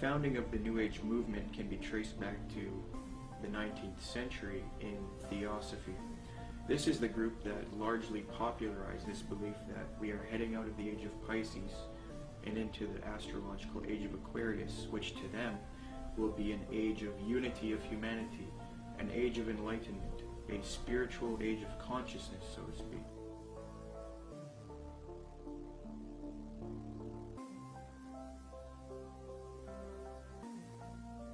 founding of the New Age movement can be traced back to the 19th century in Theosophy. This is the group that largely popularized this belief that we are heading out of the age of Pisces and into the astrological age of Aquarius, which to them will be an age of unity of humanity, an age of enlightenment, a spiritual age of consciousness, so to speak.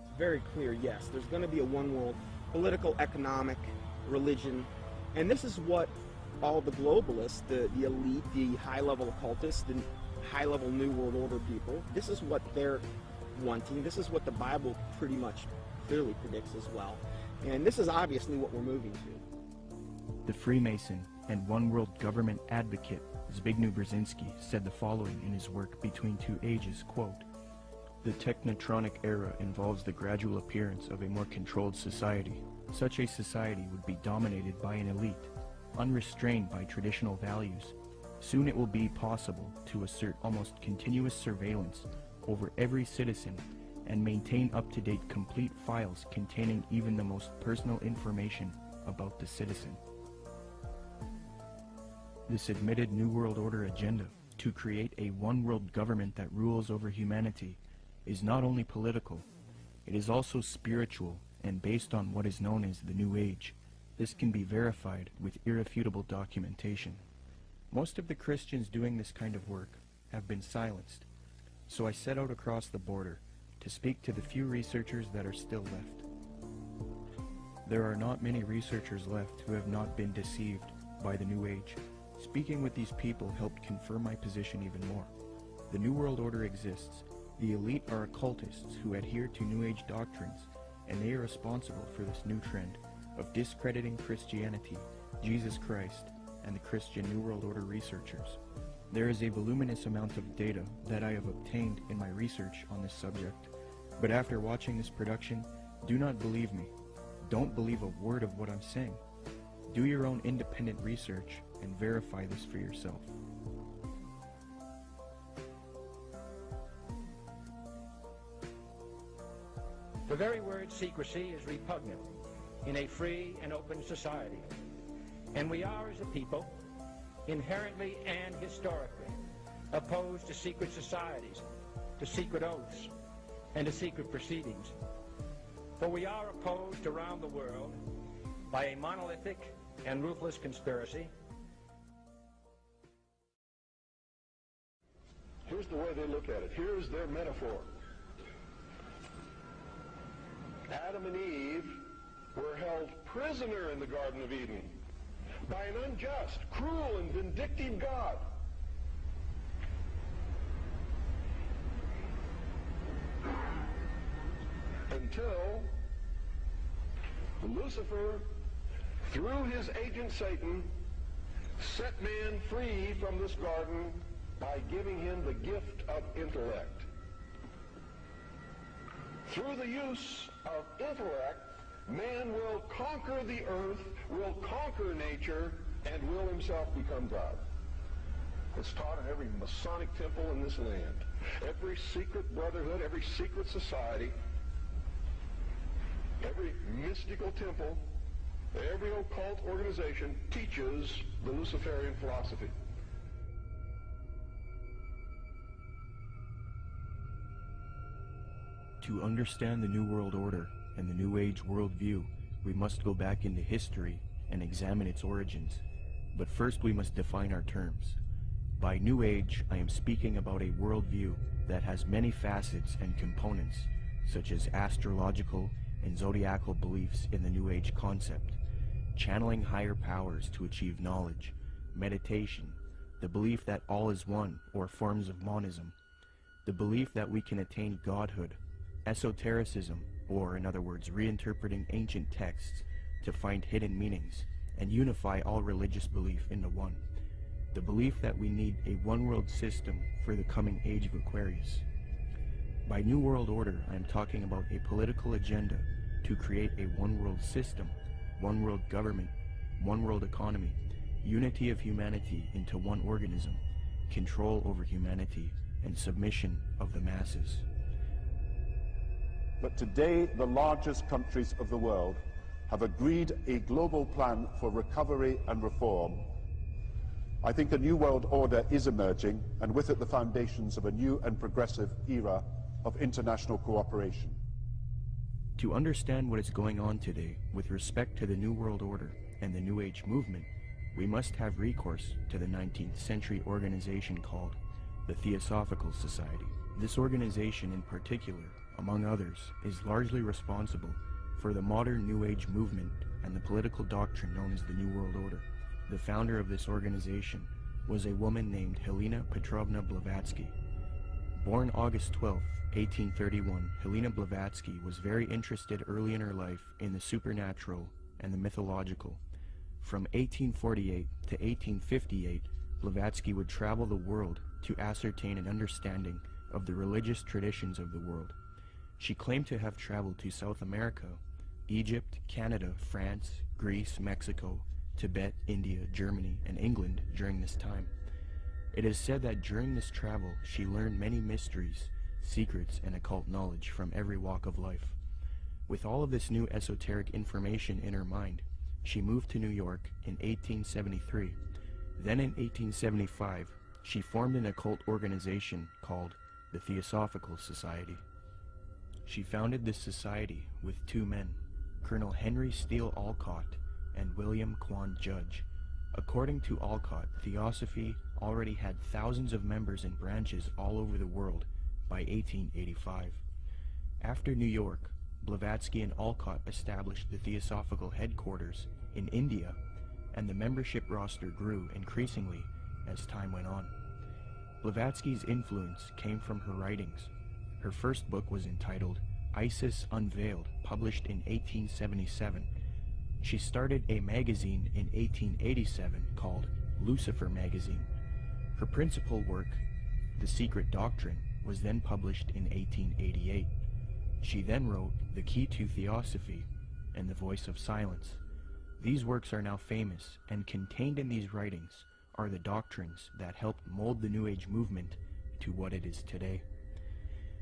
It's very clear, yes, there's going to be a one world, political, economic, religion, and this is what all the globalists, the elite, the high-level occultists, the high-level New World Order people, this is what they're wanting. This is what the Bible pretty much clearly predicts as well. And this is obviously what we're moving to. The Freemason and One World Government advocate Zbigniew Brzezinski said the following in his work Between Two Ages, quote, "The technotronic era involves the gradual appearance of a more controlled society. Such a society would be dominated by an elite, unrestrained by traditional values. Soon it will be possible to assert almost continuous surveillance over every citizen and maintain up-to-date complete files containing even the most personal information about the citizen." This admitted New World Order agenda to create a one-world government that rules over humanity is not only political, it is also spiritual and based on what is known as the New Age. This can be verified with irrefutable documentation. Most of the Christians doing this kind of work have been silenced, so I set out across the border to speak to the few researchers that are still left. There are not many researchers left who have not been deceived by the New Age. Speaking with these people helped confirm my position even more. The New World Order exists. The elite are occultists who adhere to New Age doctrines, and they are responsible for this new trend of discrediting Christianity, Jesus Christ, and the Christian New World Order researchers. There is a voluminous amount of data that I have obtained in my research on this subject, but after watching this production, do not believe me. Don't believe a word of what I'm saying. Do your own independent research and verify this for yourself. The very word secrecy is repugnant in a free and open society, and we are, as a people, inherently and historically opposed to secret societies, to secret oaths, and to secret proceedings. For we are opposed around the world by a monolithic and ruthless conspiracy. Here's the way they look at it. Here's their metaphor. Adam and Eve were held prisoner in the Garden of Eden by an unjust, cruel, and vindictive God. Until Lucifer, through his agent Satan, set man free from this garden by giving him the gift of intellect. Through the use of intellect, man will conquer the earth, will conquer nature, and will himself become God. It's taught in every Masonic temple in this land, every secret brotherhood, every secret society, every mystical temple, every occult organization teaches the Luciferian philosophy. To understand the New World Order and the New Age worldview, we must go back into history and examine its origins. But first we must define our terms. By New Age, I am speaking about a worldview that has many facets and components, such as astrological and zodiacal beliefs in the New Age concept, channeling higher powers to achieve knowledge, meditation, the belief that all is one, or forms of monism, the belief that we can attain godhood, esotericism, or in other words, reinterpreting ancient texts to find hidden meanings and unify all religious belief into one, the belief that we need a one-world system for the coming age of Aquarius. By New World Order, I am talking about a political agenda to create a one-world system, one-world government, one-world economy, unity of humanity into one organism, control over humanity, and submission of the masses. but today the largest countries of the world have agreed a global plan for recovery and reform, I think a new world order is emerging, and with it the foundations of a new and progressive era of international cooperation. To understand what is going on today with respect to the New World Order and the New Age movement, we must have recourse to the 19th century organization called the Theosophical Society. This organization in particular, among others, is largely responsible for the modern New Age movement and the political doctrine known as the New World Order. The founder of this organization was a woman named Helena Petrovna Blavatsky. Born August 12, 1831, Helena Blavatsky was very interested early in her life in the supernatural and the mythological. From 1848 to 1858, Blavatsky would travel the world to ascertain an understanding of the religious traditions of the world. She claimed to have traveled to South America, Egypt, Canada, France, Greece, Mexico, Tibet, India, Germany, and England during this time. It is said that during this travel she learned many mysteries, secrets, and occult knowledge from every walk of life. With all of this new esoteric information in her mind, she moved to New York in 1873. Then in 1875, she formed an occult organization called the Theosophical Society. She founded this society with two men, Colonel Henry Steele Olcott and William Quan Judge. According to Olcott, Theosophy already had thousands of members and branches all over the world by 1885. After New York, Blavatsky and Olcott established the Theosophical headquarters in India, and the membership roster grew increasingly as time went on. Blavatsky's influence came from her writings. Her first book was entitled Isis Unveiled, published in 1877. She started a magazine in 1887 called Lucifer Magazine. Her principal work, The Secret Doctrine, was then published in 1888. She then wrote The Key to Theosophy and The Voice of Silence. These works are now famous, and contained in these writings are the doctrines that helped mold the New Age movement to what it is today.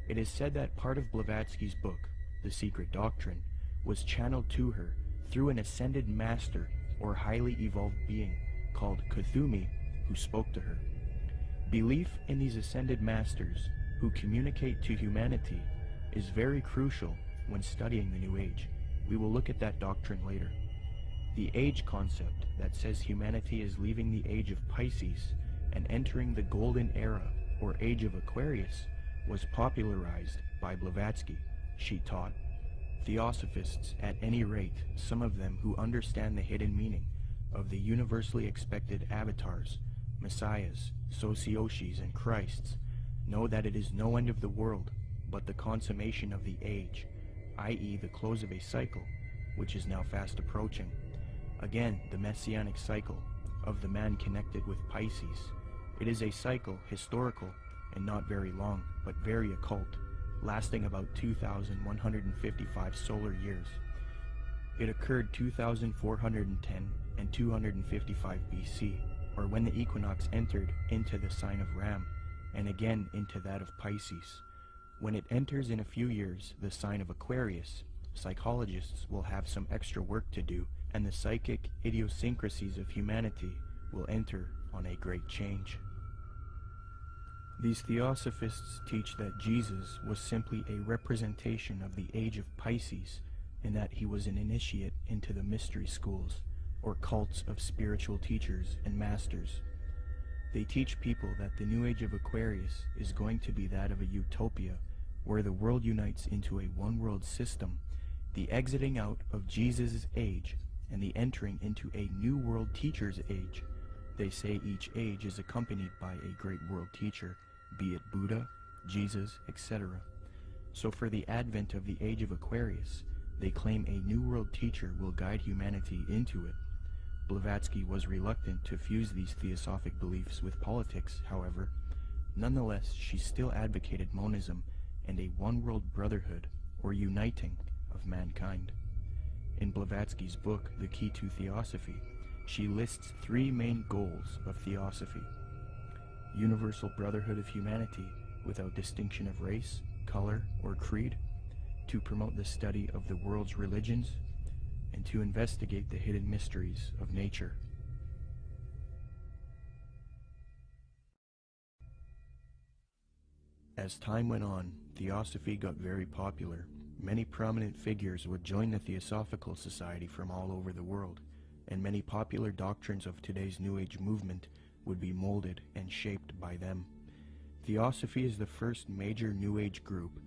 It is said that part of Blavatsky's book, The Secret Doctrine, was channeled to her through an ascended master or highly evolved being called Kuthumi, who spoke to her. Belief in these ascended masters who communicate to humanity is very crucial when studying the New Age. We will look at that doctrine later. The age concept that says humanity is leaving the age of Pisces and entering the golden era or age of Aquarius was popularized by Blavatsky. She taught Theosophists, at any rate, some of them who understand the hidden meaning of the universally expected avatars, messiahs, socioshis, and Christs, know that it is no end of the world, but the consummation of the age, i.e. the close of a cycle, which is now fast approaching. Again, the messianic cycle of the man connected with Pisces. It is a cycle, historical, and not very long, but very occult, lasting about 2,155 solar years. It occurred 2,410 and 255 BC, or when the equinox entered into the sign of Ram, and again into that of Pisces. When it enters in a few years the sign of Aquarius, psychologists will have some extra work to do, and the psychic idiosyncrasies of humanity will enter on a great change. These Theosophists teach that Jesus was simply a representation of the age of Pisces, in that he was an initiate into the mystery schools, or cults of spiritual teachers and masters. They teach people that the new age of Aquarius is going to be that of a utopia, where the world unites into a one-world system, the exiting out of Jesus' age, and the entering into a new world teacher's age. They say each age is accompanied by a great world teacher, be it Buddha, Jesus, etc. So for the advent of the age of Aquarius, they claim a new world teacher will guide humanity into it. Blavatsky was reluctant to fuse these theosophic beliefs with politics, however. Nonetheless, she still advocated monism and a one-world brotherhood, or uniting, of mankind. In Blavatsky's book, The Key to Theosophy, she lists three main goals of theosophy: universal brotherhood of humanity without distinction of race, color, or creed; to promote the study of the world's religions and to investigate the hidden mysteries of nature. As time went on, Theosophy got very popular. Many prominent figures would join the Theosophical Society from all over the world, and many popular doctrines of today's New Age movement would be molded and shaped by them. Theosophy is the first major New Age group,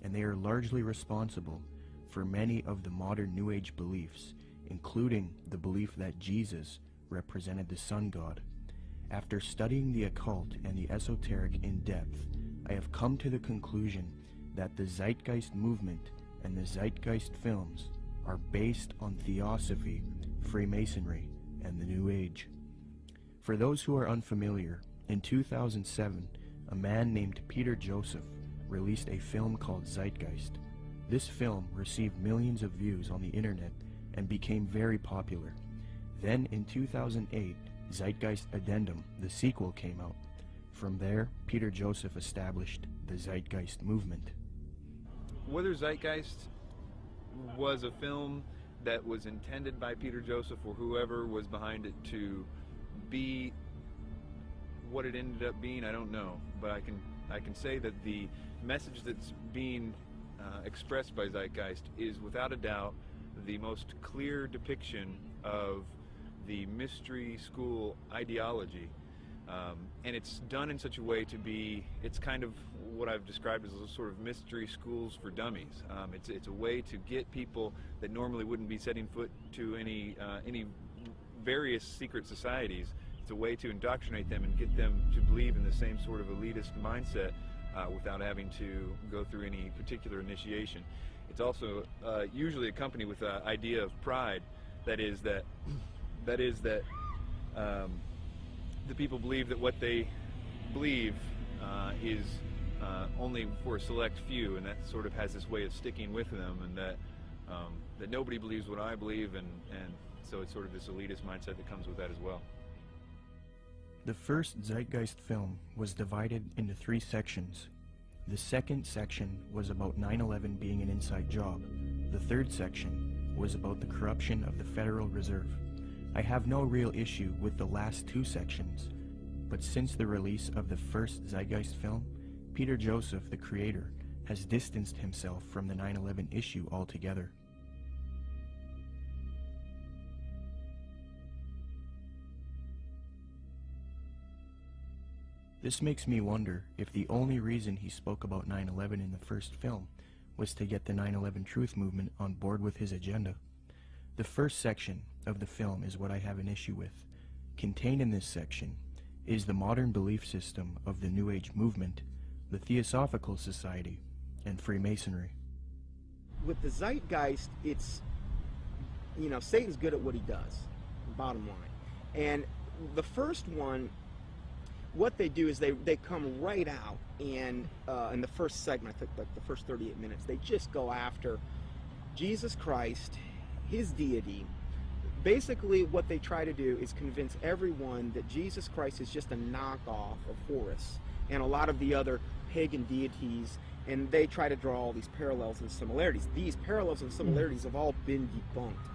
and they are largely responsible for many of the modern New Age beliefs, including the belief that Jesus represented the sun god. After studying the occult and the esoteric in depth, I have come to the conclusion that the Zeitgeist movement and the Zeitgeist films are based on Theosophy, Freemasonry, and the New Age. For those who are unfamiliar, in 2007, a man named Peter Joseph released a film called Zeitgeist. This film received millions of views on the internet and became very popular. Then in 2008, Zeitgeist Addendum, the sequel, came out. From there, Peter Joseph established the Zeitgeist movement. Whether Zeitgeist was a film that was intended by Peter Joseph or whoever was behind it to be what it ended up being, I don't know. But I can say that the message that's being expressed by Zeitgeist is without a doubt the most clear depiction of the mystery school ideology. And it's done in such a way to be, it's kind of what I've described as a sort of mystery schools for dummies. It's a way to get people that normally wouldn't be setting foot to any various secret societies. It's a way to indoctrinate them and get them to believe in the same sort of elitist mindset without having to go through any particular initiation. It's also usually accompanied with the idea of pride. That is that the people believe that what they believe is only for a select few, and that sort of has this way of sticking with them, and that nobody believes what I believe, and so it's sort of this elitist mindset that comes with that as well. The first Zeitgeist film was divided into 3 sections. The second section was about 9/11 being an inside job. The third section was about the corruption of the Federal Reserve. I have no real issue with the last 2 sections, but since the release of the first Zeitgeist film, Peter Joseph, the creator, has distanced himself from the 9/11 issue altogether. This makes me wonder if the only reason he spoke about 9/11 in the first film was to get the 9/11 truth movement on board with his agenda. The first section of the film is what I have an issue with. Contained in this section is the modern belief system of the New Age movement, the Theosophical Society, and Freemasonry. With the Zeitgeist, it's, Satan's good at what he does, bottom line. And the first one, what they do is they come right out, and in the first segment, I think like the first 38 minutes, they just go after Jesus Christ, his deity. Basically, what they try to do is convince everyone that Jesus Christ is just a knockoff of Horus and a lot of the other pagan deities, and they try to draw all these parallels and similarities. These parallels and similarities have all been debunked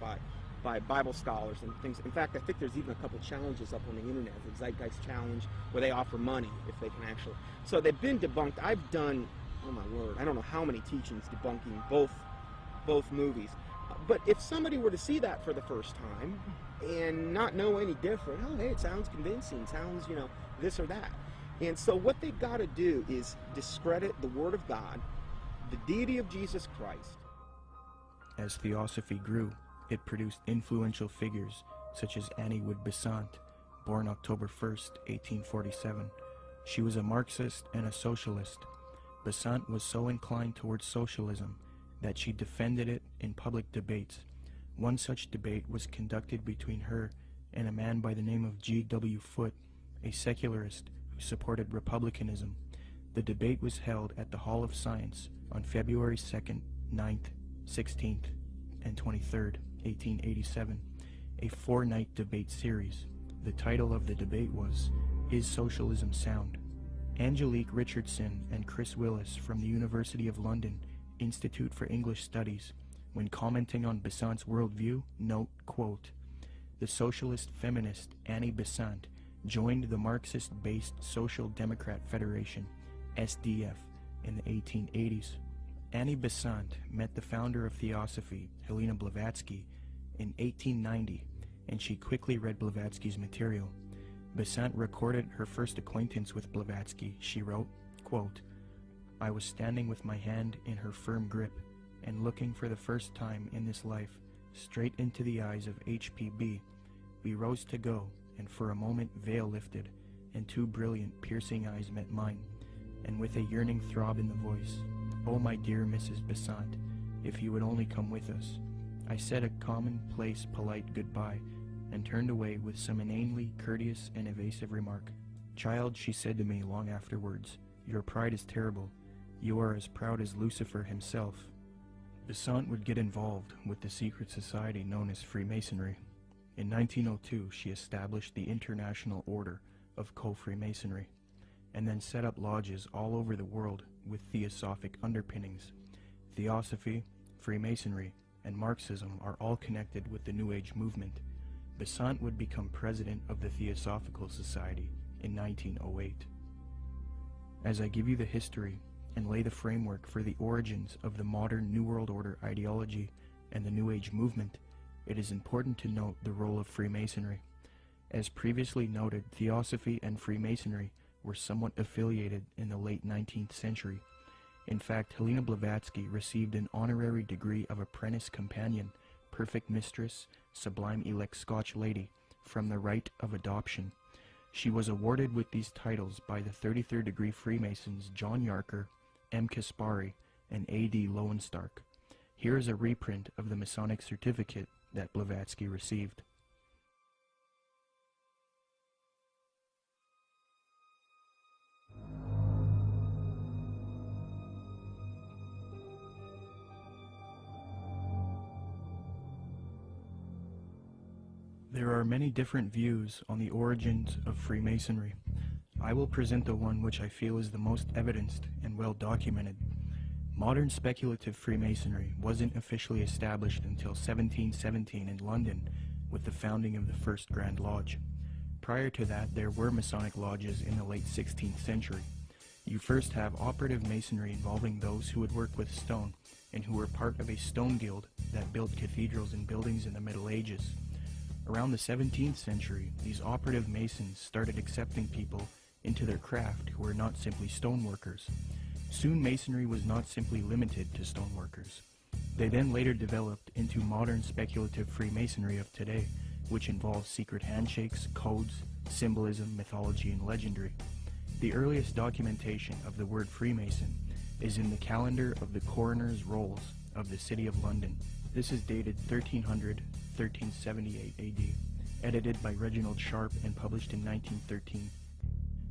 by Bible scholars and things. In fact, I think there's even a couple challenges up on the internet, the Zeitgeist Challenge, where they offer money if they can actually. So they've been debunked. I've done, oh my word, I don't know how many teachings debunking both movies. But if somebody were to see that for the first time and not know any different, oh, hey, it sounds convincing, sounds, this or that. And so what they've got to do is discredit the Word of God, the deity of Jesus Christ. As Theosophy grew, it produced influential figures such as Annie Wood Besant, born October 1st, 1847. She was a Marxist and a socialist. Besant was so inclined towards socialism that she defended it in public debates. One such debate was conducted between her and a man by the name of G.W. Foote, a secularist who supported republicanism. The debate was held at the Hall of Science on February 2nd, 9th, 16th, and 23rd, 1887, a 4-night debate series. The title of the debate was, "Is Socialism Sound?" Angelique Richardson and Chris Willis from the University of London Institute for English Studies, when commenting on Besant's worldview, note, quote, "The socialist feminist Annie Besant joined the Marxist-based Social Democrat Federation, SDF, in the 1880s. Annie Besant met the founder of Theosophy, Helena Blavatsky, in 1890, and she quickly read Blavatsky's material. Besant recorded her first acquaintance with Blavatsky. She wrote, quote, "I was standing with my hand in her firm grip and looking for the first time in this life straight into the eyes of HPB. We rose to go, and for a moment veil lifted, and two brilliant, piercing eyes met mine, and with a yearning throb in the voice, 'Oh, my dear Mrs. Besant, if you would only come with us.' I said a commonplace, polite goodbye, and turned away with some inanely courteous and evasive remark. 'Child,' she said to me long afterwards, 'your pride is terrible. You are as proud as Lucifer himself.'" Besant would get involved with the secret society known as Freemasonry. In 1902, she established the International Order of Co-Freemasonry, and then set up lodges all over the world with theosophic underpinnings. Theosophy, Freemasonry, and Marxism are all connected with the New Age movement. Besant would become president of the Theosophical Society in 1908. As I give you the history and lay the framework for the origins of the modern New World Order ideology and the New Age movement, it is important to note the role of Freemasonry. As previously noted, Theosophy and Freemasonry were somewhat affiliated in the late 19th century. In fact, Helena Blavatsky received an honorary degree of Apprentice Companion, Perfect Mistress, Sublime Elect Scotch Lady, from the Rite of Adoption. She was awarded with these titles by the 33rd degree Freemasons John Yarker, M. Kaspari, and A.D. Lowenstock. Here is a reprint of the Masonic certificate that Blavatsky received. There are many different views on the origins of Freemasonry. I will present the one which I feel is the most evidenced and well documented. Modern speculative Freemasonry wasn't officially established until 1717 in London with the founding of the First Grand Lodge. Prior to that, there were Masonic lodges in the late 16th century. You first have operative Masonry involving those who would work with stone and who were part of a stone guild that built cathedrals and buildings in the Middle Ages. Around the 17th century, these operative Masons started accepting people into their craft who were not simply stoneworkers. Soon Masonry was not simply limited to stoneworkers. They then later developed into modern speculative Freemasonry of today, which involves secret handshakes, codes, symbolism, mythology, and legendary. The earliest documentation of the word Freemason is in the calendar of the Coroner's Rolls of the City of London. This is dated 1378 AD, edited by Reginald Sharp and published in 1913.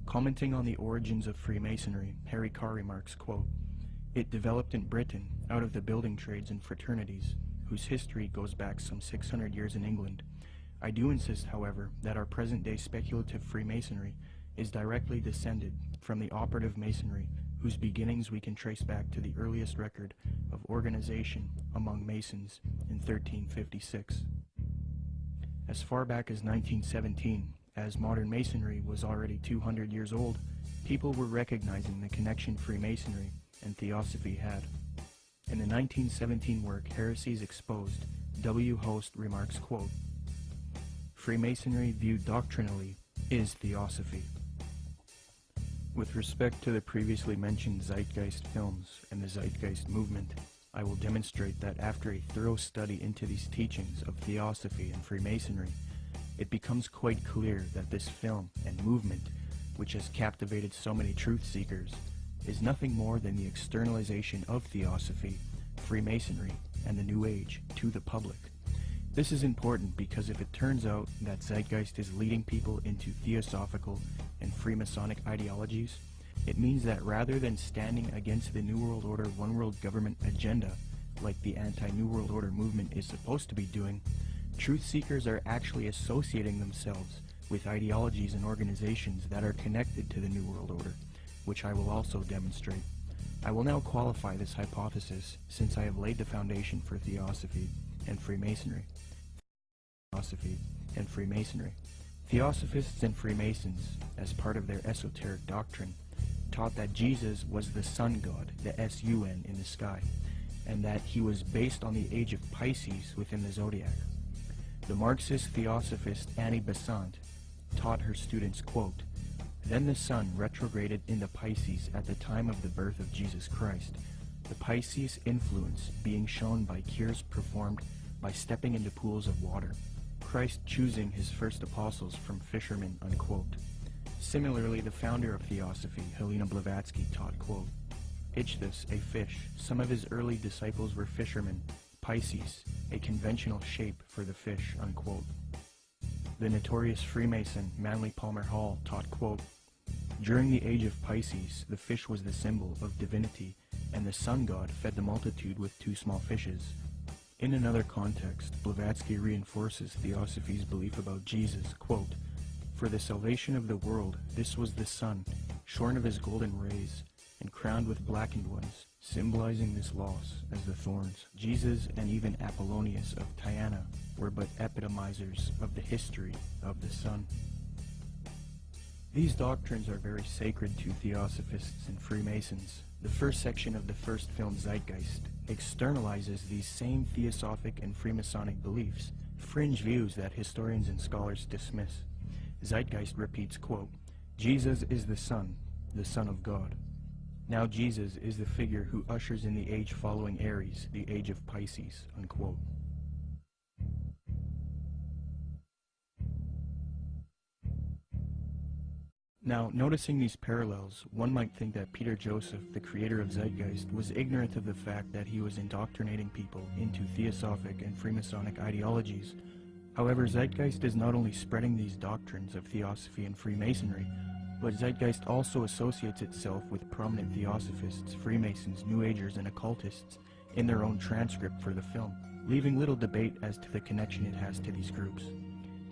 Commenting on the origins of Freemasonry, Harry Carr remarks, quote, "It developed in Britain out of the building trades and fraternities, whose history goes back some 600 years in England. I do insist, however, that our present-day speculative Freemasonry is directly descended from the operative Masonry, whose beginnings we can trace back to the earliest record of organization among Masons in 1356. As far back as 1917, as modern Masonry was already 200 years old, people were recognizing the connection Freemasonry and Theosophy had. In the 1917 work, Heresies Exposed, W. Host remarks, quote, "Freemasonry viewed doctrinally is Theosophy." With respect to the previously mentioned Zeitgeist films and the Zeitgeist movement, I will demonstrate that after a thorough study into these teachings of Theosophy and Freemasonry, it becomes quite clear that this film and movement, which has captivated so many truth seekers, is nothing more than the externalization of Theosophy, Freemasonry, and the New Age to the public. This is important because if it turns out that Zeitgeist is leading people into Theosophical and Freemasonic ideologies, it means that rather than standing against the New World Order One World Government agenda, like the anti-New World Order movement is supposed to be doing, truth seekers are actually associating themselves with ideologies and organizations that are connected to the New World Order, which I will also demonstrate. I will now qualify this hypothesis since I have laid the foundation for Theosophy and Freemasonry. Theosophists and Freemasons, as part of their esoteric doctrine, taught that Jesus was the sun god, the S-U-N, in the sky, and that he was based on the age of Pisces within the zodiac. The Marxist Theosophist Annie Besant taught her students, quote, "Then the sun retrograded into Pisces at the time of the birth of Jesus Christ, the Pisces influence being shown by cures performed by stepping into pools of water, Christ choosing his first apostles from fishermen," unquote. Similarly, the founder of Theosophy, Helena Blavatsky, taught, quote, "Ichthus, a fish. Some of his early disciples were fishermen. Pisces, a conventional shape for the fish," unquote. The notorious Freemason Manly Palmer Hall taught, quote, "During the age of Pisces, the fish was the symbol of divinity, and the sun god fed the multitude with 2 small fishes." In another context, Blavatsky reinforces Theosophy's belief about Jesus, quote, "For the salvation of the world, this was the sun, shorn of his golden rays, and crowned with blackened ones, symbolizing this loss as the thorns. Jesus and even Apollonius of Tyana were but epitomizers of the history of the sun." These doctrines are very sacred to Theosophists and Freemasons. The first section of the first film, Zeitgeist, externalizes these same Theosophic and Freemasonic beliefs, fringe views that historians and scholars dismiss. Zeitgeist repeats, quote, "Jesus is the Son of God. Now Jesus is the figure who ushers in the age following Aries, the age of Pisces," unquote. Now, noticing these parallels, one might think that Peter Joseph, the creator of Zeitgeist, was ignorant of the fact that he was indoctrinating people into Theosophic and Freemasonic ideologies. However, Zeitgeist is not only spreading these doctrines of Theosophy and Freemasonry, but Zeitgeist also associates itself with prominent Theosophists, Freemasons, New Agers, and occultists in their own transcript for the film, leaving little debate as to the connection it has to these groups.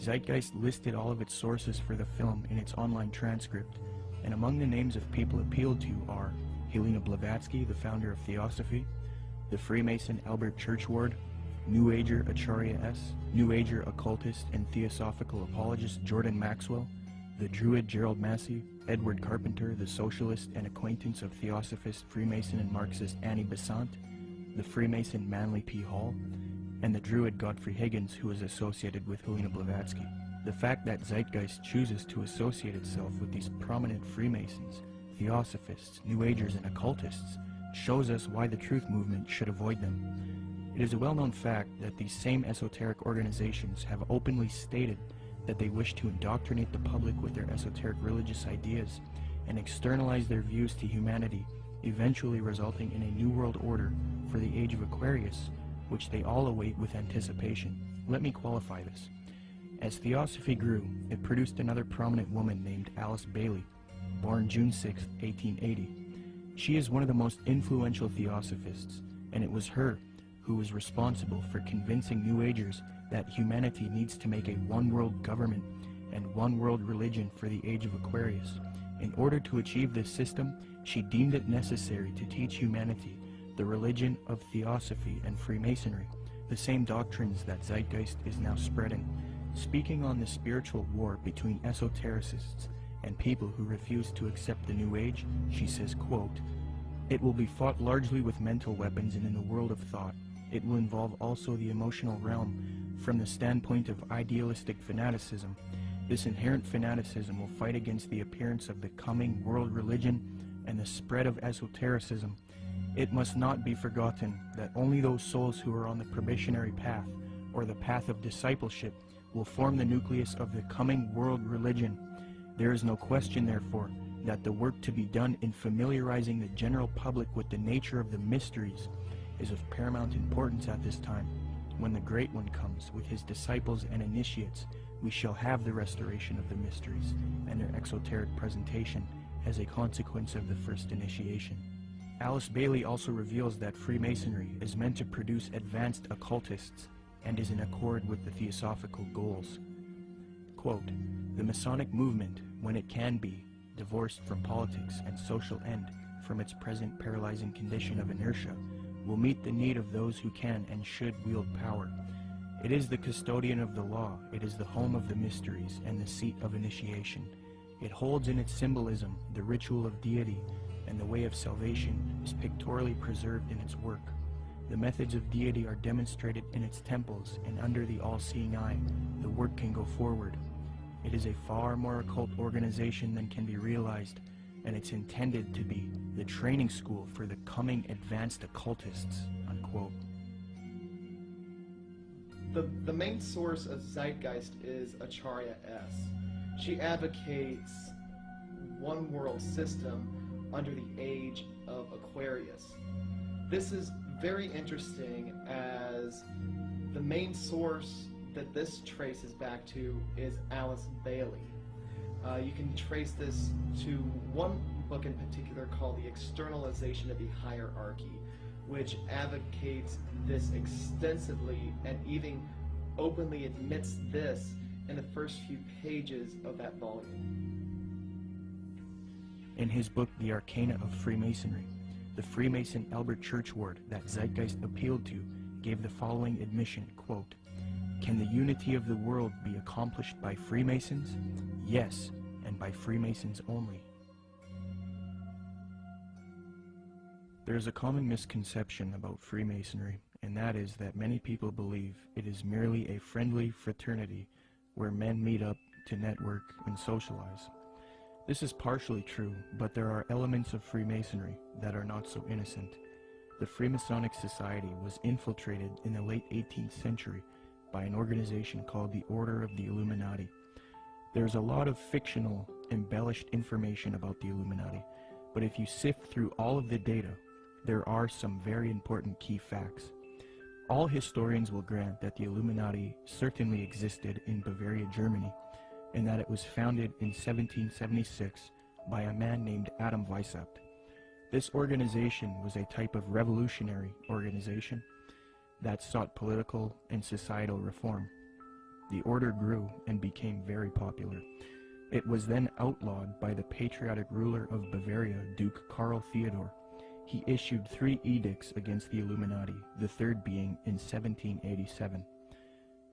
Zeitgeist listed all of its sources for the film in its online transcript, and among the names of people appealed to are Helena Blavatsky, the founder of Theosophy, the Freemason Albert Churchward, New Ager Acharya S., New Ager occultist and theosophical apologist Jordan Maxwell, the Druid Gerald Massey, Edward Carpenter, the socialist and acquaintance of Theosophist, Freemason, and Marxist Annie Besant, the Freemason Manly P. Hall, and the Druid Godfrey Higgins, who is associated with Helena Blavatsky. The fact that Zeitgeist chooses to associate itself with these prominent Freemasons, Theosophists, New Agers, and occultists shows us why the truth movement should avoid them. It is a well-known fact that these same esoteric organizations have openly stated that they wish to indoctrinate the public with their esoteric religious ideas and externalize their views to humanity, eventually resulting in a new world order for the age of Aquarius, which they all await with anticipation. Let me qualify this. As Theosophy grew, it produced another prominent woman named Alice Bailey, born June 6, 1880. She is one of the most influential Theosophists, and it was her who was responsible for convincing New Agers that humanity needs to make a one-world government and one-world religion for the age of Aquarius. In order to achieve this system, she deemed it necessary to teach humanity the religion of Theosophy and Freemasonry, the same doctrines that Zeitgeist is now spreading. Speaking on the spiritual war between esotericists and people who refuse to accept the New Age, she says, quote, "It will be fought largely with mental weapons and in the world of thought. It will involve also the emotional realm from the standpoint of idealistic fanaticism. This inherent fanaticism will fight against the appearance of the coming world religion and the spread of esotericism. It must not be forgotten that only those souls who are on the probationary path or the path of discipleship will form the nucleus of the coming world religion. There is no question, therefore, that the work to be done in familiarizing the general public with the nature of the mysteries is of paramount importance at this time. When the Great One comes with his disciples and initiates, we shall have the restoration of the mysteries and their exoteric presentation as a consequence of the first initiation." Alice Bailey also reveals that Freemasonry is meant to produce advanced occultists and is in accord with the theosophical goals. Quote, "The Masonic movement, when it can be, divorced from politics and social end, from its present paralyzing condition of inertia, will meet the need of those who can and should wield power. It is the custodian of the law, it is the home of the mysteries and the seat of initiation. It holds in its symbolism the ritual of deity, and the way of salvation is pictorially preserved in its work. The methods of deity are demonstrated in its temples, and under the all-seeing eye, the work can go forward. It is a far more occult organization than can be realized, and it's intended to be the training school for the coming advanced occultists, unquote. The main source of Zeitgeist is Acharya S. She advocates one world system under the age of Aquarius. This is very interesting, as the main source that this traces back to is Alice Bailey. You can trace this to one book in particular called The Externalization of the Hierarchy, which advocates this extensively and even openly admits this in the first few pages of that volume. In his book, The Arcana of Freemasonry, the Freemason Albert Churchward that Zeitgeist appealed to gave the following admission, quote, "Can the unity of the world be accomplished by Freemasons? Yes, and by Freemasons only." There is a common misconception about Freemasonry, and that is that many people believe it is merely a friendly fraternity where men meet up to network and socialize. This is partially true, but there are elements of Freemasonry that are not so innocent. The Freemasonic Society was infiltrated in the late 18th century by an organization called the Order of the Illuminati. There's a lot of fictional, embellished information about the Illuminati, but if you sift through all of the data, there are some very important key facts. All historians will grant that the Illuminati certainly existed in Bavaria, Germany, and that it was founded in 1776 by a man named Adam Weishaupt. This organization was a type of revolutionary organization that sought political and societal reform. The order grew and became very popular. It was then outlawed by the patriotic ruler of Bavaria, Duke Karl Theodor. He issued 3 edicts against the Illuminati, the third being in 1787.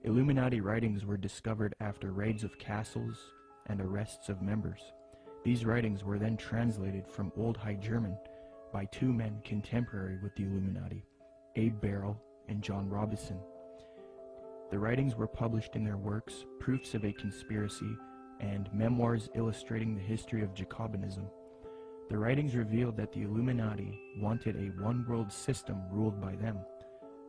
Illuminati writings were discovered after raids of castles and arrests of members. These writings were then translated from Old High German by 2 men contemporary with the Illuminati, Abe Barrel and John Robison. The writings were published in their works, Proofs of a Conspiracy and Memoirs Illustrating the History of Jacobinism. The writings revealed that the Illuminati wanted a one-world system ruled by them,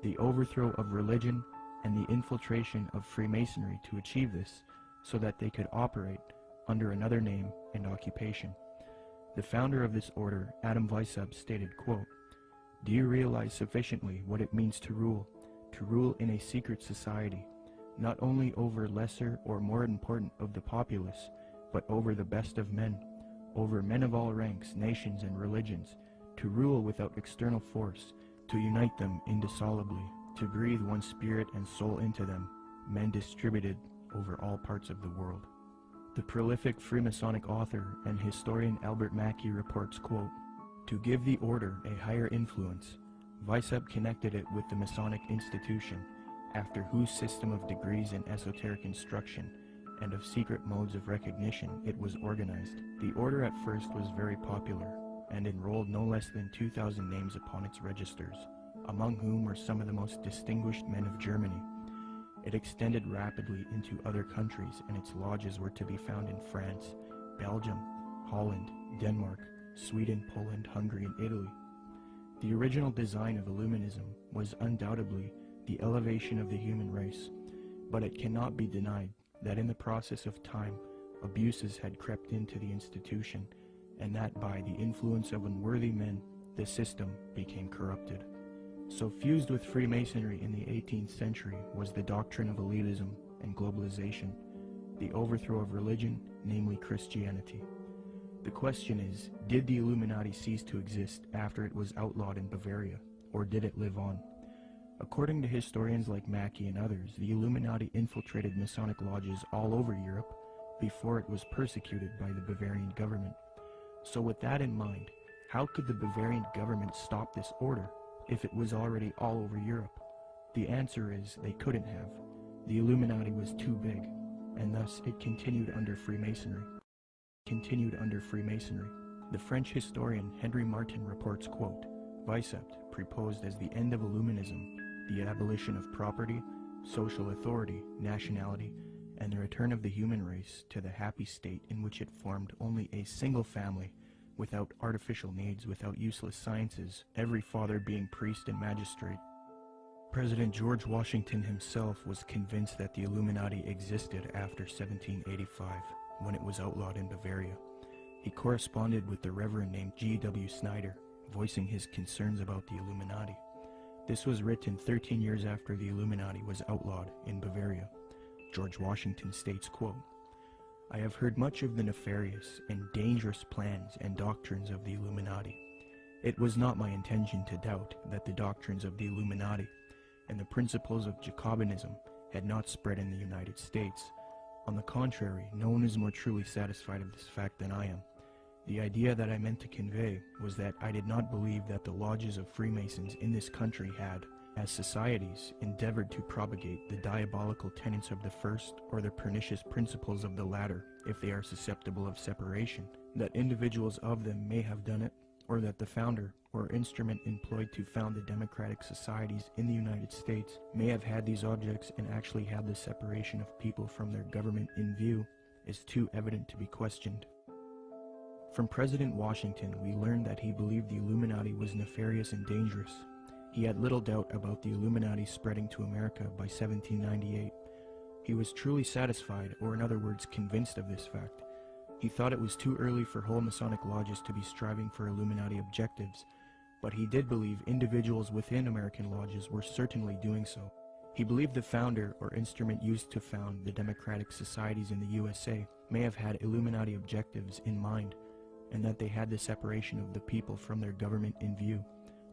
the overthrow of religion, and the infiltration of Freemasonry to achieve this, so that they could operate under another name and occupation. The founder of this order, Adam Weishaupt, stated, quote, "Do you realize sufficiently what it means to rule in a secret society, not only over lesser or more important of the populace, but over the best of men, over men of all ranks, nations, and religions, to rule without external force, to unite them indissolubly, to breathe one spirit and soul into them, men distributed over all parts of the world." The prolific Freemasonic author and historian Albert Mackey reports, quote, "To give the order a higher influence, Weishaupt connected it with the Masonic institution, after whose system of degrees and esoteric instruction and of secret modes of recognition it was organized. The order at first was very popular, and enrolled no less than 2,000 names upon its registers, among whom were some of the most distinguished men of Germany. It extended rapidly into other countries, and its lodges were to be found in France, Belgium, Holland, Denmark, Sweden, Poland, Hungary, and Italy. The original design of Illuminism was undoubtedly the elevation of the human race, but it cannot be denied that in the process of time, abuses had crept into the institution, and that by the influence of unworthy men, the system became corrupted. So fused with Freemasonry in the 18th century was the doctrine of elitism and globalization, the overthrow of religion, namely Christianity. The question is, did the Illuminati cease to exist after it was outlawed in Bavaria, or did it live on? According to historians like Mackey and others, the Illuminati infiltrated Masonic lodges all over Europe before it was persecuted by the Bavarian government. So with that in mind, How could the Bavarian government stop this order if it was already all over Europe? The answer is they couldn't have. The Illuminati was too big, and thus it continued under Freemasonry. The French historian Henry Martin reports, quote, Vicept proposed as the end of Illuminism the abolition of property, social authority, nationality, and the return of the human race to the happy state in which it formed only a single family, without artificial needs, without useless sciences, every father being priest and magistrate. President George Washington himself was convinced that the Illuminati existed after 1785, when it was outlawed in Bavaria. He corresponded with the Reverend named G.W. Snyder, voicing his concerns about the Illuminati. This was written 13 years after the Illuminati was outlawed in Bavaria. George Washington states, quote, I have heard much of the nefarious and dangerous plans and doctrines of the Illuminati. It was not my intention to doubt that the doctrines of the Illuminati and the principles of Jacobinism had not spread in the United States. On the contrary, no one is more truly satisfied of this fact than I am. The idea that I meant to convey was that I did not believe that the lodges of Freemasons in this country had, as societies, endeavored to propagate the diabolical tenets of the first or the pernicious principles of the latter, if they are susceptible of separation, that individuals of them may have done it, or that the founder or instrument employed to found the democratic societies in the United States may have had these objects and actually had the separation of people from their government in view, is too evident to be questioned. From President Washington, we learned that he believed the Illuminati was nefarious and dangerous. He had little doubt about the Illuminati spreading to America by 1798. He was truly satisfied, or in other words, convinced of this fact. He thought it was too early for whole Masonic lodges to be striving for Illuminati objectives, but he did believe individuals within American lodges were certainly doing so. He believed the founder or instrument used to found the democratic societies in the USA may have had Illuminati objectives in mind, and that they had the separation of the people from their government in view.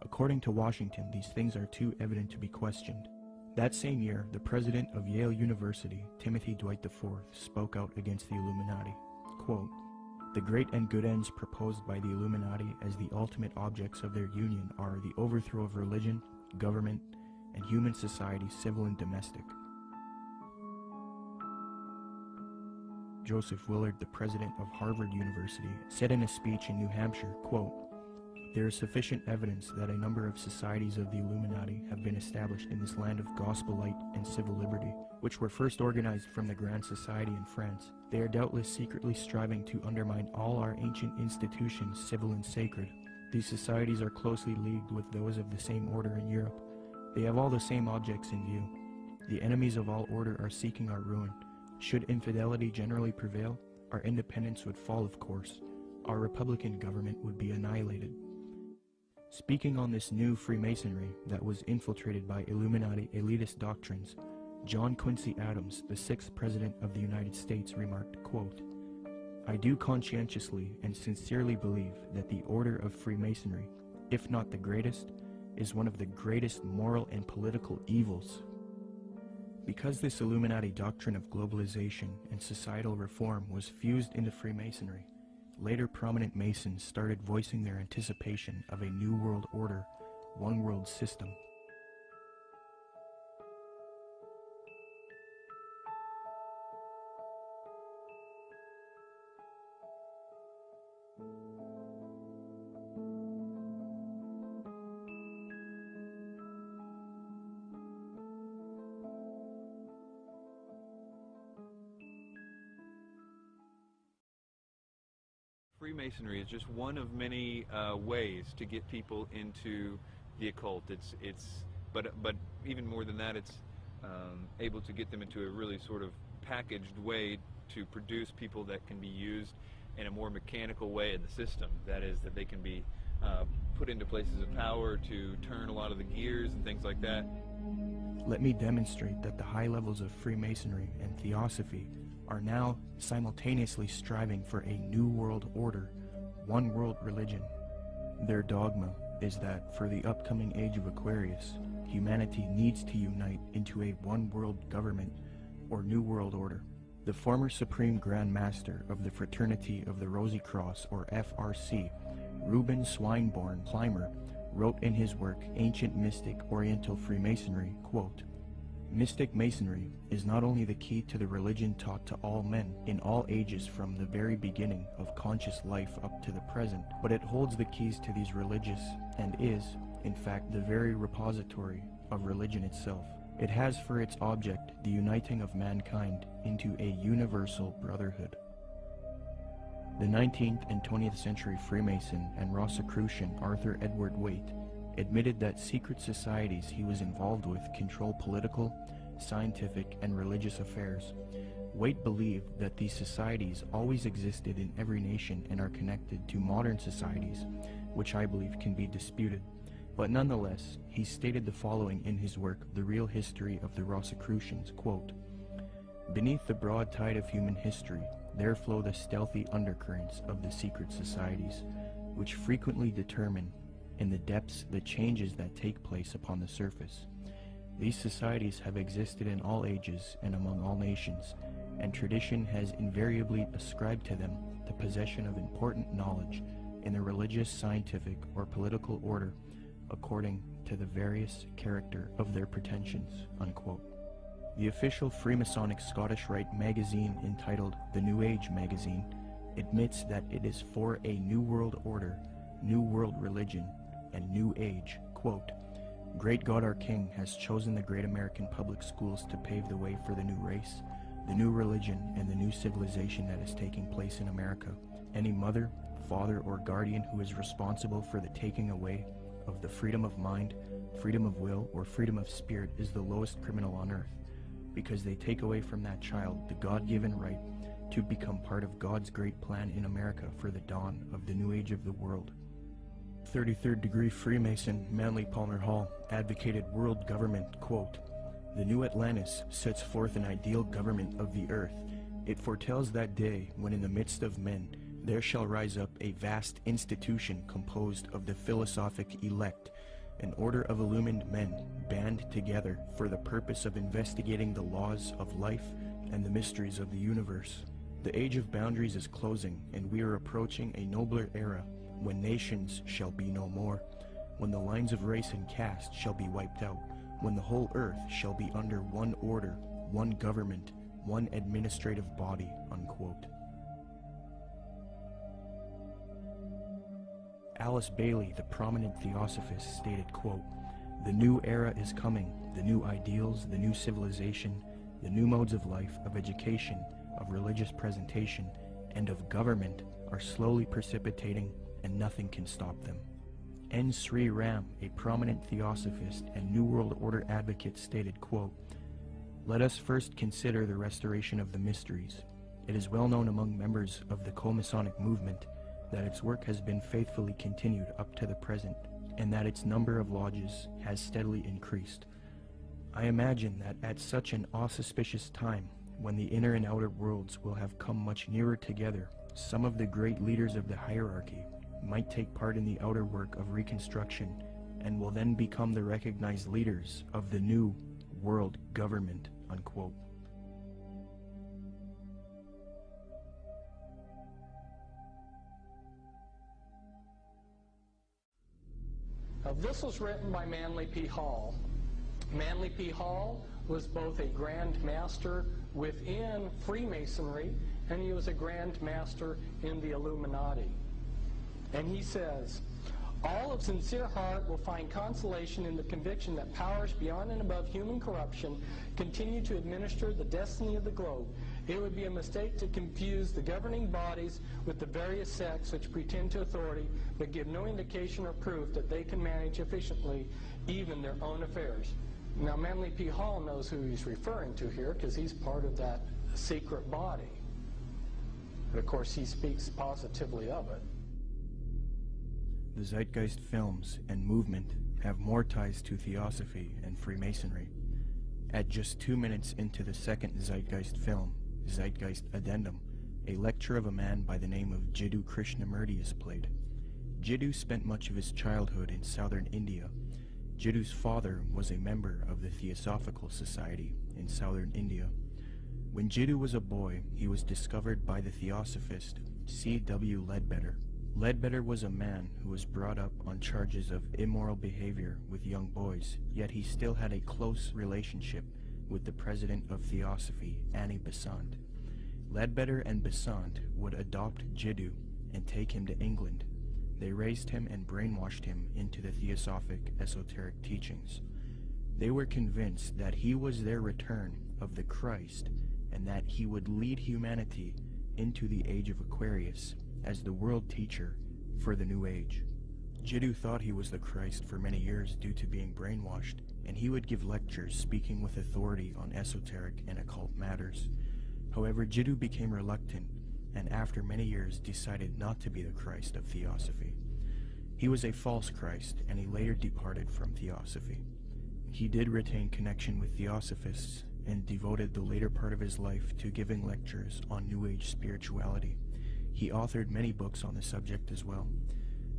According to Washington, these things are too evident to be questioned. That same year, the president of Yale University, Timothy Dwight IV, spoke out against the Illuminati. Quote, the great and good ends proposed by the Illuminati as the ultimate objects of their union are the overthrow of religion, government, and human society, civil and domestic. Joseph Willard, the president of Harvard University, said in a speech in New Hampshire, quote, there is sufficient evidence that a number of societies of the Illuminati have been established in this land of gospel light and civil liberty, which were first organized from the Grand Society in France. They are doubtless secretly striving to undermine all our ancient institutions, civil and sacred. These societies are closely leagued with those of the same order in Europe. They have all the same objects in view. The enemies of all order are seeking our ruin. Should infidelity generally prevail, our independence would fall, of course. Our republican government would be annihilated. Speaking on this new Freemasonry that was infiltrated by Illuminati elitist doctrines, John Quincy Adams, the 6th President of the United States, remarked, quote, I do conscientiously and sincerely believe that the order of Freemasonry, if not the greatest, is one of the greatest moral and political evils. Because this Illuminati doctrine of globalization and societal reform was fused into Freemasonry, later prominent Masons started voicing their anticipation of a new world order, one world system. Freemasonry is just one of many ways to get people into the occult. But even more than that, it's able to get them into a really sort of packaged way to produce people that can be used in a more mechanical way in the system. That is, that they can be put into places of power to turn a lot of the gears and things like that. Let me demonstrate that the high levels of Freemasonry and Theosophy are now simultaneously striving for a new world order, one world religion. Their dogma is that for the upcoming age of Aquarius, humanity needs to unite into a one world government or new world order. The former Supreme Grand Master of the Fraternity of the Rosy Cross, or FRC, Reuben Swinburne Clymer wrote in his work Ancient Mystic Oriental Freemasonry, quote, "Mystic Masonry is not only the key to the religion taught to all men in all ages from the very beginning of conscious life up to the present, but it holds the keys to these religious and is, in fact, the very repository of religion itself. It has for its object the uniting of mankind into a universal brotherhood." The 19th and 20th century Freemason and Rosicrucian Arthur Edward Waite admitted that secret societies he was involved with control political, scientific, and religious affairs. Waite believed that these societies always existed in every nation and are connected to modern societies, which I believe can be disputed. But nonetheless, he stated the following in his work, The Real History of the Rosicrucians, quote, "Beneath the broad tide of human history, there flow the stealthy undercurrents of the secret societies, which frequently determine in the depths the changes that take place upon the surface. These societies have existed in all ages and among all nations, and tradition has invariably ascribed to them the possession of important knowledge in the religious, scientific, or political order according to the various character of their pretensions," unquote. The official Freemasonic Scottish Rite magazine, entitled The New Age magazine, admits that it is for a New World Order, New World Religion, and New Age. Quote, "Great God our King has chosen the great American public schools to pave the way for the new race, the new religion, and the new civilization that is taking place in America. Any mother, father, or guardian who is responsible for the taking away of the freedom of mind, freedom of will, or freedom of spirit is the lowest criminal on earth, because they take away from that child the God-given right to become part of God's great plan in America for the dawn of the new age of the world." 33rd degree Freemason Manly Palmer Hall advocated world government, quote, "The new Atlantis sets forth an ideal government of the earth. It foretells that day when in the midst of men there shall rise up a vast institution composed of the philosophic elect, an order of illumined men band together for the purpose of investigating the laws of life and the mysteries of the universe. The age of boundaries is closing, and we are approaching a nobler era when nations shall be no more, when the lines of race and caste shall be wiped out, when the whole earth shall be under one order, one government, one administrative body," unquote. Alice Bailey, the prominent theosophist, stated, quote, "The new era is coming. The new ideals, the new civilization, the new modes of life, of education, of religious presentation, and of government are slowly precipitating, and nothing can stop them." N. Sri Ram, a prominent theosophist and New World Order advocate, stated, quote, "Let us first consider the restoration of the mysteries. It is well known among members of the co-Masonic movement that its work has been faithfully continued up to the present, and that its number of lodges has steadily increased. I imagine that at such an auspicious time, when the inner and outer worlds will have come much nearer together, some of the great leaders of the hierarchy might take part in the outer work of reconstruction, and will then become the recognized leaders of the new world government," unquote. This was written by Manly P. Hall. Manly P. Hall was both a Grand Master within Freemasonry, and he was a Grand Master in the Illuminati. And he says, "All of sincere heart will find consolation in the conviction that powers beyond and above human corruption continue to administer the destiny of the globe. It would be a mistake to confuse the governing bodies with the various sects which pretend to authority but give no indication or proof that they can manage efficiently even their own affairs." Now, Manly P. Hall knows who he's referring to here because he's part of that secret body. But of course, he speaks positively of it. The Zeitgeist films and movement have more ties to Theosophy and Freemasonry. At just 2 minutes into the second Zeitgeist film, Zeitgeist Addendum, a lecture of a man by the name of Jiddu Krishnamurti is played. Jiddu spent much of his childhood in southern India. Jiddu's father was a member of the Theosophical Society in southern India. When Jiddu was a boy, he was discovered by the Theosophist C.W. Ledbetter, Ledbetter was a man who was brought up on charges of immoral behavior with young boys, yet he still had a close relationship with the president of Theosophy, Annie Besant. Ledbetter and Besant would adopt Jiddu and take him to England. They raised him and brainwashed him into the Theosophic esoteric teachings. They were convinced that he was their return of the Christ and that he would lead humanity into the age of Aquarius as the world teacher for the New Age. Jiddu thought he was the Christ for many years due to being brainwashed, and he would give lectures speaking with authority on esoteric and occult matters. However, Jiddu became reluctant and after many years decided not to be the Christ of Theosophy. He was a false Christ, and he later departed from Theosophy. He did retain connection with Theosophists and devoted the later part of his life to giving lectures on New Age spirituality. He authored many books on the subject as well.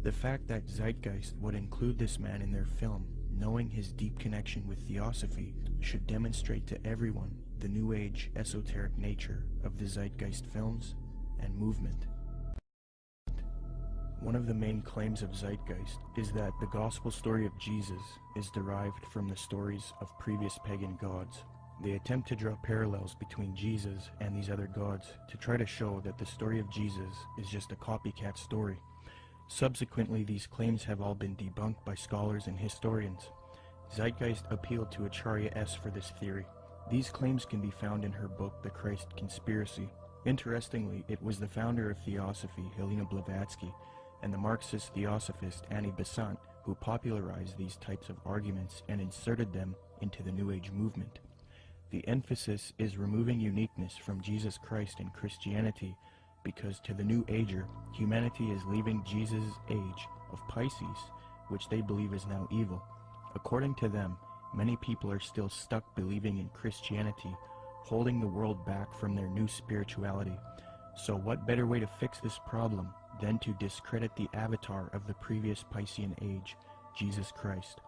The fact that Zeitgeist would include this man in their film, knowing his deep connection with Theosophy, should demonstrate to everyone the New Age esoteric nature of the Zeitgeist films and movement. One of the main claims of Zeitgeist is that the gospel story of Jesus is derived from the stories of previous pagan gods. They attempt to draw parallels between Jesus and these other gods to try to show that the story of Jesus is just a copycat story. Subsequently, these claims have all been debunked by scholars and historians. Zeitgeist appealed to Acharya S. for this theory. These claims can be found in her book, The Christ Conspiracy. Interestingly, it was the founder of Theosophy, Helena Blavatsky, and the Marxist Theosophist Annie Besant who popularized these types of arguments and inserted them into the New Age movement. The emphasis is removing uniqueness from Jesus Christ in Christianity because to the New Ager, humanity is leaving Jesus' age of Pisces, which they believe is now evil. According to them, many people are still stuck believing in Christianity, holding the world back from their new spirituality. So what better way to fix this problem than to discredit the avatar of the previous Piscean age, Jesus Christ?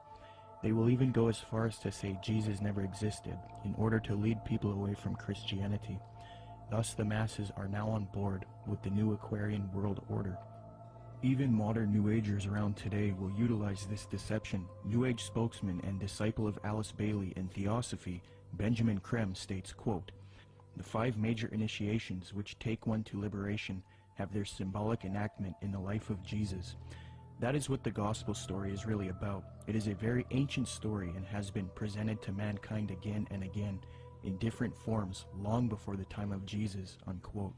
They will even go as far as to say Jesus never existed in order to lead people away from Christianity. Thus the masses are now on board with the new Aquarian world order. Even modern New Agers around today will utilize this deception. New Age spokesman and disciple of Alice Bailey in Theosophy, Benjamin Krem, states, quote, "The 5 major initiations which take one to liberation have their symbolic enactment in the life of Jesus. That is what the gospel story is really about. It is a very ancient story and has been presented to mankind again and again in different forms long before the time of Jesus," unquote.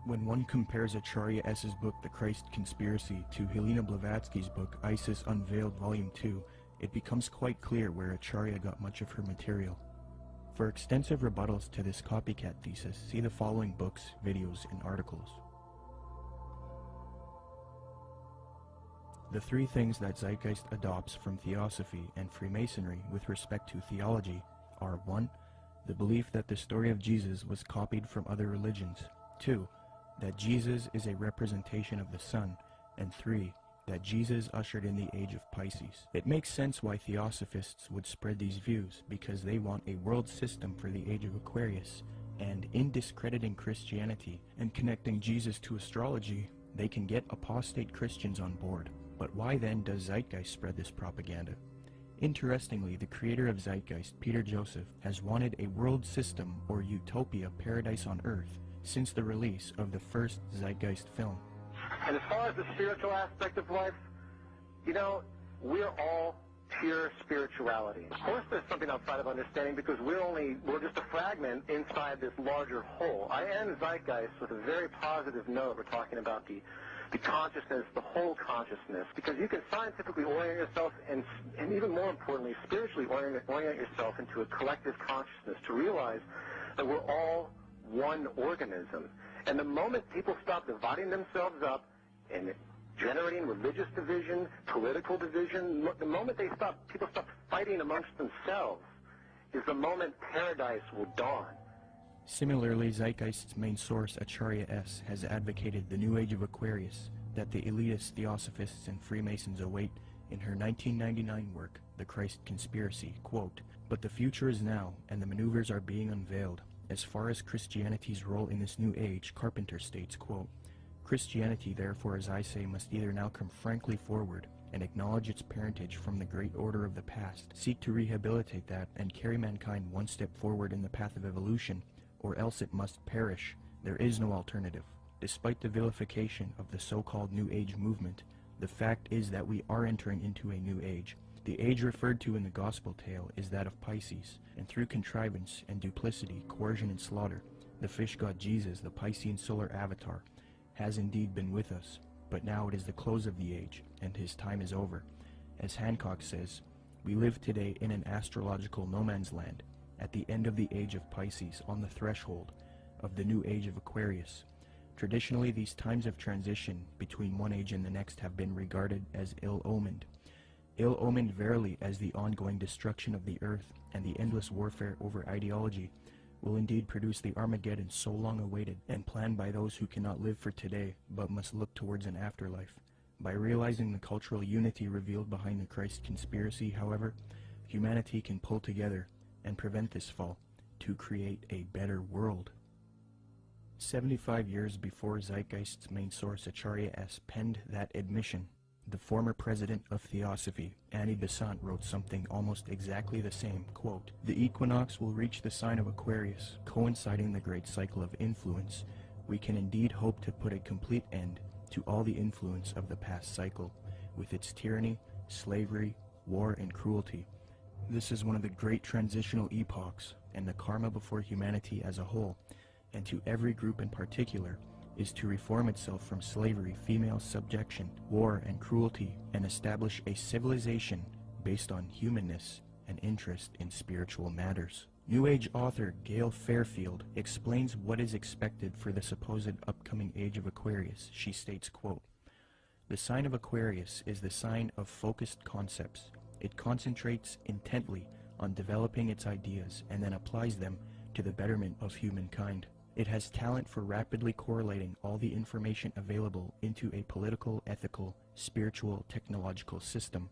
When one compares Acharya S.'s book, The Christ Conspiracy, to Helena Blavatsky's book, Isis Unveiled Volume 2, it becomes quite clear where Acharya got much of her material. For extensive rebuttals to this copycat thesis, see the following books, videos, and articles. The 3 things that Zeitgeist adopts from Theosophy and Freemasonry with respect to theology are 1. The belief that the story of Jesus was copied from other religions. 2. That Jesus is a representation of the sun. And 3. That Jesus ushered in the age of Pisces. It makes sense why Theosophists would spread these views, because they want a world system for the age of Aquarius, and in discrediting Christianity and connecting Jesus to astrology, they can get apostate Christians on board. But why then does Zeitgeist spread this propaganda? Interestingly, the creator of Zeitgeist, Peter Joseph, has wanted a world system or utopia paradise on earth since the release of the first Zeitgeist film. And as far as the spiritual aspect of life, you know, we're all pure spirituality. Of course there's something outside of understanding because we're just a fragment inside this larger whole. I end Zeitgeist with a very positive note. We're talking about the consciousness, the whole consciousness, because you can scientifically orient yourself and even more importantly, spiritually orient yourself into a collective consciousness to realize that we're all one organism. And the moment people stop dividing themselves up and generating religious division, political division, the moment people stop fighting amongst themselves is the moment paradise will dawn. Similarly, Zeitgeist's main source, Acharya S., has advocated the New Age of Aquarius that the elitist Theosophists and Freemasons await in her 1999 work, The Christ Conspiracy, quote, "But the future is now, and the maneuvers are being unveiled. As far as Christianity's role in this new age," Carpenter states, quote, Christianity, therefore, as I say, must either now come frankly forward and acknowledge its parentage from the great order of the past, seek to rehabilitate that, and carry mankind one step forward in the path of evolution, or else it must perish. There is no alternative. Despite the vilification of the so-called New Age movement, the fact is that we are entering into a new age. The age referred to in the gospel tale is that of Pisces, and through contrivance and duplicity, coercion and slaughter, the fish god Jesus, the Piscean solar avatar, has indeed been with us. But now it is the close of the age, and his time is over. As Hancock says, we live today in an astrological no man's land, at the end of the age of Pisces, on the threshold of the new age of Aquarius. Traditionally, these times of transition between one age and the next have been regarded as ill-omened. Ill-omened verily, as the ongoing destruction of the earth and the endless warfare over ideology will indeed produce the Armageddon so long awaited and planned by those who cannot live for today but must look towards an afterlife. By realizing the cultural unity revealed behind the Christ conspiracy, however, humanity can pull together and prevent this fall to create a better world. 75 years before Zeitgeist's main source Acharya S. penned that admission, the former president of Theosophy, Annie Besant, wrote something almost exactly the same, quote, "The equinox will reach the sign of Aquarius, coinciding the great cycle of influence. We can indeed hope to put a complete end to all the influence of the past cycle, with its tyranny, slavery, war, and cruelty. This is one of the great transitional epochs, and the karma before humanity as a whole, and to every group in particular, is to reform itself from slavery, female subjection, war, and cruelty, and establish a civilization based on humanness and interest in spiritual matters." New Age author Gail Fairfield explains what is expected for the supposed upcoming age of Aquarius. She states, quote, "The sign of Aquarius is the sign of focused concepts. It concentrates intently on developing its ideas and then applies them to the betterment of humankind. It has talent for rapidly correlating all the information available into a political, ethical, spiritual, technological system.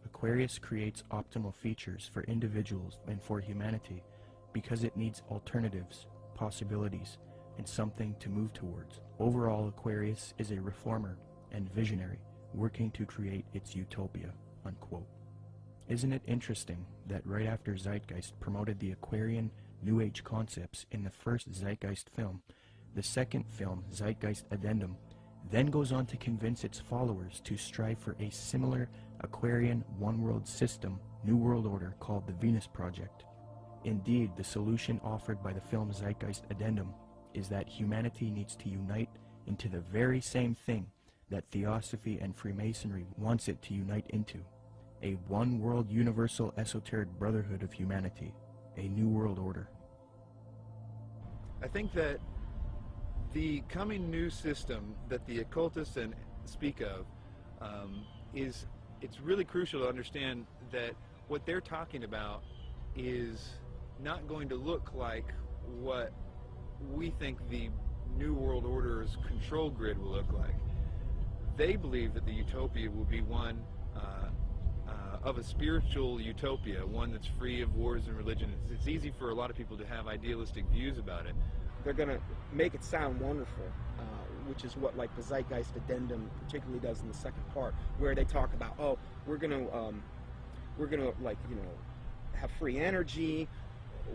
Aquarius creates optimal features for individuals and for humanity because it needs alternatives, possibilities, and something to move towards. Overall, Aquarius is a reformer and visionary working to create its utopia," unquote. Isn't it interesting that right after Zeitgeist promoted the Aquarian New Age concepts in the first Zeitgeist film, the second film, Zeitgeist Addendum, then goes on to convince its followers to strive for a similar Aquarian one-world system, New World Order, called the Venus Project. Indeed, the solution offered by the film Zeitgeist Addendum is that humanity needs to unite into the very same thing that Theosophy and Freemasonry wants it to unite into: a one-world universal esoteric brotherhood of humanity, a new world order. I think that the coming new system that the occultists speak of it's really crucial to understand that what they're talking about is not going to look like what we think the New World Order's control grid will look like. They believe that the utopia will be one of a spiritual utopia, one that's free of wars and religion. It's easy for a lot of people to have idealistic views about it. They're going to make it sound wonderful, which is what like the Zeitgeist Addendum particularly does in the second part, where they talk about, oh, we're going to like, you know, have free energy,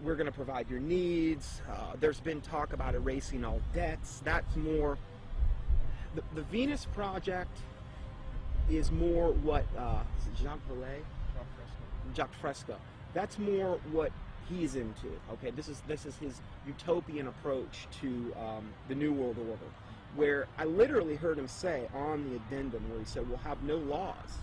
we're going to provide your needs. There's been talk about erasing all debts. That's more the Venus Project is more what Jacques Fresco. That's more what he's into. Okay, this is his utopian approach to the New World Order, where I literally heard him say on the addendum, where he said, "We'll have no laws.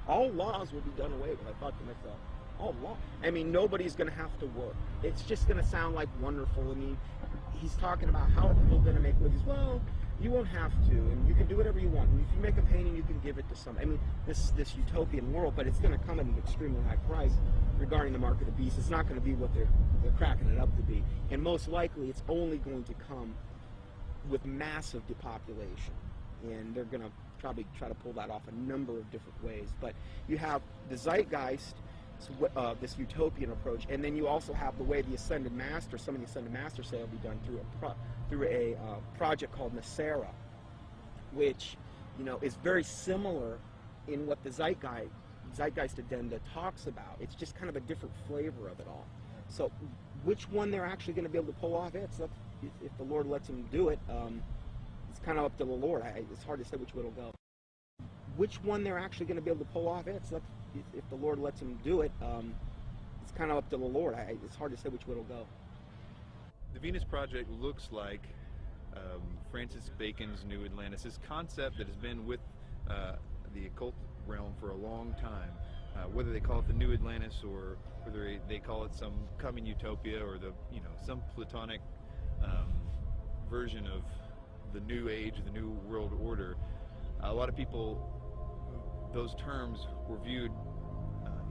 All laws will be done away with." I thought to myself, all law? I mean, nobody's going to have to work. It's just going to sound like wonderful. I mean, he's talking about how are people going to make livings. Well, you won't have to, and you can do whatever you want. And if you make a painting, you can give it to somebody. I mean, this utopian world, but it's going to come at an extremely high price regarding the mark of the beast. It's not going to be what they're cracking it up to be, and most likely, it's only going to come with massive depopulation, and they're going to probably try to pull that off a number of different ways. But you have the Zeitgeist, this utopian approach, and then you also have the way the Ascended Master, some of the Ascended Masters say will be done through a project called Nasera, which, you know, is very similar in what the Zeitgeist Addenda talks about. It's just kind of a different flavor of it all. So which one they're actually going to be able to pull off, if the Lord lets them do it, it's kind of up to the Lord. It's hard to say which way it'll go. Which one they're actually going to be able to pull off, if the Lord lets them do it, it's kind of up to the Lord. It's hard to say which way it'll go. The Venus Project looks like Francis Bacon's New Atlantis, this concept that has been with the occult realm for a long time. Whether they call it the New Atlantis or whether they call it some coming utopia or some Platonic version of the New Age, the New World Order, a lot of people, those terms were viewed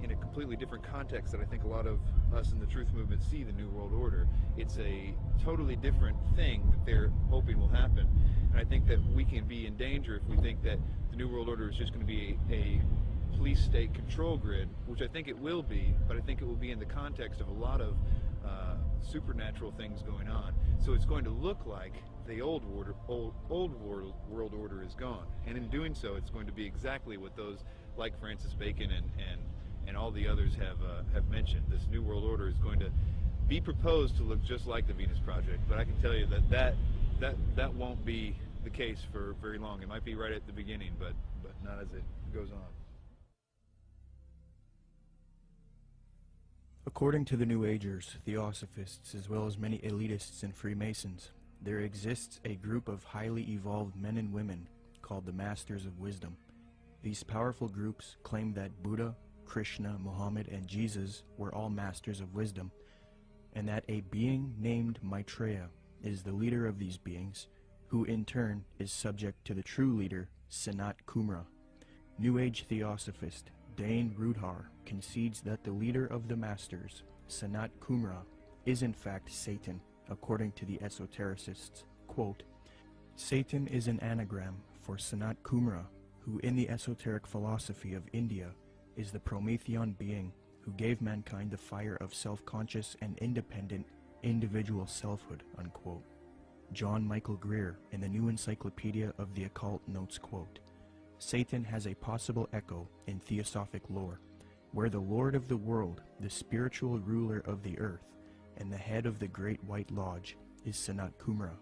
in a completely different context that I think a lot of us in the truth movement see the New World Order. It's a totally different thing that they're hoping will happen. And I think that we can be in danger if we think that the New World Order is just going to be a police state control grid, which I think it will be, but I think it will be in the context of a lot of supernatural things going on. So it's going to look like the old world order is gone, and in doing so, it's going to be exactly what those like Francis Bacon and all the others have mentioned. This new world order is going to be proposed to look just like the Venus Project, but I can tell you that won't be the case for very long. It might be right at the beginning, but not as it goes on. According to the New Agers, Theosophists, as well as many elitists and Freemasons, there exists a group of highly evolved men and women called the Masters of Wisdom. These powerful groups claim that Buddha, Krishna, Muhammad, and Jesus were all masters of wisdom, and that a being named Maitreya is the leader of these beings, who in turn is subject to the true leader, Sanat Kumara. New Age Theosophist Dane Rudhar concedes that the leader of the Masters, Sanat Kumara, is in fact Satan, according to the esotericists. Quote, Satan is an anagram for Sanat Kumara, who in the esoteric philosophy of India is the Promethean being who gave mankind the fire of self-conscious and independent individual selfhood, unquote. John Michael Greer in the New Encyclopedia of the Occult notes, quote, Satan has a possible echo in theosophic lore, where the Lord of the world, the spiritual ruler of the earth, and the head of the Great White Lodge is Sanat Kumara,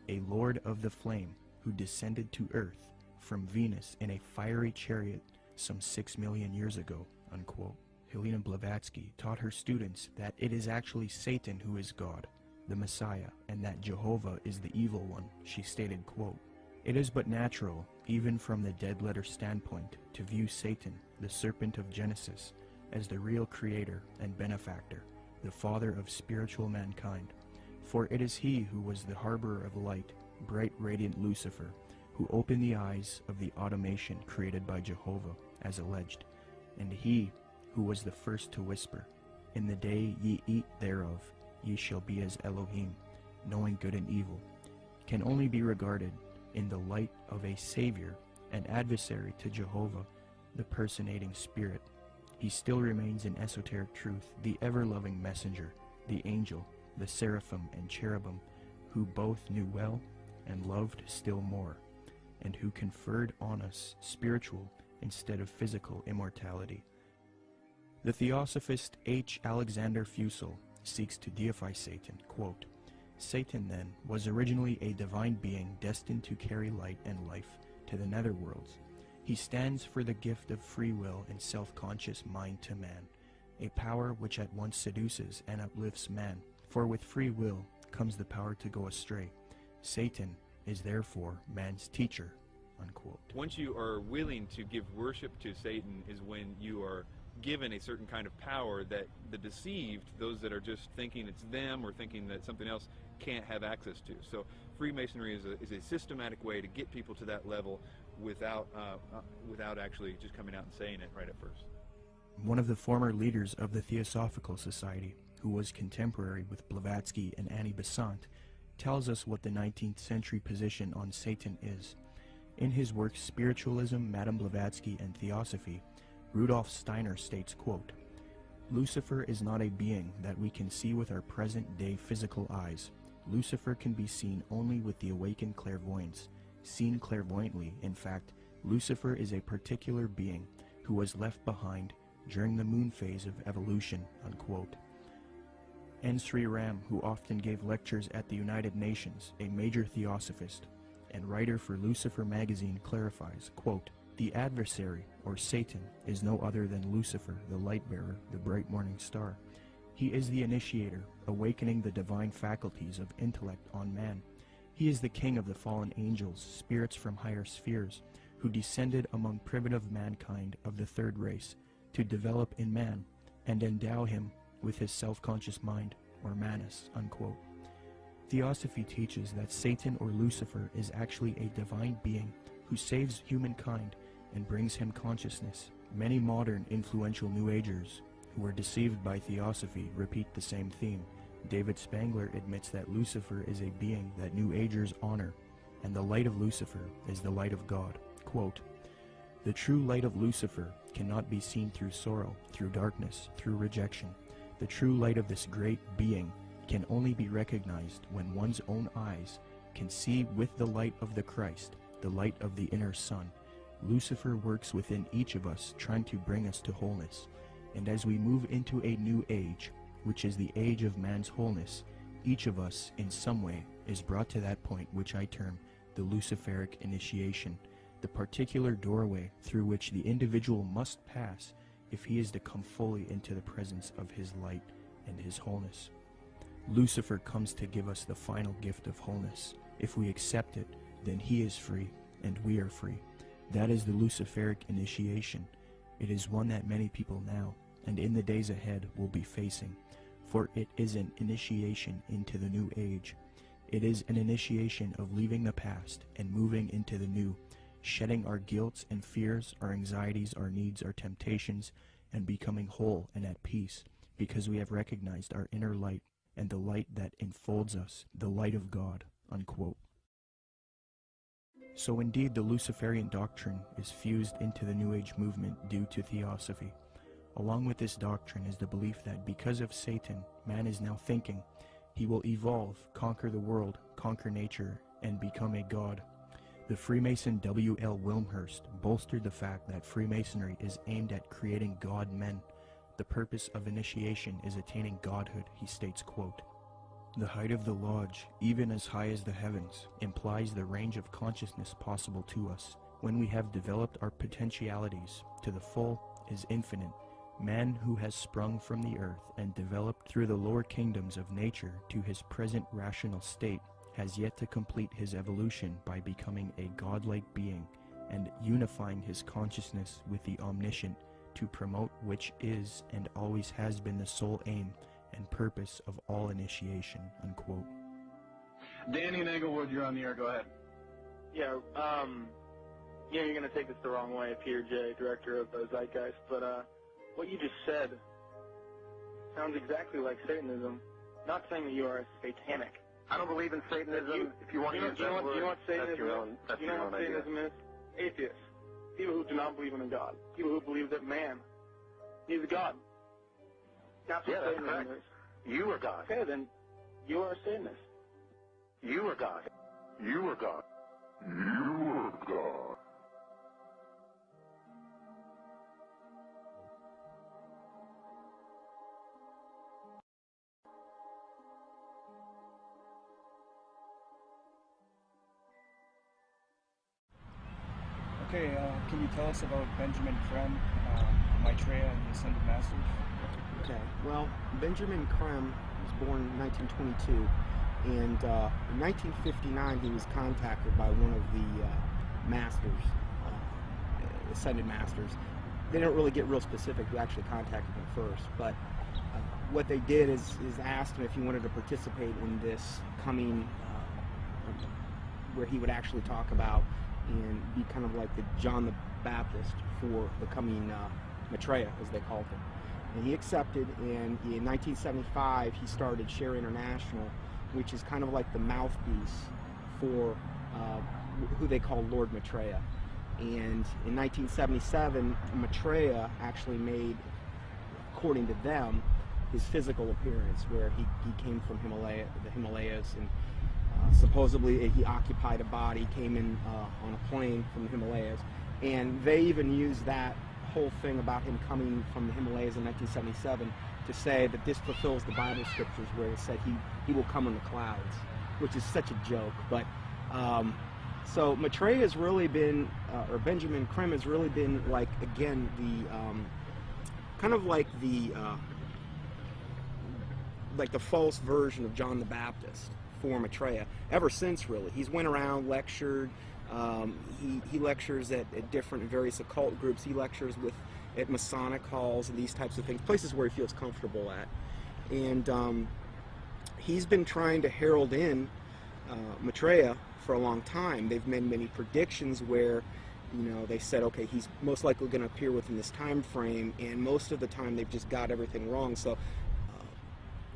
a lord of the flame who descended to earth from Venus in a fiery chariot some 6 million years ago, unquote. Helena Blavatsky taught her students that it is actually Satan who is God, the Messiah, and that Jehovah is the evil one. She stated, quote, It is but natural, even from the dead letter standpoint, to view Satan, the serpent of Genesis, as the real creator and benefactor, the father of spiritual mankind. For it is he who was the harborer of light, bright radiant Lucifer, who opened the eyes of the automation created by Jehovah, as alleged, and he who was the first to whisper, In the day ye eat thereof, ye shall be as Elohim, knowing good and evil, can only be regarded in the light of a savior and adversary to Jehovah, the personating spirit. He still remains in esoteric truth the ever-loving messenger, the angel, the seraphim and cherubim, who both knew well and loved still more, and who conferred on us spiritual instead of physical immortality. The Theosophist H. Alexander Fusel seeks to deify Satan, quote, Satan, then, was originally a divine being destined to carry light and life to the netherworlds. He stands for the gift of free will and self-conscious mind to man, a power which at once seduces and uplifts man, for with free will comes the power to go astray. Satan is therefore man's teacher, unquote. Once you are willing to give worship to Satan is when you are given a certain kind of power that the deceived, those that are just thinking it's them or thinking that something else, can't have access to. So Freemasonry is a systematic way to get people to that level without actually just coming out and saying it right at first. One of the former leaders of the Theosophical Society, who was contemporary with Blavatsky and Annie Besant, tells us what the 19th century position on Satan is. In his work Spiritualism, Madame Blavatsky, and Theosophy, Rudolf Steiner states, quote, Lucifer is not a being that we can see with our present-day physical eyes. Lucifer can be seen only with the awakened clairvoyance. seen clairvoyantly. In fact, Lucifer is a particular being who was left behind during the moon phase of evolution, unquote. N. Sri Ram, who often gave lectures at the United Nations, a major theosophist and writer for Lucifer magazine, clarifies, quote, "The adversary, or Satan, is no other than Lucifer, the light-bearer, the bright morning star. He is the initiator, awakening the divine faculties of intellect on man. He is the king of the fallen angels, spirits from higher spheres, who descended among primitive mankind of the third race to develop in man and endow him with his self-conscious mind, or manas," unquote. Theosophy teaches that Satan, or Lucifer, is actually a divine being who saves humankind and brings him consciousness. Many modern influential New Agers who are deceived by Theosophy repeat the same theme. David Spangler admits that Lucifer is a being that New Agers honor, and the light of Lucifer is the light of God. Quote, "The true light of Lucifer cannot be seen through sorrow, through darkness, through rejection. The true light of this great being can only be recognized when one's own eyes can see with the light of the Christ, the light of the inner sun. Lucifer works within each of us, trying to bring us to wholeness. And as we move into a new age, which is the age of man's wholeness, each of us, in some way, is brought to that point which I term the Luciferic initiation, the particular doorway through which the individual must pass if he is to come fully into the presence of his light and his wholeness. Lucifer comes to give us the final gift of wholeness. If we accept it, then he is free, and we are free. That is the Luciferic initiation. It is one that many people now, and in the days ahead, will be facing, for it is an initiation into the new age. It is an initiation of leaving the past and moving into the new, shedding our guilts and fears, our anxieties, our needs, our temptations, and becoming whole and at peace, because we have recognized our inner light and the light that enfolds us, the light of God," unquote. So indeed, the Luciferian doctrine is fused into the New Age movement due to Theosophy. Along with this doctrine is the belief that because of Satan, man is now thinking he will evolve, conquer the world, conquer nature, and become a god. The Freemason W.L. Wilmhurst bolstered the fact that Freemasonry is aimed at creating god-men. The purpose of initiation is attaining godhood, he states, quote, "The height of the lodge, even as high as the heavens, implies the range of consciousness possible to us. When we have developed our potentialities to the full is infinite. Man who has sprung from the earth and developed through the lower kingdoms of nature to his present rational state has yet to complete his evolution by becoming a godlike being and unifying his consciousness with the omniscient, to promote which is and always has been the sole aim and purpose of all initiation," unquote. Danny and Englewood, you're on the air. Go ahead. Yeah, you're going to take this the wrong way, Peter J., director of Zeitgeist, but what you just said sounds exactly like Satanism. Not saying that you are satanic. I don't believe in Satanism. If you want to use that word, you know what Satanism that's your own idea. Satanism is? Atheists. People who do not believe in a God. People who believe that man is God. That's what Satanism correct. is. You are God. Okay, then you are a Satanist. You are God. You are God. You are God. Okay, can you tell us about Benjamin Creme, Maitreya, and the Ascended Masters? Okay, well, Benjamin Creme was born in 1922, and in 1959 he was contacted by one of the masters, Ascended Masters. They didn't really get real specific who actually contacted him first, but what they did is asked him if he wanted to participate in this coming, where he would actually talk about and be kind of like the John the Baptist for the coming Maitreya, as they called him. And he accepted, and in 1975 he started Share International, which is kind of like the mouthpiece for who they call Lord Maitreya. And in 1977, Maitreya actually made, according to them, his physical appearance, where he came from the Himalayas, and supposedly he occupied a body, came in on a plane from the Himalayas, and they even used that whole thing about him coming from the Himalayas in 1977 to say that this fulfills the Bible scriptures where it said he will come in the clouds, which is such a joke. But so Maitreya has really been, or Benjamin Creme has really been, like, again, the kind of like the false version of John the Baptist for Maitreya ever since, really. He's went around, lectured. He lectures at different various occult groups. He lectures at Masonic halls and these types of things, places where he feels comfortable at. And he's been trying to herald in Maitreya for a long time. They've made many predictions where, you know, they said, okay, he's most likely going to appear within this time frame, and most of the time they've just got everything wrong. So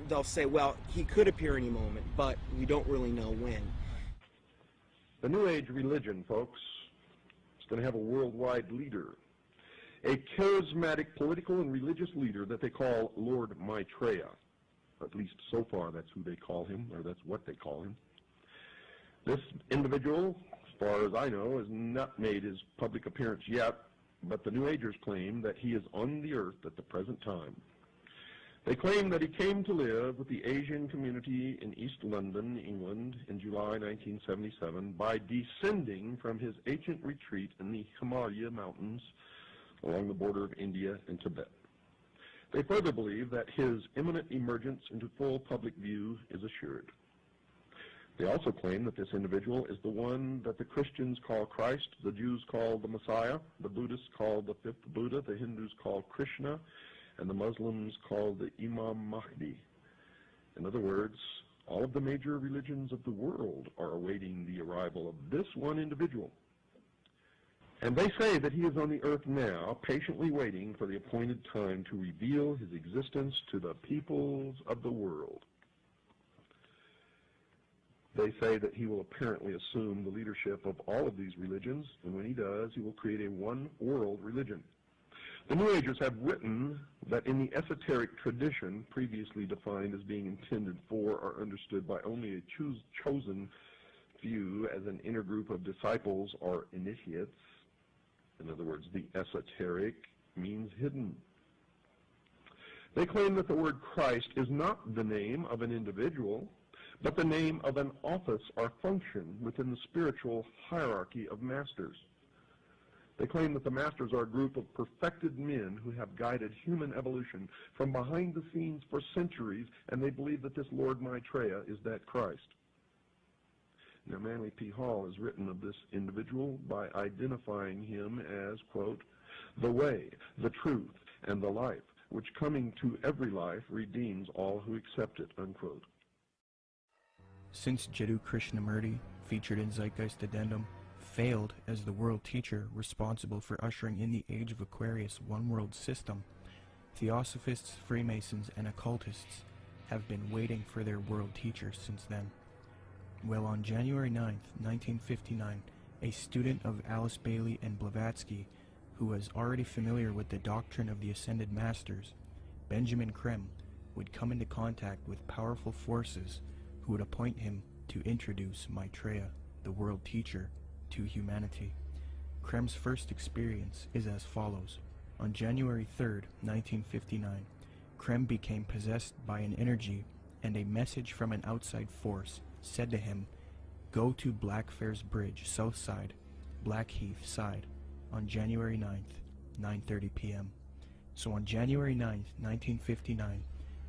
they'll say, well, he could appear any moment, but we don't really know when. The New Age religion, folks, is going to have a worldwide leader, a charismatic political and religious leader that they call Lord Maitreya. At least so far that's who they call him, or that's what they call him. This individual, as far as I know, has not made his public appearance yet, but the New Agers claim that he is on the earth at the present time. They claim that he came to live with the Asian community in East London, England, in July 1977 by descending from his ancient retreat in the Himalaya mountains along the border of India and Tibet. They further believe that his imminent emergence into full public view is assured. They also claim that this individual is the one that the Christians call Christ, the Jews call the Messiah, the Buddhists call the fifth Buddha, the Hindus call Krishna, and the Muslims call the Imam Mahdi. In other words, all of the major religions of the world are awaiting the arrival of this one individual. And they say that he is on the earth now, patiently waiting for the appointed time to reveal his existence to the peoples of the world. They say that he will apparently assume the leadership of all of these religions, and when he does, he will create a one-world religion. The New Agers have written that in the esoteric tradition, previously defined as being intended for or understood by only a chosen few as an inner group of disciples or initiates, in other words, the esoteric means hidden. They claim that the word Christ is not the name of an individual, but the name of an office or function within the spiritual hierarchy of masters. They claim that the masters are a group of perfected men who have guided human evolution from behind the scenes for centuries, and they believe that this Lord Maitreya is that Christ. Now, Manly P. Hall has written of this individual by identifying him as, quote, the way, the truth, and the life, which coming to every life redeems all who accept it, unquote. Since Jiddu Krishnamurti, featured in Zeitgeist Addendum, failed as the world teacher responsible for ushering in the Age of Aquarius one-world system, Theosophists, Freemasons, and occultists have been waiting for their world teacher since then. Well, on January 9th, 1959, a student of Alice Bailey and Blavatsky, who was already familiar with the doctrine of the Ascended Masters, Benjamin Creme, would come into contact with powerful forces who would appoint him to introduce Maitreya, the world teacher, to humanity. Creme's first experience is as follows. On January 3rd, 1959, Creme became possessed by an energy, and a message from an outside force said to him, go to Blackfriars Bridge, south side, Blackheath side, on January 9th, 9:30 p.m. So on January 9th, 1959,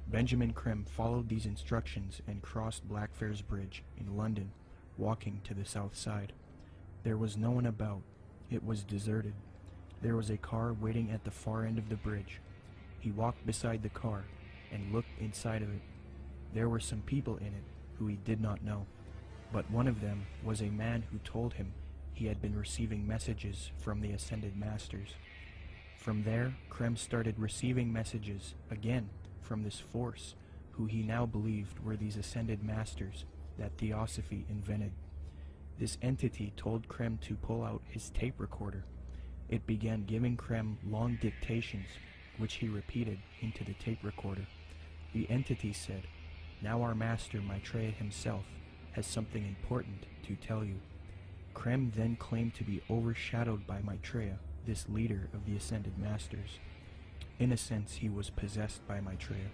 Benjamin Creme followed these instructions and crossed Blackfriars Bridge in London, walking to the south side. There was no one about. It was deserted. There was a car waiting at the far end of the bridge. He walked beside the car and looked inside of it. There were some people in it who he did not know, but one of them was a man who told him he had been receiving messages from the Ascended Masters. From there, Creme started receiving messages again from this force, who he now believed were these Ascended Masters that Theosophy invented. This entity told Creme to pull out his tape recorder. It began giving Creme long dictations, which he repeated into the tape recorder. The entity said, now our master Maitreya himself has something important to tell you. Krem then claimed to be overshadowed by Maitreya, this leader of the Ascended Masters. In a sense, he was possessed by Maitreya.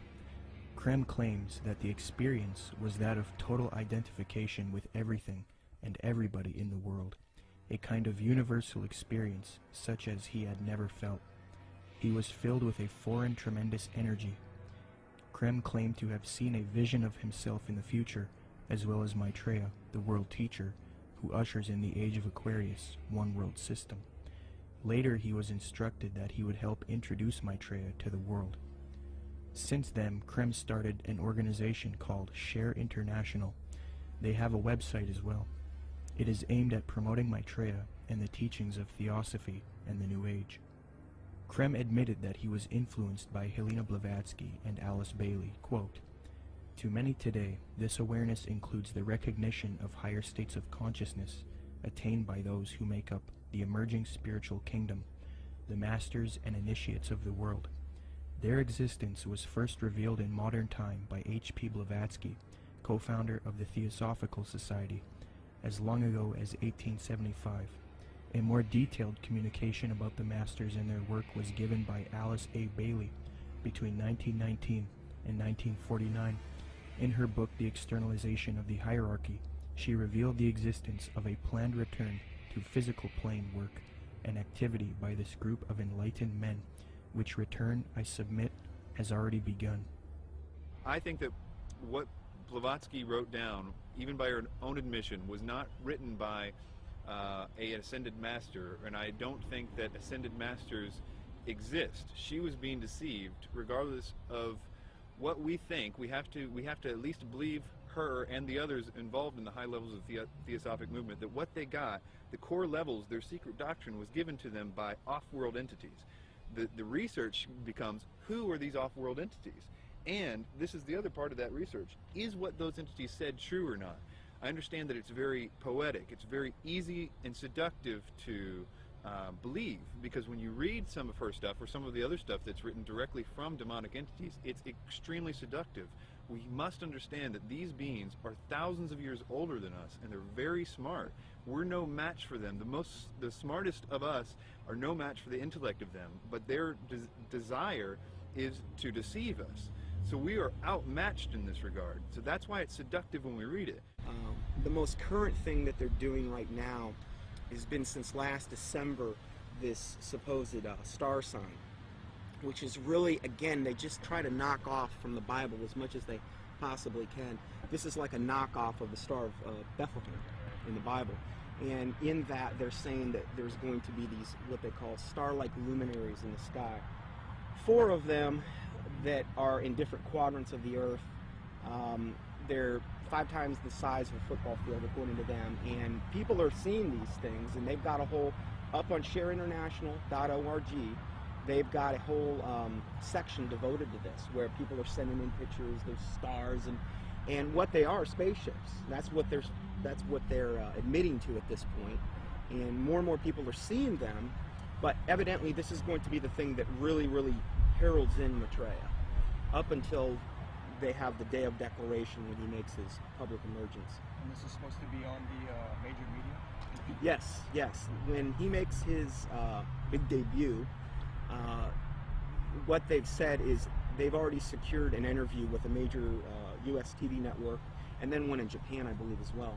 Krem claims that the experience was that of total identification with everything and everybody in the world, a kind of universal experience such as he had never felt. He was filled with a foreign tremendous energy. Krem claimed to have seen a vision of himself in the future, as well as Maitreya, the world teacher, who ushers in the Age of Aquarius, one world system. Later he was instructed that he would help introduce Maitreya to the world. Since then, Krem started an organization called Share International. They have a website as well. It is aimed at promoting Maitreya and the teachings of Theosophy and the New Age. Krem admitted that he was influenced by Helena Blavatsky and Alice Bailey. Quote, "To many today, this awareness includes the recognition of higher states of consciousness attained by those who make up the emerging spiritual kingdom, the masters and initiates of the world. Their existence was first revealed in modern time by H.P. Blavatsky, co-founder of the Theosophical Society, as long ago as 1875. A more detailed communication about the masters and their work was given by Alice A. Bailey between 1919 and 1949. In her book, The Externalization of the Hierarchy, she revealed the existence of a planned return to physical plane work and activity by this group of enlightened men, which return, I submit, has already begun." I think that what Blavatsky wrote down, even by her own admission, was not written by an ascended master, and I don't think that ascended masters exist. She was being deceived. Regardless of what we think, we have to at least believe her and the others involved in the high levels of the Theosophic movement, that what they got, the core levels, their secret doctrine, was given to them by off-world entities. The research becomes, who are these off-world entities? And this is the other part of that research. Is what those entities said true or not? I understand that it's very poetic. It's very easy and seductive to believe, because when you read some of her stuff or some of the other stuff that's written directly from demonic entities, it's extremely seductive. We must understand that these beings are thousands of years older than us, and they're very smart. We're no match for them. The smartest of us are no match for the intellect of them, but their desire is to deceive us. So we are outmatched in this regard. So that's why it's seductive when we read it. The most current thing that they're doing right now has been since last December, this supposed star sign, which is really, again, they just try to knock off from the Bible as much as they possibly can. This is like a knockoff of the Star of Bethlehem in the Bible. And in that, they're saying that there's going to be these, what they call star-like luminaries in the sky. 4 of them that are in different quadrants of the earth. They're 5 times the size of a football field, according to them. And people are seeing these things, and they've got a whole, up on shareinternational.org, they've got a whole section devoted to this, where people are sending in pictures, there's stars, and what they are spaceships. That's what they're admitting to at this point. And more people are seeing them, but evidently this is going to be the thing that really, really heralds in Maitreya, up until they have the day of declaration when he makes his public emergence. And this is supposed to be on the major media? Yes. When he makes his big debut, what they've said is they've already secured an interview with a major U.S. TV network, and then one in Japan, I believe, as well.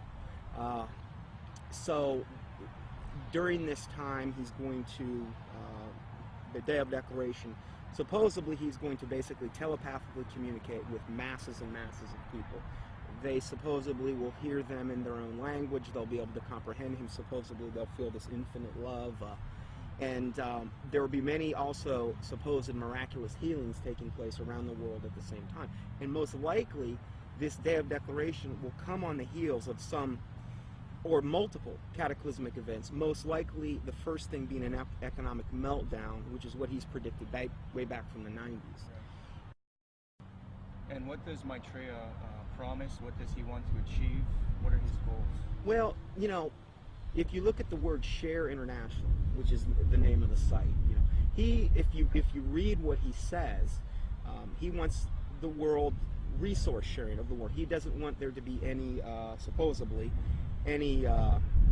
So during this time, he's going to, the day of declaration, supposedly he's going to basically telepathically communicate with masses and masses of people. They supposedly will hear them in their own language. They'll be able to comprehend him. Supposedly they'll feel this infinite love. And there will be many also supposed miraculous healings taking place around the world at the same time. And most likely, this day of declaration will come on the heels of some or multiple cataclysmic events, most likely the first thing being an economic meltdown, which is what he's predicted way back from the 90s. And what does Maitreya promise? What does he want to achieve? What are his goals? Well, you know, if you look at the word Share International, which is the name of the site, you know, if you read what he says, he wants the world resource sharing of the world. He doesn't want there to be any, supposedly, any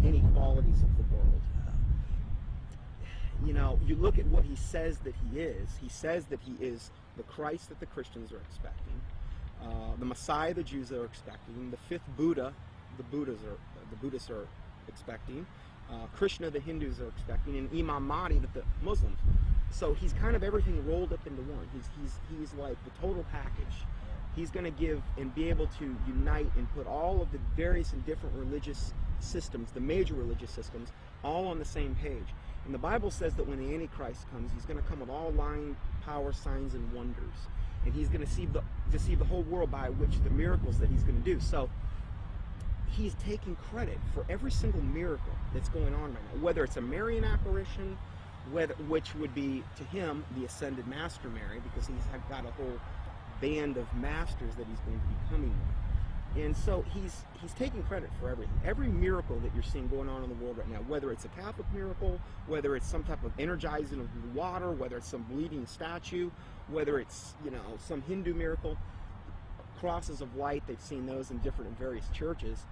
inequalities of the world. You know, you look at what he says that he is. He says that he is the Christ that the Christians are expecting, the Messiah the Jews are expecting, the fifth Buddha the Buddhists are expecting, Krishna the Hindus are expecting, and Imam Mahdi that the Muslims. So he's kind of everything rolled up into one. He's like the total package. He's going to give and be able to unite and put all of the various and different religious systems, the major religious systems, all on the same page. And the Bible says that when the Antichrist comes, he's going to come with all lying, power, signs, and wonders. And he's going to deceive the whole world by which the miracles that he's going to do. So he's taking credit for every single miracle that's going on right now, whether it's a Marian apparition, which would be to him the ascended Master Mary, because he's got a whole band of masters that he's going to be coming with. And so he's taking credit for everything. Every miracle that you're seeing going on in the world right now, whether it's a Catholic miracle, whether it's some type of energizing of water, whether it's some bleeding statue, whether it's, you know, some Hindu miracle, crosses of light, they've seen those in different and various churches.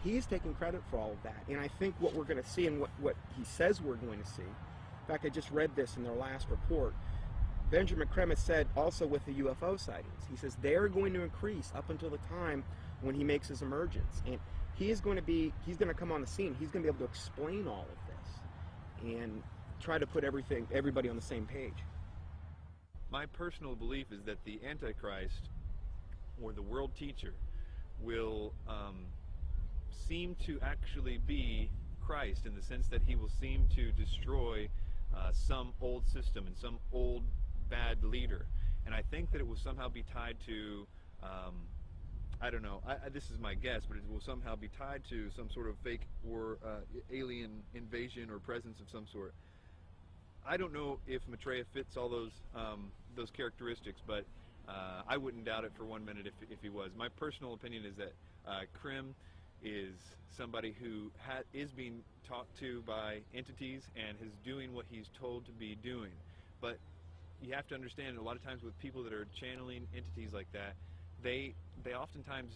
He's taking credit for all of that. And I think what we're going to see and what he says we're going to see, in fact, I just read this in their last report, Benjamin Krem said also with the UFO sightings, he says they're going to increase up until the time when he makes his emergence. And he's going to come on the scene. He's going to be able to explain all of this and try to put everybody on the same page. My personal belief is that the Antichrist, or the world teacher, will seem to actually be Christ, in the sense that he will seem to destroy some old system and some old bad leader. And I think that it will somehow be tied to, I don't know, this is my guess, but it will somehow be tied to some sort of fake or alien invasion or presence of some sort. I don't know if Maitreya fits all those characteristics, but I wouldn't doubt it for 1 minute if he was. My personal opinion is that Krim is somebody who is being talked to by entities and is doing what he's told to be doing. But you have to understand, a lot of times with people that are channeling entities like that, they oftentimes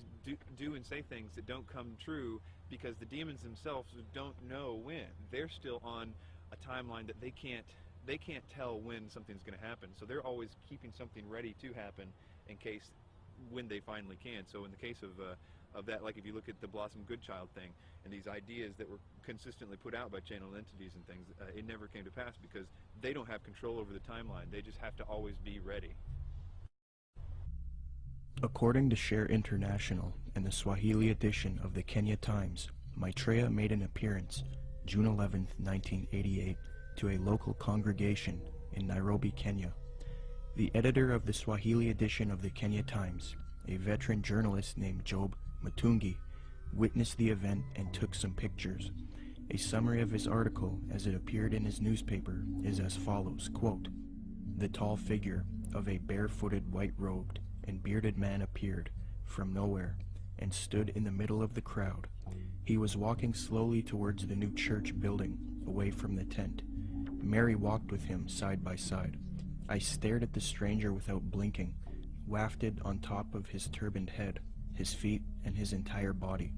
do and say things that don't come true, because the demons themselves don't know when. They're still on a timeline that they can't tell when something's going to happen. So they're always keeping something ready to happen in case when they finally can. So in the case of that, like if you look at the Blossom Goodchild thing and these ideas that were consistently put out by channel entities and things, it never came to pass because they don't have control over the timeline. They just have to always be ready. According to Share International and the Swahili edition of the Kenya Times, Maitreya made an appearance June 11, 1988, to a local congregation in Nairobi, Kenya. The editor of the Swahili edition of the Kenya Times, a veteran journalist named Job Matungi, witnessed the event and took some pictures. A summary of his article as it appeared in his newspaper is as follows, quote, "The tall figure of a barefooted, white-robed and bearded man appeared from nowhere and stood in the middle of the crowd. He was walking slowly towards the new church building, away from the tent. Mary walked with him side by side. I stared at the stranger without blinking, wafted on top of his turbaned head, his feet, and his entire body.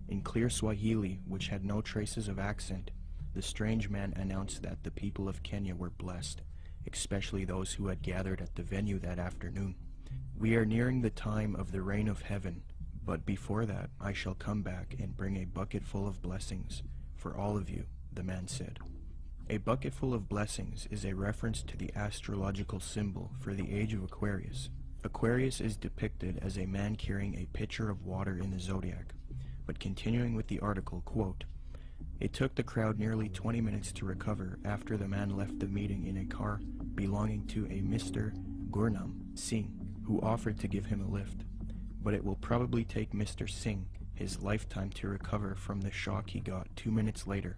In clear Swahili, which had no traces of accent, the strange man announced that the people of Kenya were blessed, especially those who had gathered at the venue that afternoon. We are nearing the time of the reign of heaven, but before that I shall come back and bring a bucket full of blessings for all of you, the man said. A bucket full of blessings is a reference to the astrological symbol for the age of Aquarius. Aquarius is depicted as a man carrying a pitcher of water in the zodiac. But continuing with the article, quote, "It took the crowd nearly 20 minutes to recover after the man left the meeting in a car belonging to a Mr. Gurnam Singh, who offered to give him a lift. But it will probably take Mr. Singh his lifetime to recover from the shock he got 2 minutes later.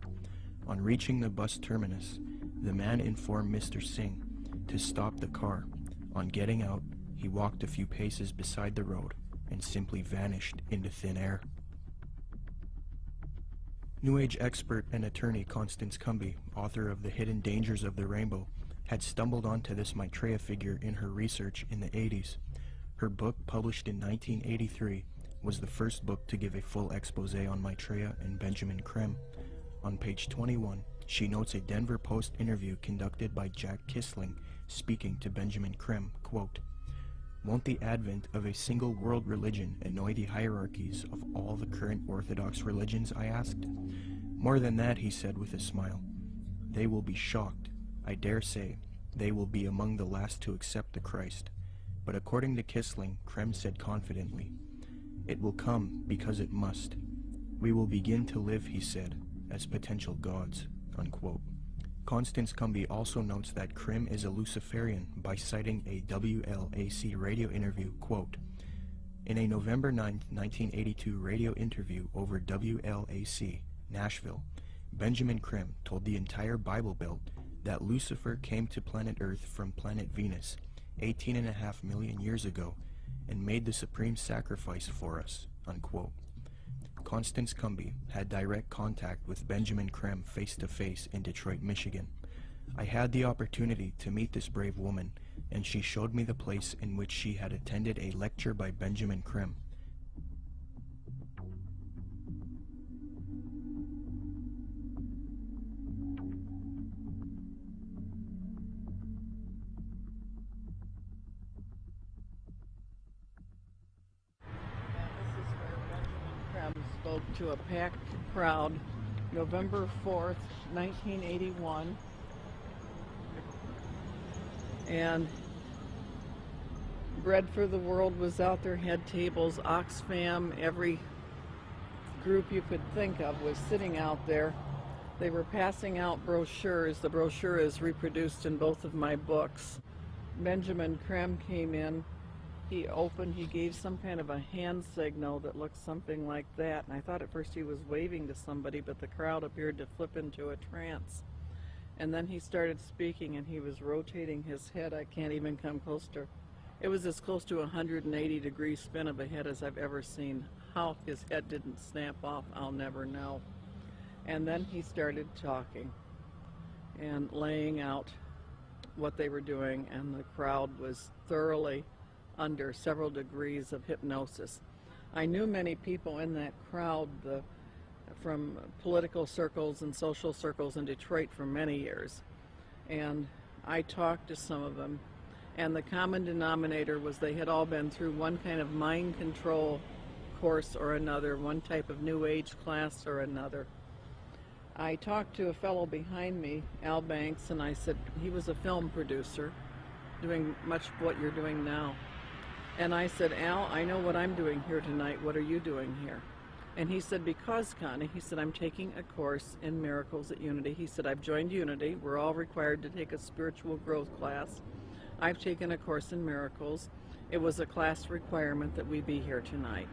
On reaching the bus terminus, the man informed Mr. Singh to stop the car. On getting out, he walked a few paces beside the road and simply vanished into thin air." New Age expert and attorney Constance Cumby, author of The Hidden Dangers of the Rainbow, had stumbled onto this Maitreya figure in her research in the 80s. Her book, published in 1983, was the first book to give a full expose on Maitreya and Benjamin Creme. On page 21, she notes a Denver Post interview conducted by Jack Kissling speaking to Benjamin Creme, quote, "Won't the advent of a single world religion annoy the hierarchies of all the current Orthodox religions?" I asked. "More than that," he said with a smile. "They will be shocked. I dare say they will be among the last to accept the Christ." But according to Kissling, Creme said confidently, "It will come because it must. We will begin to live," he said, "as potential gods," unquote. Constance Cumby also notes that Creme is a Luciferian by citing a WLAC radio interview, quote, "In a November 9, 1982 radio interview over WLAC, Nashville, Benjamin Creme told the entire Bible Belt that Lucifer came to planet Earth from planet Venus 18.5 million years ago and made the supreme sacrifice for us," unquote. Constance Cumby had direct contact with Benjamin Creme face-to-face in Detroit, Michigan. I had the opportunity to meet this brave woman, and she showed me the place in which she had attended a lecture by Benjamin Creme. Spoke to a packed crowd November 4th, 1981, and Bread for the World was out there, had tables, Oxfam, every group you could think of was sitting out there. They were passing out brochures. The brochure is reproduced in both of my books. Benjamin Creme came in. He opened, he gave some kind of a hand signal that looked something like that, and I thought at first he was waving to somebody, but the crowd appeared to flip into a trance. And then he started speaking, and he was rotating his head. I can't even come close to, it was as close to a 180-degree spin of a head as I've ever seen. How his head didn't snap off, I'll never know. And then he started talking and laying out what they were doing, and the crowd was thoroughly under several degrees of hypnosis. I knew many people in that crowd from political circles and social circles in Detroit for many years, and I talked to some of them, and the common denominator was they had all been through one kind of mind control course or another, one type of New Age class or another. I talked to a fellow behind me, Al Banks, and I said, he was a film producer doing much of what you're doing now. And I said, "Al, I know what I'm doing here tonight. What are you doing here?" And he said, "Because, Connie," he said, "I'm taking a course in miracles at Unity." He said, "I've joined Unity. We're all required to take a spiritual growth class. I've taken a course in miracles. It was a class requirement that we be here tonight."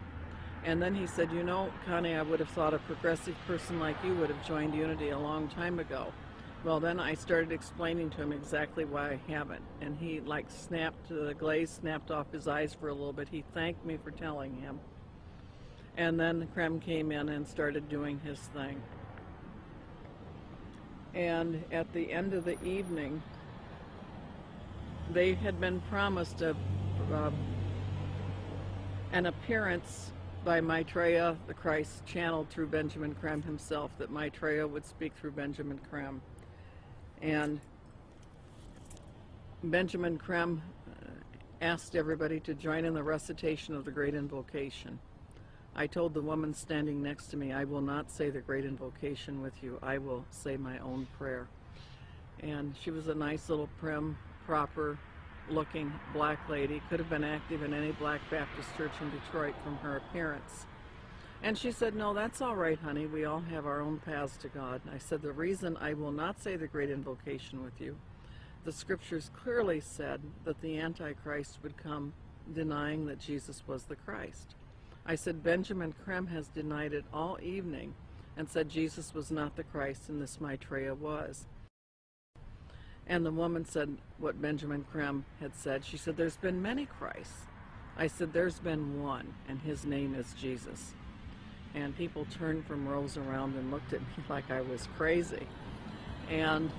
And then he said, "You know, Connie, I would have thought a progressive person like you would have joined Unity a long time ago." Well, then I started explaining to him exactly why I haven't, and he snapped, the glaze snapped off his eyes for a little bit. He thanked me for telling him. And then Creme came in and started doing his thing. And at the end of the evening, they had been promised an appearance by Maitreya, the Christ, channeled through Benjamin Creme himself, that Maitreya would speak through Benjamin Creme. And Benjamin Creme asked everybody to join in the recitation of the Great Invocation. I told the woman standing next to me, "I will not say the Great Invocation with you. I will say my own prayer." And she was a nice little prim, proper-looking black lady. Could have been active in any Black Baptist church in Detroit from her appearance. And she said, "No, that's all right, honey. We all have our own paths to God." And I said, "The reason I will not say the Great Invocation with you, the scriptures clearly said that the Antichrist would come denying that Jesus was the Christ." I said, "Benjamin Creme has denied it all evening and said Jesus was not the Christ and this Maitreya was." And the woman said what Benjamin Creme had said. She said, "There's been many Christs." I said, "There's been one, and his name is Jesus." And people turned from rows around and looked at me like I was crazy. And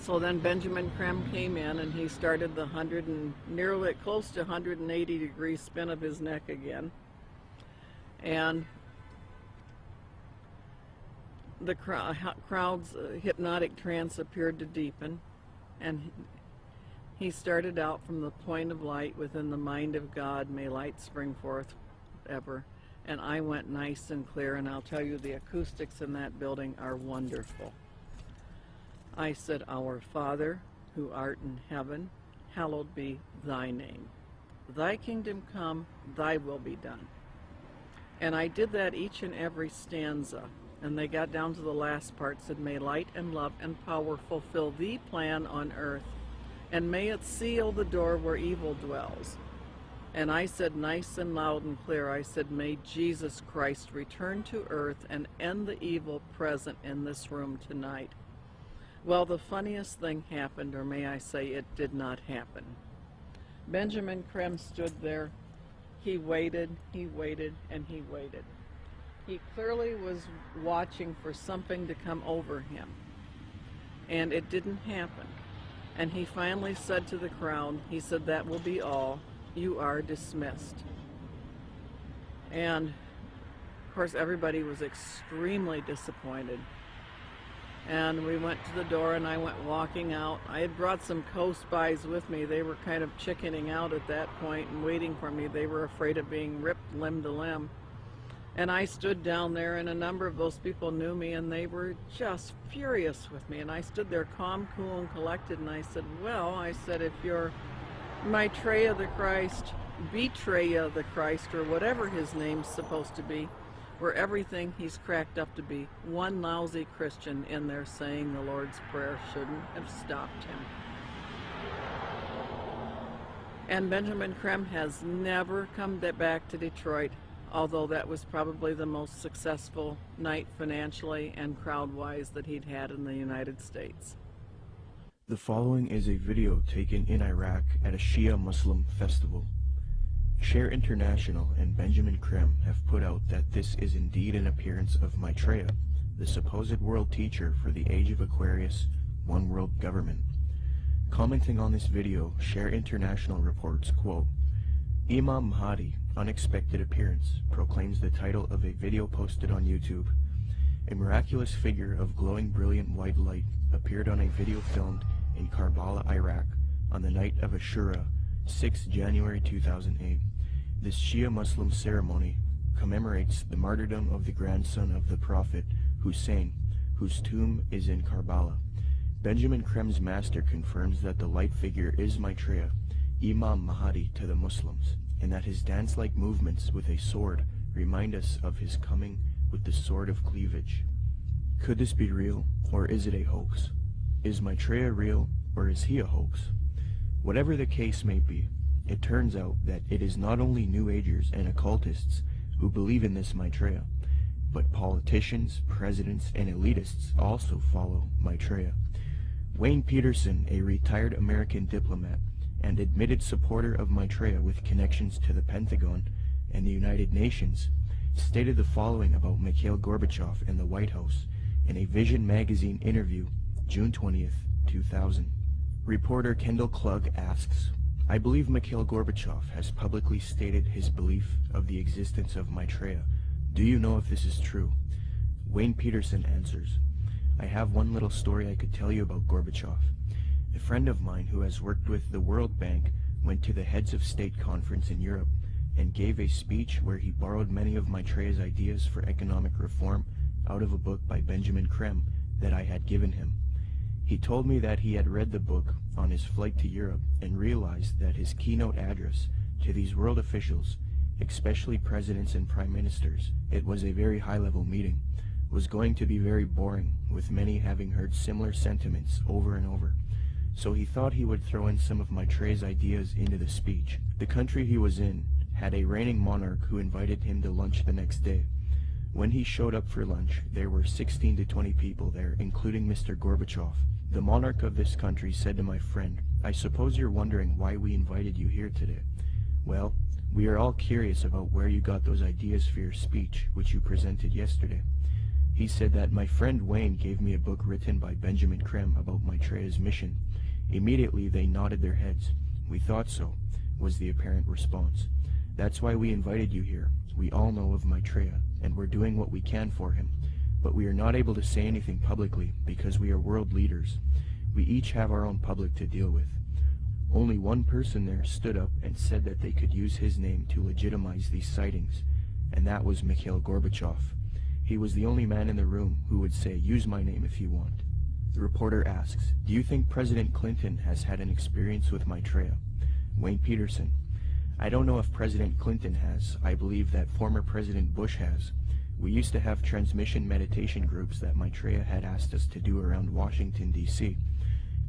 So then Benjamin Krem came in and he started the nearly close to 180-degree spin of his neck again. And the crowd's hypnotic trance appeared to deepen, and he started out from the point of light within the mind of God, may light spring forth ever. And I went nice and clear, and I'll tell you, the acoustics in that building are wonderful. I said, Our Father, who art in heaven, hallowed be thy name. Thy kingdom come, thy will be done. And I did that each and every stanza. And they got down to the last part, said, May light and love and power fulfill thee plan on earth, and may it seal the door where evil dwells. And I said nice and loud and clear, I said, May Jesus Christ return to earth and end the evil present in this room tonight. Well, the funniest thing happened, or may I say it did not happen. Benjamin Krem stood there. He waited, and he waited. He clearly was watching for something to come over him, and it didn't happen. And he finally said to the crowd, he said, That will be all. You are dismissed. And of course everybody was extremely disappointed. And we went to the door and I went walking out. I had brought some co-spies with me. They were kind of chickening out at that point and waiting for me. They were afraid of being ripped limb to limb. And I stood down there, and a number of those people knew me, and they were just furious with me. And I stood there calm, cool, and collected, and I said, well, I said, if you're Maitreya the Christ, Betreya the Christ, or whatever his name's supposed to be, or everything he's cracked up to be, one lousy Christian in there saying the Lord's Prayer shouldn't have stopped him. And Benjamin Krem has never come back to Detroit, although that was probably the most successful night financially and crowd-wise that he'd had in the United States. The following is a video taken in Iraq at a Shia Muslim festival. Share International and Benjamin Krem have put out that this is indeed an appearance of Maitreya, the supposed world teacher for the Age of Aquarius, One World Government. Commenting on this video, Share International reports, quote, Imam Mahdi, Unexpected Appearance, proclaims the title of a video posted on YouTube. A miraculous figure of glowing brilliant white light appeared on a video filmed in Karbala, Iraq, on the night of Ashura, 6 January 2008. This Shia Muslim ceremony commemorates the martyrdom of the grandson of the Prophet, Hussein, whose tomb is in Karbala. Benjamin Krem's master confirms that the light figure is Maitreya, Imam Mahdi to the Muslims, and that his dance-like movements with a sword remind us of his coming with the sword of cleavage. Could this be real, or is it a hoax? Is Maitreya real, or is he a hoax? Whatever the case may be, it turns out that it is not only New Agers and occultists who believe in this Maitreya, but politicians, presidents, and elitists also follow Maitreya. Wayne Peterson, a retired American diplomat and admitted supporter of Maitreya with connections to the Pentagon and the United Nations, stated the following about Mikhail Gorbachev and the White House in a Vision magazine interview, June 20th, 2000. Reporter Kendall Klug asks, I believe Mikhail Gorbachev has publicly stated his belief of the existence of Maitreya. Do you know if this is true? Wayne Peterson answers, I have one little story I could tell you about Gorbachev. A friend of mine who has worked with the World Bank went to the Heads of State Conference in Europe and gave a speech where he borrowed many of Maitreya's ideas for economic reform out of a book by Benjamin Krem that I had given him. He told me that he had read the book on his flight to Europe and realized that his keynote address to these world officials, especially presidents and prime ministers, it was a very high-level meeting, was going to be very boring, with many having heard similar sentiments over and over. So he thought he would throw in some of Maitreya's ideas into the speech. The country he was in had a reigning monarch who invited him to lunch the next day. When he showed up for lunch, there were 16 to 20 people there, including Mr. Gorbachev. The monarch of this country said to my friend, I suppose you're wondering why we invited you here today. Well, we are all curious about where you got those ideas for your speech, which you presented yesterday. He said that my friend Wayne gave me a book written by Benjamin Creme about Maitreya's mission. Immediately they nodded their heads. We thought so, was the apparent response. That's why we invited you here. We all know of Maitreya, and we're doing what we can for him. But we are not able to say anything publicly because we are world leaders. We each have our own public to deal with. Only one person there stood up and said that they could use his name to legitimize these sightings, and that was Mikhail Gorbachev. He was the only man in the room who would say, "Use my name if you want." The reporter asks, "Do you think President Clinton has had an experience with Maitreya?" Wayne Peterson: "I don't know if President Clinton has. I believe that former President Bush has. We used to have transmission meditation groups that Maitreya had asked us to do around Washington, D.C.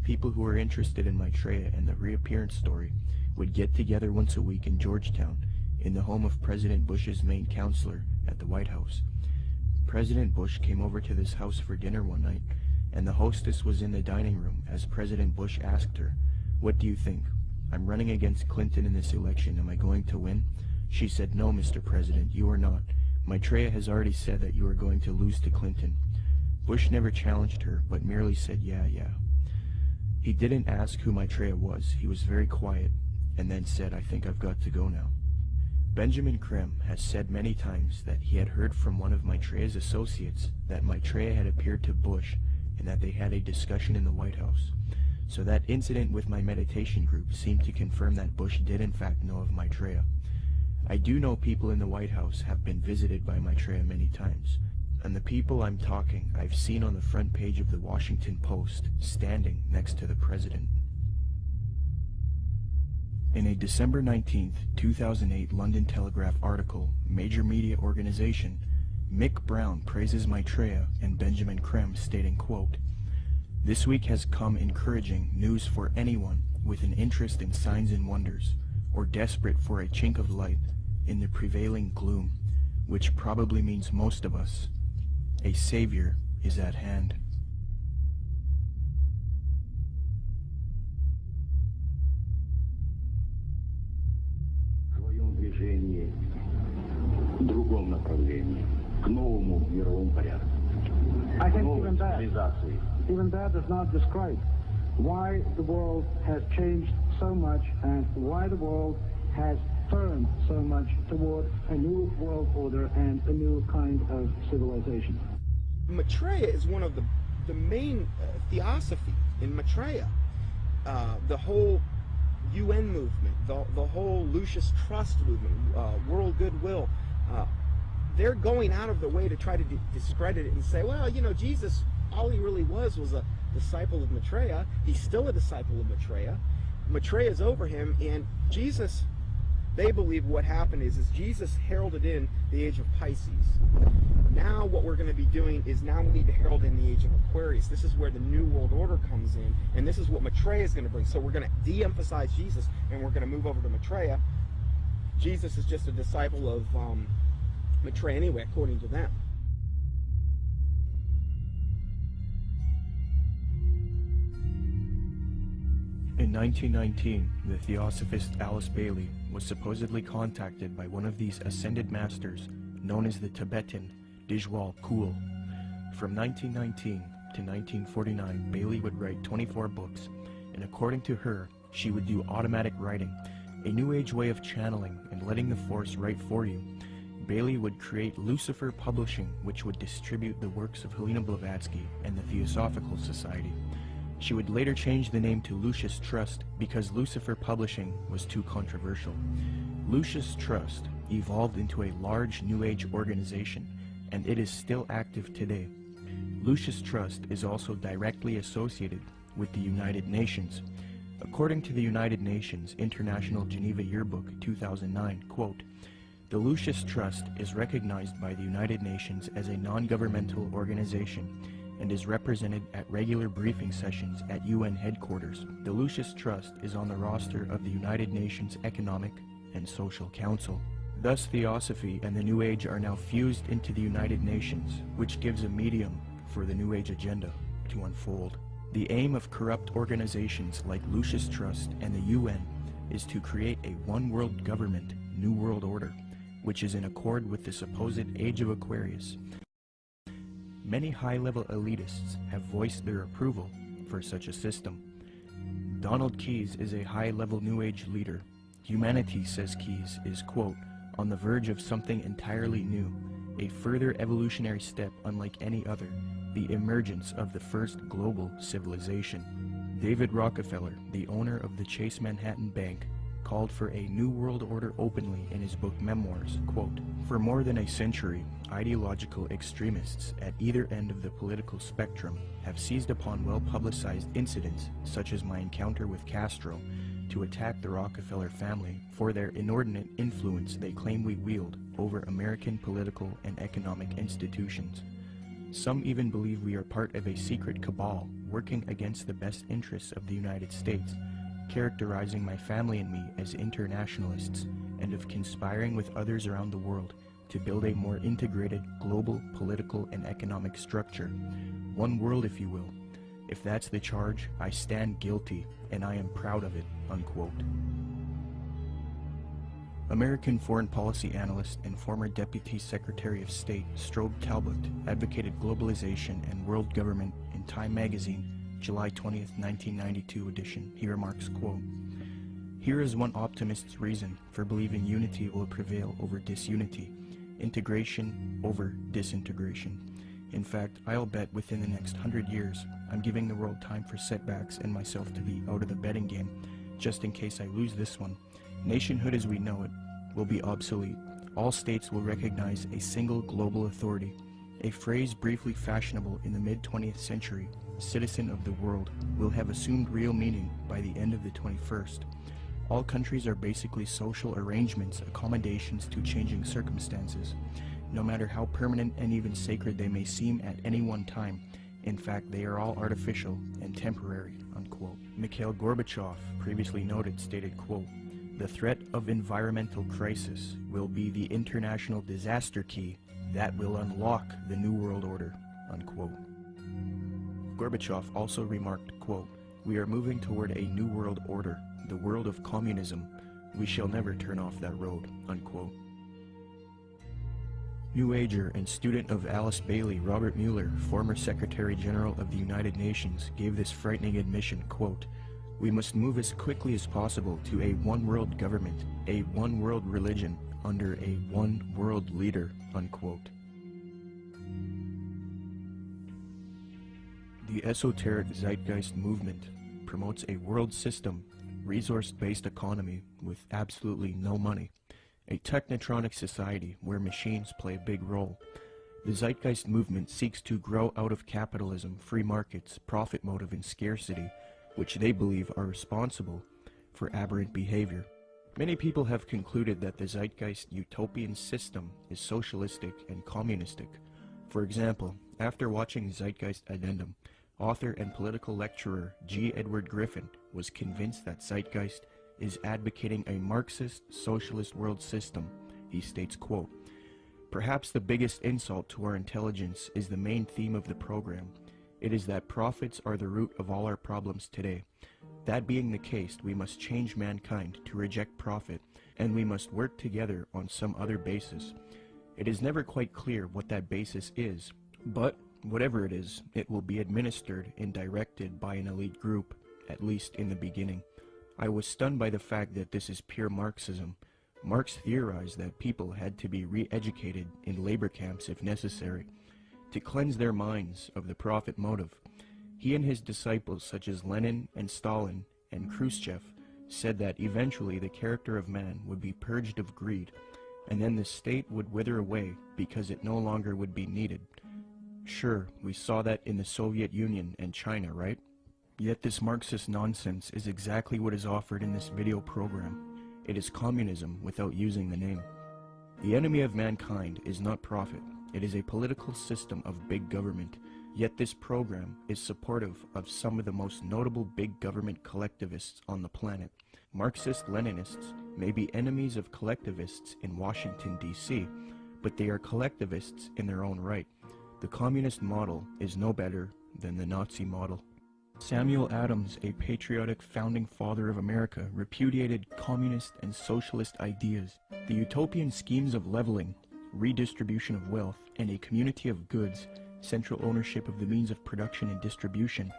People who were interested in Maitreya and the reappearance story would get together once a week in Georgetown, in the home of President Bush's main counselor at the White House. President Bush came over to this house for dinner one night, and the hostess was in the dining room as President Bush asked her, 'What do you think? I'm running against Clinton in this election. Am I going to win?' She said, 'No, Mr. President, you are not. Maitreya has already said that you are going to lose to Clinton.' Bush never challenged her, but merely said, 'Yeah. He didn't ask who Maitreya was. He was very quiet, and then said, 'I think I've got to go now.' Benjamin Creme has said many times that he had heard from one of Maitreya's associates that Maitreya had appeared to Bush and that they had a discussion in the White House. So that incident with my meditation group seemed to confirm that Bush did in fact know of Maitreya. I do know people in the White House have been visited by Maitreya many times, and the people I'm talking I've seen on the front page of the Washington Post, standing next to the president." In a December 19, 2008 London Telegraph article, Major Media Organization, Mick Brown praises Maitreya and Benjamin Creme, stating, quote, "This week has come encouraging news for anyone with an interest in signs and wonders, or desperate for a chink of light in the prevailing gloom, which probably means most of us. A savior is at hand." I think even that does not describe why the world has changed so much and why the world has turned so much toward a new world order and a new kind of civilization. Maitreya is one of the main theosophy in Maitreya. The whole UN movement, the whole Lucius Trust movement, world goodwill, they're going out of their way to try to discredit it and say, well, you know, Jesus, all he really was a disciple of Maitreya. He's still a disciple of Maitreya. Maitreya is over him, and Jesus, they believe what happened is Jesus heralded in the age of Pisces. Now what we're going to be doing is now we need to herald in the age of Aquarius. This is where the New World Order comes in, and this is what Maitreya is going to bring. So we're going to de-emphasize Jesus, and we're going to move over to Maitreya. Jesus is just a disciple of Maitreya anyway, according to them. In 1919, the theosophist Alice Bailey was supposedly contacted by one of these ascended masters known as the Tibetan Dijwal Kul. From 1919 to 1949, Bailey would write 24 books, and according to her, she would do automatic writing, a new age way of channeling and letting the force write for you. Bailey would create Lucifer Publishing, which would distribute the works of Helena Blavatsky and the Theosophical Society. She would later change the name to Lucius Trust because Lucifer Publishing was too controversial. Lucius Trust evolved into a large New Age organization, and it is still active today. Lucius Trust is also directly associated with the United Nations. According to the United Nations International Geneva Yearbook 2009, quote, "The Lucius Trust is recognized by the United Nations as a non-governmental organization and is represented at regular briefing sessions at UN headquarters. The Lucius Trust is on the roster of the United Nations Economic and Social Council." Thus, Theosophy and the New Age are now fused into the United Nations, which gives a medium for the New Age agenda to unfold. The aim of corrupt organizations like Lucius Trust and the UN is to create a one-world government, New World Order, which is in accord with the supposed Age of Aquarius. Many high-level elitists have voiced their approval for such a system. Donald Keyes is a high-level New Age leader. Humanity, says Keyes, is, quote, on the verge of something entirely new, a further evolutionary step unlike any other, the emergence of the first global civilization. David Rockefeller, the owner of the Chase Manhattan Bank, called for a New World Order openly in his book Memoirs, quote, for more than a century, ideological extremists at either end of the political spectrum have seized upon well-publicized incidents, such as my encounter with Castro, to attack the Rockefeller family for their inordinate influence they claim we wield over American political and economic institutions. Some even believe we are part of a secret cabal working against the best interests of the United States, characterizing my family and me as internationalists, and of conspiring with others around the world to build a more integrated global political and economic structure. One world, if you will. If that's the charge, I stand guilty, and I am proud of it, unquote. American foreign policy analyst and former Deputy Secretary of State Strobe Talbot advocated globalization and world government in Time magazine, July 20th, 1992 edition. He remarks, quote, here is one optimist's reason for believing unity will prevail over disunity, integration over disintegration. In fact, I'll bet within the next 100 years, I'm giving the world time for setbacks and myself to be out of the betting game, just in case I lose this one. Nationhood as we know it will be obsolete. All states will recognize a single global authority, a phrase briefly fashionable in the mid-20th century. Citizen of the world will have assumed real meaning by the end of the 21st. All countries are basically social arrangements, accommodations to changing circumstances, no matter how permanent and even sacred they may seem at any one time. In fact, they are all artificial and temporary, unquote. Mikhail Gorbachev, previously noted, stated, quote, the threat of environmental crisis will be the international disaster key that will unlock the New World Order, unquote. Gorbachev also remarked, quote, we are moving toward a new world order, the world of communism. We shall never turn off that road, unquote. New Ager and student of Alice Bailey, Robert Mueller, former Secretary General of the United Nations, gave this frightening admission, quote, we must move as quickly as possible to a one-world government, a one-world religion, under a one-world leader, unquote. The esoteric Zeitgeist movement promotes a world system, resource-based economy with absolutely no money, a technotronic society where machines play a big role. The Zeitgeist movement seeks to grow out of capitalism, free markets, profit motive, and scarcity, which they believe are responsible for aberrant behavior. Many people have concluded that the Zeitgeist utopian system is socialistic and communistic. For example, after watching Zeitgeist Addendum, author and political lecturer G. Edward Griffin was convinced that Zeitgeist is advocating a Marxist socialist world system. He states, quote, perhaps the biggest insult to our intelligence is the main theme of the program. It is that profits are the root of all our problems today. That being the case, we must change mankind to reject profit, and we must work together on some other basis. It is never quite clear what that basis is, but whatever it is, it will be administered and directed by an elite group, at least in the beginning. I was stunned by the fact that this is pure Marxism. Marx theorized that people had to be re-educated in labor camps if necessary, to cleanse their minds of the profit motive. He and his disciples such as Lenin and Stalin and Khrushchev said that eventually the character of man would be purged of greed, and then the state would wither away because it no longer would be needed. Sure, we saw that in the Soviet Union and China, right? Yet this Marxist nonsense is exactly what is offered in this video program. It is communism without using the name. The enemy of mankind is not profit. It is a political system of big government. Yet this program is supportive of some of the most notable big government collectivists on the planet. Marxist-Leninists may be enemies of collectivists in Washington, D.C., but they are collectivists in their own right. The communist model is no better than the Nazi model. Samuel Adams, a patriotic founding father of America, repudiated communist and socialist ideas. The utopian schemes of leveling, redistribution of wealth, and a community of goods central ownership of the means of production and distribution,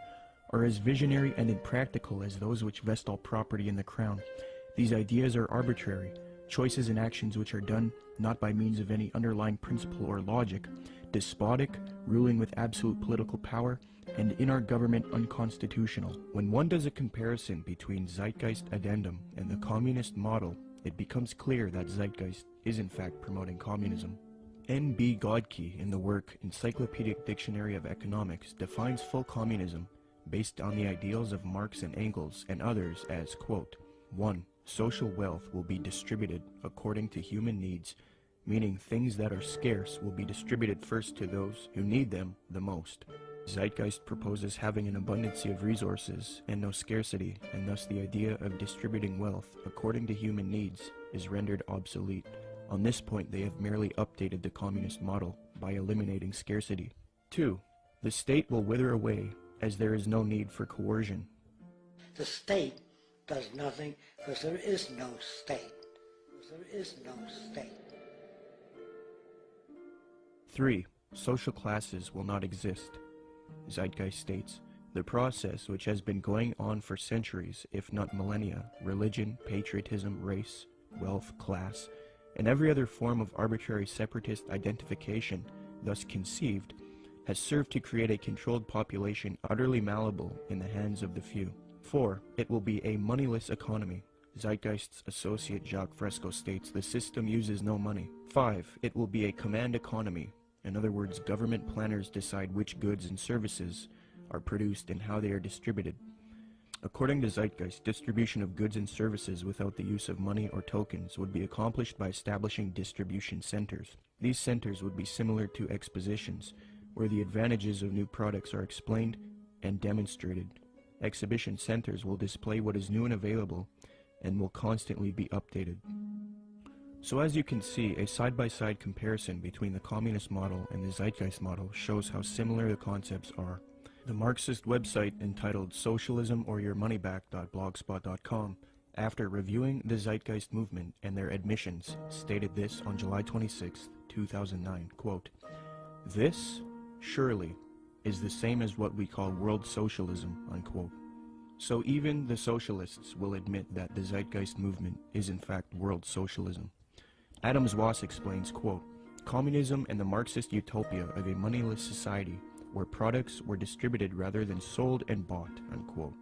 are as visionary and impractical as those which vest all property in the crown. These ideas are arbitrary, choices and actions which are done not by means of any underlying principle or logic, despotic, ruling with absolute political power, and in our government unconstitutional. When one does a comparison between Zeitgeist Addendum and the communist model, it becomes clear that Zeitgeist is in fact promoting communism. N.B. Godke, in the work Encyclopedic Dictionary of Economics, defines full communism based on the ideals of Marx and Engels and others as, quote, 1. Social wealth will be distributed according to human needs, meaning things that are scarce will be distributed first to those who need them the most. Zeitgeist proposes having an abundancy of resources and no scarcity, and thus the idea of distributing wealth according to human needs is rendered obsolete. On this point, they have merely updated the communist model by eliminating scarcity. 2. The state will wither away as there is no need for coercion. The state does nothing because there is no state. Because there is no state. 3. Social classes will not exist. Zeitgeist states, the process which has been going on for centuries, if not millennia, religion, patriotism, race, wealth, class, and every other form of arbitrary separatist identification thus conceived, has served to create a controlled population utterly malleable in the hands of the few. 4. It will be a moneyless economy. Zeitgeist's associate Jacques Fresco states the system uses no money. 5. It will be a command economy. In other words, government planners decide which goods and services are produced and how they are distributed. According to Zeitgeist, distribution of goods and services without the use of money or tokens would be accomplished by establishing distribution centers. These centers would be similar to expositions, where the advantages of new products are explained and demonstrated. Exhibition centers will display what is new and available and will constantly be updated. So as you can see, a side-by-side comparison between the communist model and the Zeitgeist model shows how similar the concepts are. The Marxist website entitled socialismoryourmoneyback.blogspot.com, after reviewing the Zeitgeist movement and their admissions, stated this on July 26, 2009, quote, "This, surely, is the same as what we call world socialism," unquote. So even the socialists will admit that the Zeitgeist movement is in fact world socialism. Adams Wass explains, quote, "Communism and the Marxist utopia of a moneyless society where products were distributed rather than sold and bought," unquote.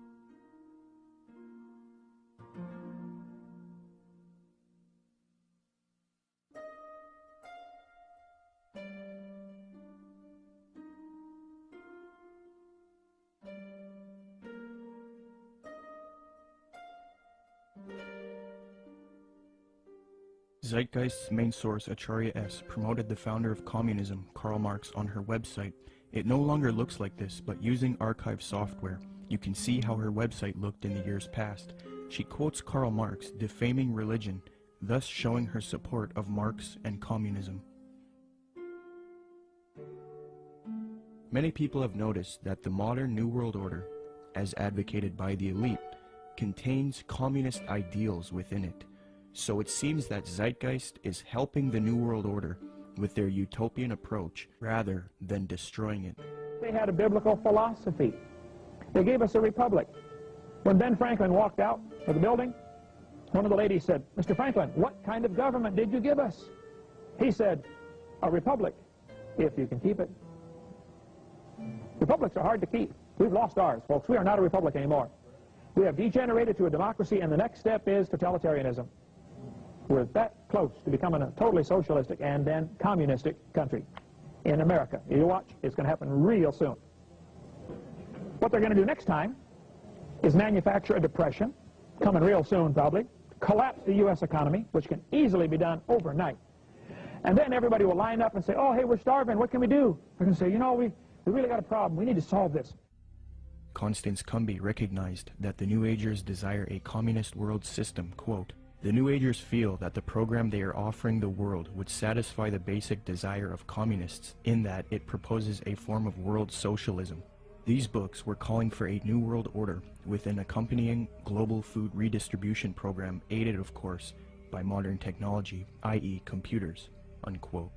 Zeitgeist's main source, Acharya S., promoted the founder of communism, Karl Marx, on her website. It no longer looks like this, but using archive software, you can see how her website looked in the years past. She quotes Karl Marx, defaming religion, thus showing her support of Marx and communism. Many people have noticed that the modern New World Order, as advocated by the elite, contains communist ideals within it. So it seems that Zeitgeist is helping the New World Order with their utopian approach rather than destroying it. They had a biblical philosophy. They gave us a republic. When Ben Franklin walked out of the building, one of the ladies said, "Mr. Franklin, what kind of government did you give us?" He said, "A republic, if you can keep it." Republics are hard to keep. We've lost ours, folks. We are not a republic anymore. We have degenerated to a democracy, and the next step is totalitarianism. We're that close to becoming a totally socialistic and then communistic country in America. You watch, it's going to happen real soon. What they're going to do next time is manufacture a depression, coming real soon probably, collapse the U.S. economy, which can easily be done overnight. And then everybody will line up and say, "Oh, hey, we're starving. What can we do?" They're going to say, "You know, we really got a problem. We need to solve this." Constance Cumby recognized that the New Agers desire a communist world system, quote, "The New Agers feel that the program they are offering the world would satisfy the basic desire of communists in that it proposes a form of world socialism." These books were calling for a new world order with an accompanying global food redistribution program aided, of course, by modern technology, i.e. computers, unquote.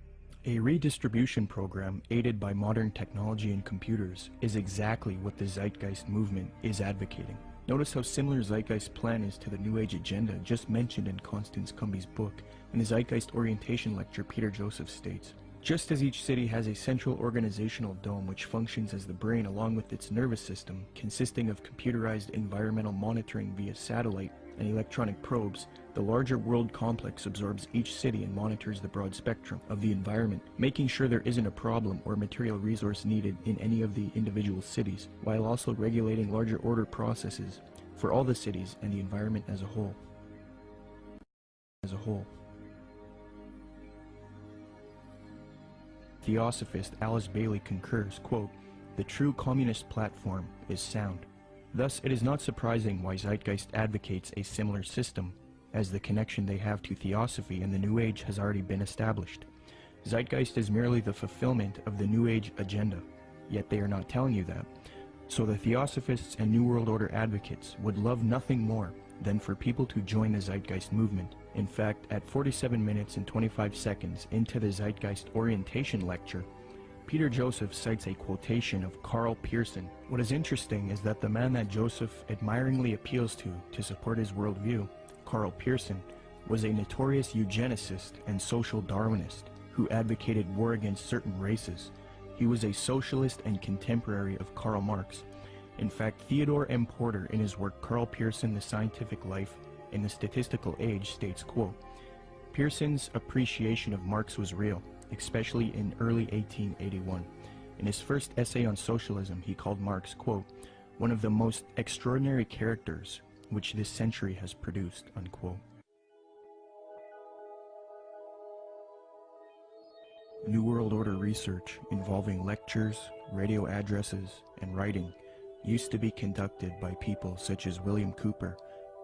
A redistribution program aided by modern technology and computers is exactly what the Zeitgeist movement is advocating. Notice how similar Zeitgeist's plan is to the New Age agenda just mentioned in Constance Cumby's book. In the Zeitgeist orientation lecture, Peter Joseph states, "Just as each city has a central organizational dome which functions as the brain along with its nervous system, consisting of computerized environmental monitoring via satellite and electronic probes, the larger world complex absorbs each city and monitors the broad spectrum of the environment, making sure there isn't a problem or material resource needed in any of the individual cities, while also regulating larger order processes for all the cities and the environment as a whole." Theosophist Alice Bailey concurs, quote, "The true communist platform is sound." Thus, it is not surprising why Zeitgeist advocates a similar system, as the connection they have to Theosophy and the New Age has already been established. Zeitgeist is merely the fulfillment of the New Age agenda, yet they are not telling you that. So the Theosophists and New World Order advocates would love nothing more than for people to join the Zeitgeist movement. In fact, at 47 minutes and 25 seconds into the Zeitgeist orientation lecture, Peter Joseph cites a quotation of Carl Pearson. What is interesting is that the man that Joseph admiringly appeals to support his worldview, Carl Pearson, was a notorious eugenicist and social Darwinist who advocated war against certain races. He was a socialist and contemporary of Karl Marx. In fact, Theodore M. Porter, in his work Carl Pearson, The Scientific Life in the Statistical Age, states, quote, "Pearson's appreciation of Marx was real, especially in early 1881. In his first essay on socialism, he called Marx, quote, one of the most extraordinary characters which this century has produced," unquote. New World Order research involving lectures, radio addresses, and writing used to be conducted by people such as William Cooper,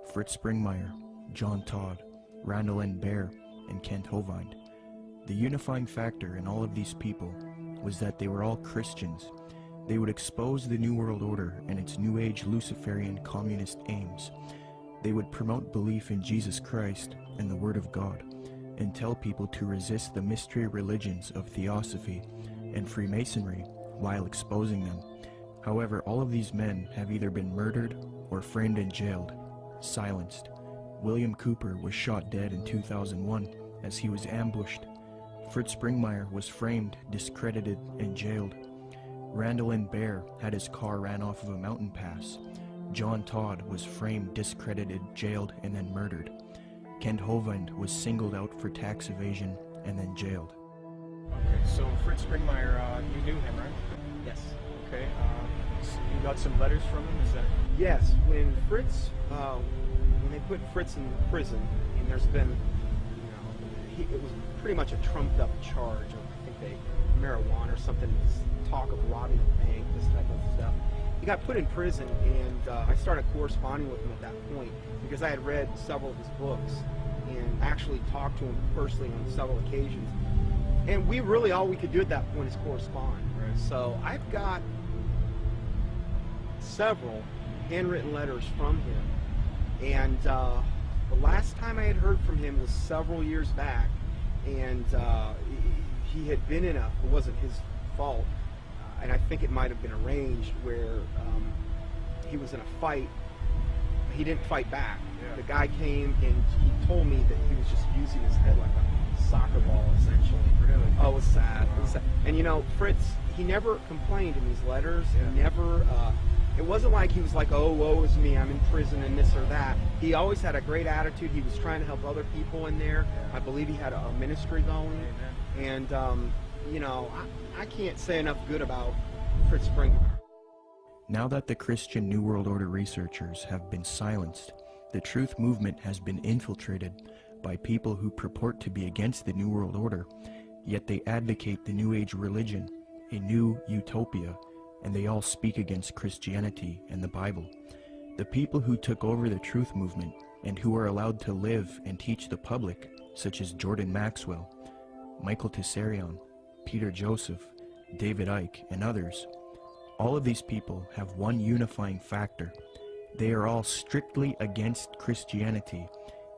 Fritz Springmeier, John Todd, Randall N. Baer, and Kent Hovind. The unifying factor in all of these people was that they were all Christians. They would expose the New World Order and its New Age Luciferian communist aims. They would promote belief in Jesus Christ and the Word of God, and tell people to resist the mystery religions of Theosophy and Freemasonry while exposing them. However, all of these men have either been murdered or framed and jailed, silenced. William Cooper was shot dead in 2001 as he was ambushed. Fritz Springmeier was framed, discredited, and jailed. Randall N. Baer had his car ran off of a mountain pass. John Todd was framed, discredited, jailed, and then murdered. Kent Hovind was singled out for tax evasion and then jailed. Okay, so Fritz Springmeier, you knew him, right? Yes. Okay, so you got some letters from him, is that? Yes, when Fritz, when they put Fritz in prison, and there's been, it was pretty much a trumped up charge of, I think marijuana or something, talk of robbing a bank, this type of stuff. He got put in prison, and I started corresponding with him at that point because I had read several of his books and actually talked to him personally on several occasions. And we really, all we could do at that point is correspond. Right. So I've got several handwritten letters from him. And the last time I had heard from him was several years back, and he had been in it wasn't his fault, and I think it might have been arranged where he was in a fight. He didn't fight back. Yeah. The guy came and he told me that he was just using his head like a soccer ball, essentially. Really? Oh, it was sad. Wow. It was sad. And Fritz, he never complained in these letters. Yeah. He never, it wasn't like he was like, oh, woe is me, I'm in prison and this or that. He always had a great attitude. He was trying to help other people in there. Yeah. I believe he had a ministry going. Amen. And, I can't say enough good about Fritz Springmeier. Now that the Christian New World Order researchers have been silenced, the truth movement has been infiltrated by people who purport to be against the New World Order, yet they advocate the New Age religion, a new utopia, and they all speak against Christianity and the Bible. The people who took over the truth movement and who are allowed to live and teach the public, such as Jordan Maxwell, Michael Tessarion, Peter Joseph, David Icke, and others, all of these people have one unifying factor. They are all strictly against Christianity,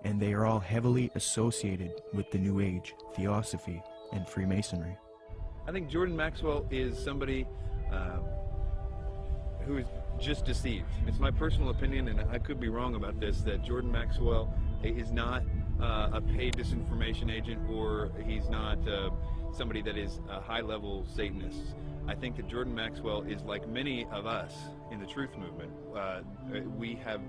and they are all heavily associated with the New Age, Theosophy, and Freemasonry. I think Jordan Maxwell is somebody who is just deceived. It's my personal opinion, and I could be wrong about this, that Jordan Maxwell is not a paid disinformation agent, or he's not somebody that is a high-level Satanist. I think that Jordan Maxwell is like many of us in the truth movement. We have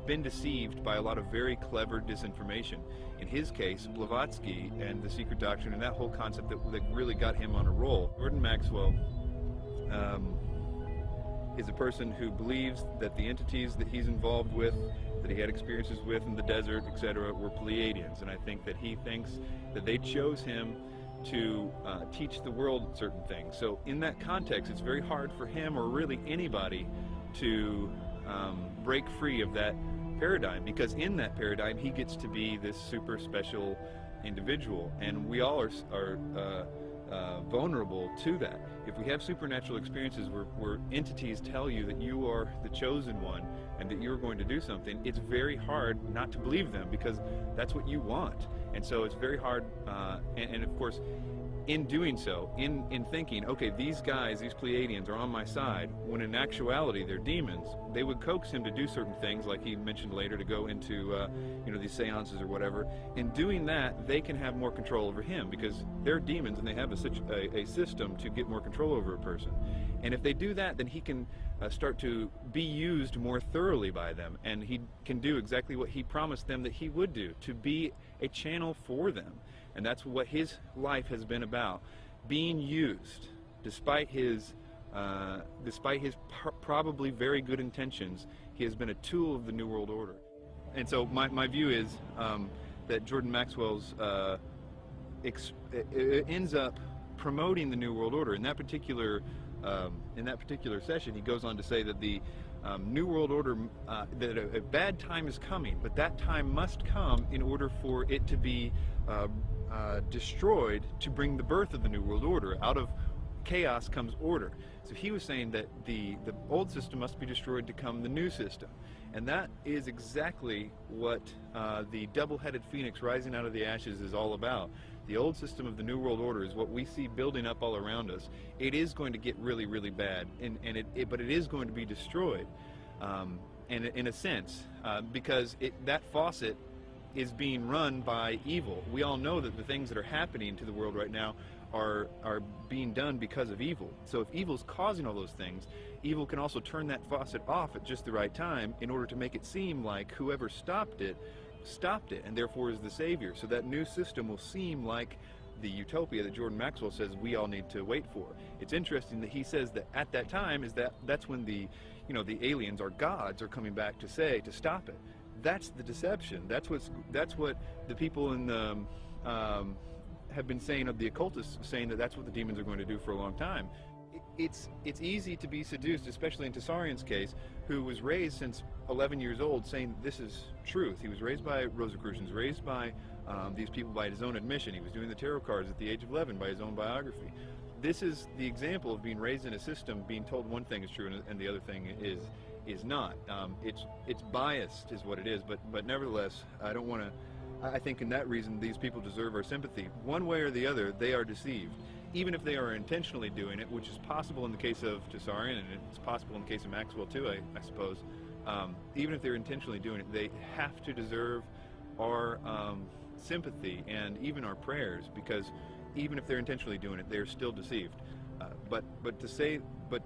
been deceived by a lot of very clever disinformation. In his case, Blavatsky and the secret doctrine and that whole concept that really got him on a roll. Jordan Maxwell is a person who believes that the entities that he's involved with, that he had experiences with in the desert, etc., were Pleiadians. And I think that he thinks that they chose him to teach the world certain things. So in that context, it's very hard for him, or really anybody, to break free of that paradigm, because in that paradigm he gets to be this super special individual, and we all are vulnerable to that. If we have supernatural experiences where entities tell you that you are the chosen one and that you're going to do something, it's very hard not to believe them, because that's what you want. And so it's very hard, and of course, in doing so, in thinking, okay, these guys, these Pleiadians are on my side, when in actuality they're demons, they would coax him to do certain things, like he mentioned later, to go into these seances or whatever. In doing that, they can have more control over him, because they're demons and they have a system to get more control over a person. And if they do that, then he can start to be used more thoroughly by them, and he can do exactly what he promised them that he would do, to be a channel for them. And that's what his life has been about, being used, despite his probably very good intentions. He has been a tool of the New World Order. And so my view is that Jordan Maxwell's ends up promoting the New World Order. In that particular session, he goes on to say that the New World Order, that a bad time is coming, but that time must come in order for it to be destroyed, to bring the birth of the New World Order. Out of chaos comes order. So he was saying that the old system must be destroyed to come the new system. And that is exactly what the double-headed phoenix rising out of the ashes is all about. The old system of the New World Order is what we see building up all around us. It is going to get really, really bad, but it is going to be destroyed, and in a sense, because that faucet is being run by evil. We all know that the things that are happening to the world right now are being done because of evil. So if evil's causing all those things, evil can also turn that faucet off at just the right time in order to make it seem like whoever stopped it, and therefore is the savior. So that new system will seem like the utopia that Jordan Maxwell says we all need to wait for. It's interesting that he says that at that time that's when the aliens, or gods, are coming back to stop it. That's the deception. That's what the people in the have been saying of the occultists, saying that that's what the demons are going to do for a long time. It's easy to be seduced, especially in Tsarian's case, who was raised since 11 years old saying this is truth. He was raised by Rosicrucians, raised by these people by his own admission. He was doing the tarot cards at the age of 11 by his own biography. This is the example of being raised in a system, being told one thing is true and the other thing is not. It's biased is what it is, but nevertheless, I think in that reason these people deserve our sympathy. One way or the other, they are deceived. Even if they are intentionally doing it, which is possible in the case of Tsarian, and it's possible in the case of Maxwell too, I suppose. Even if they're intentionally doing it, they have to deserve our sympathy and even our prayers, because even if they're intentionally doing it, they're still deceived. But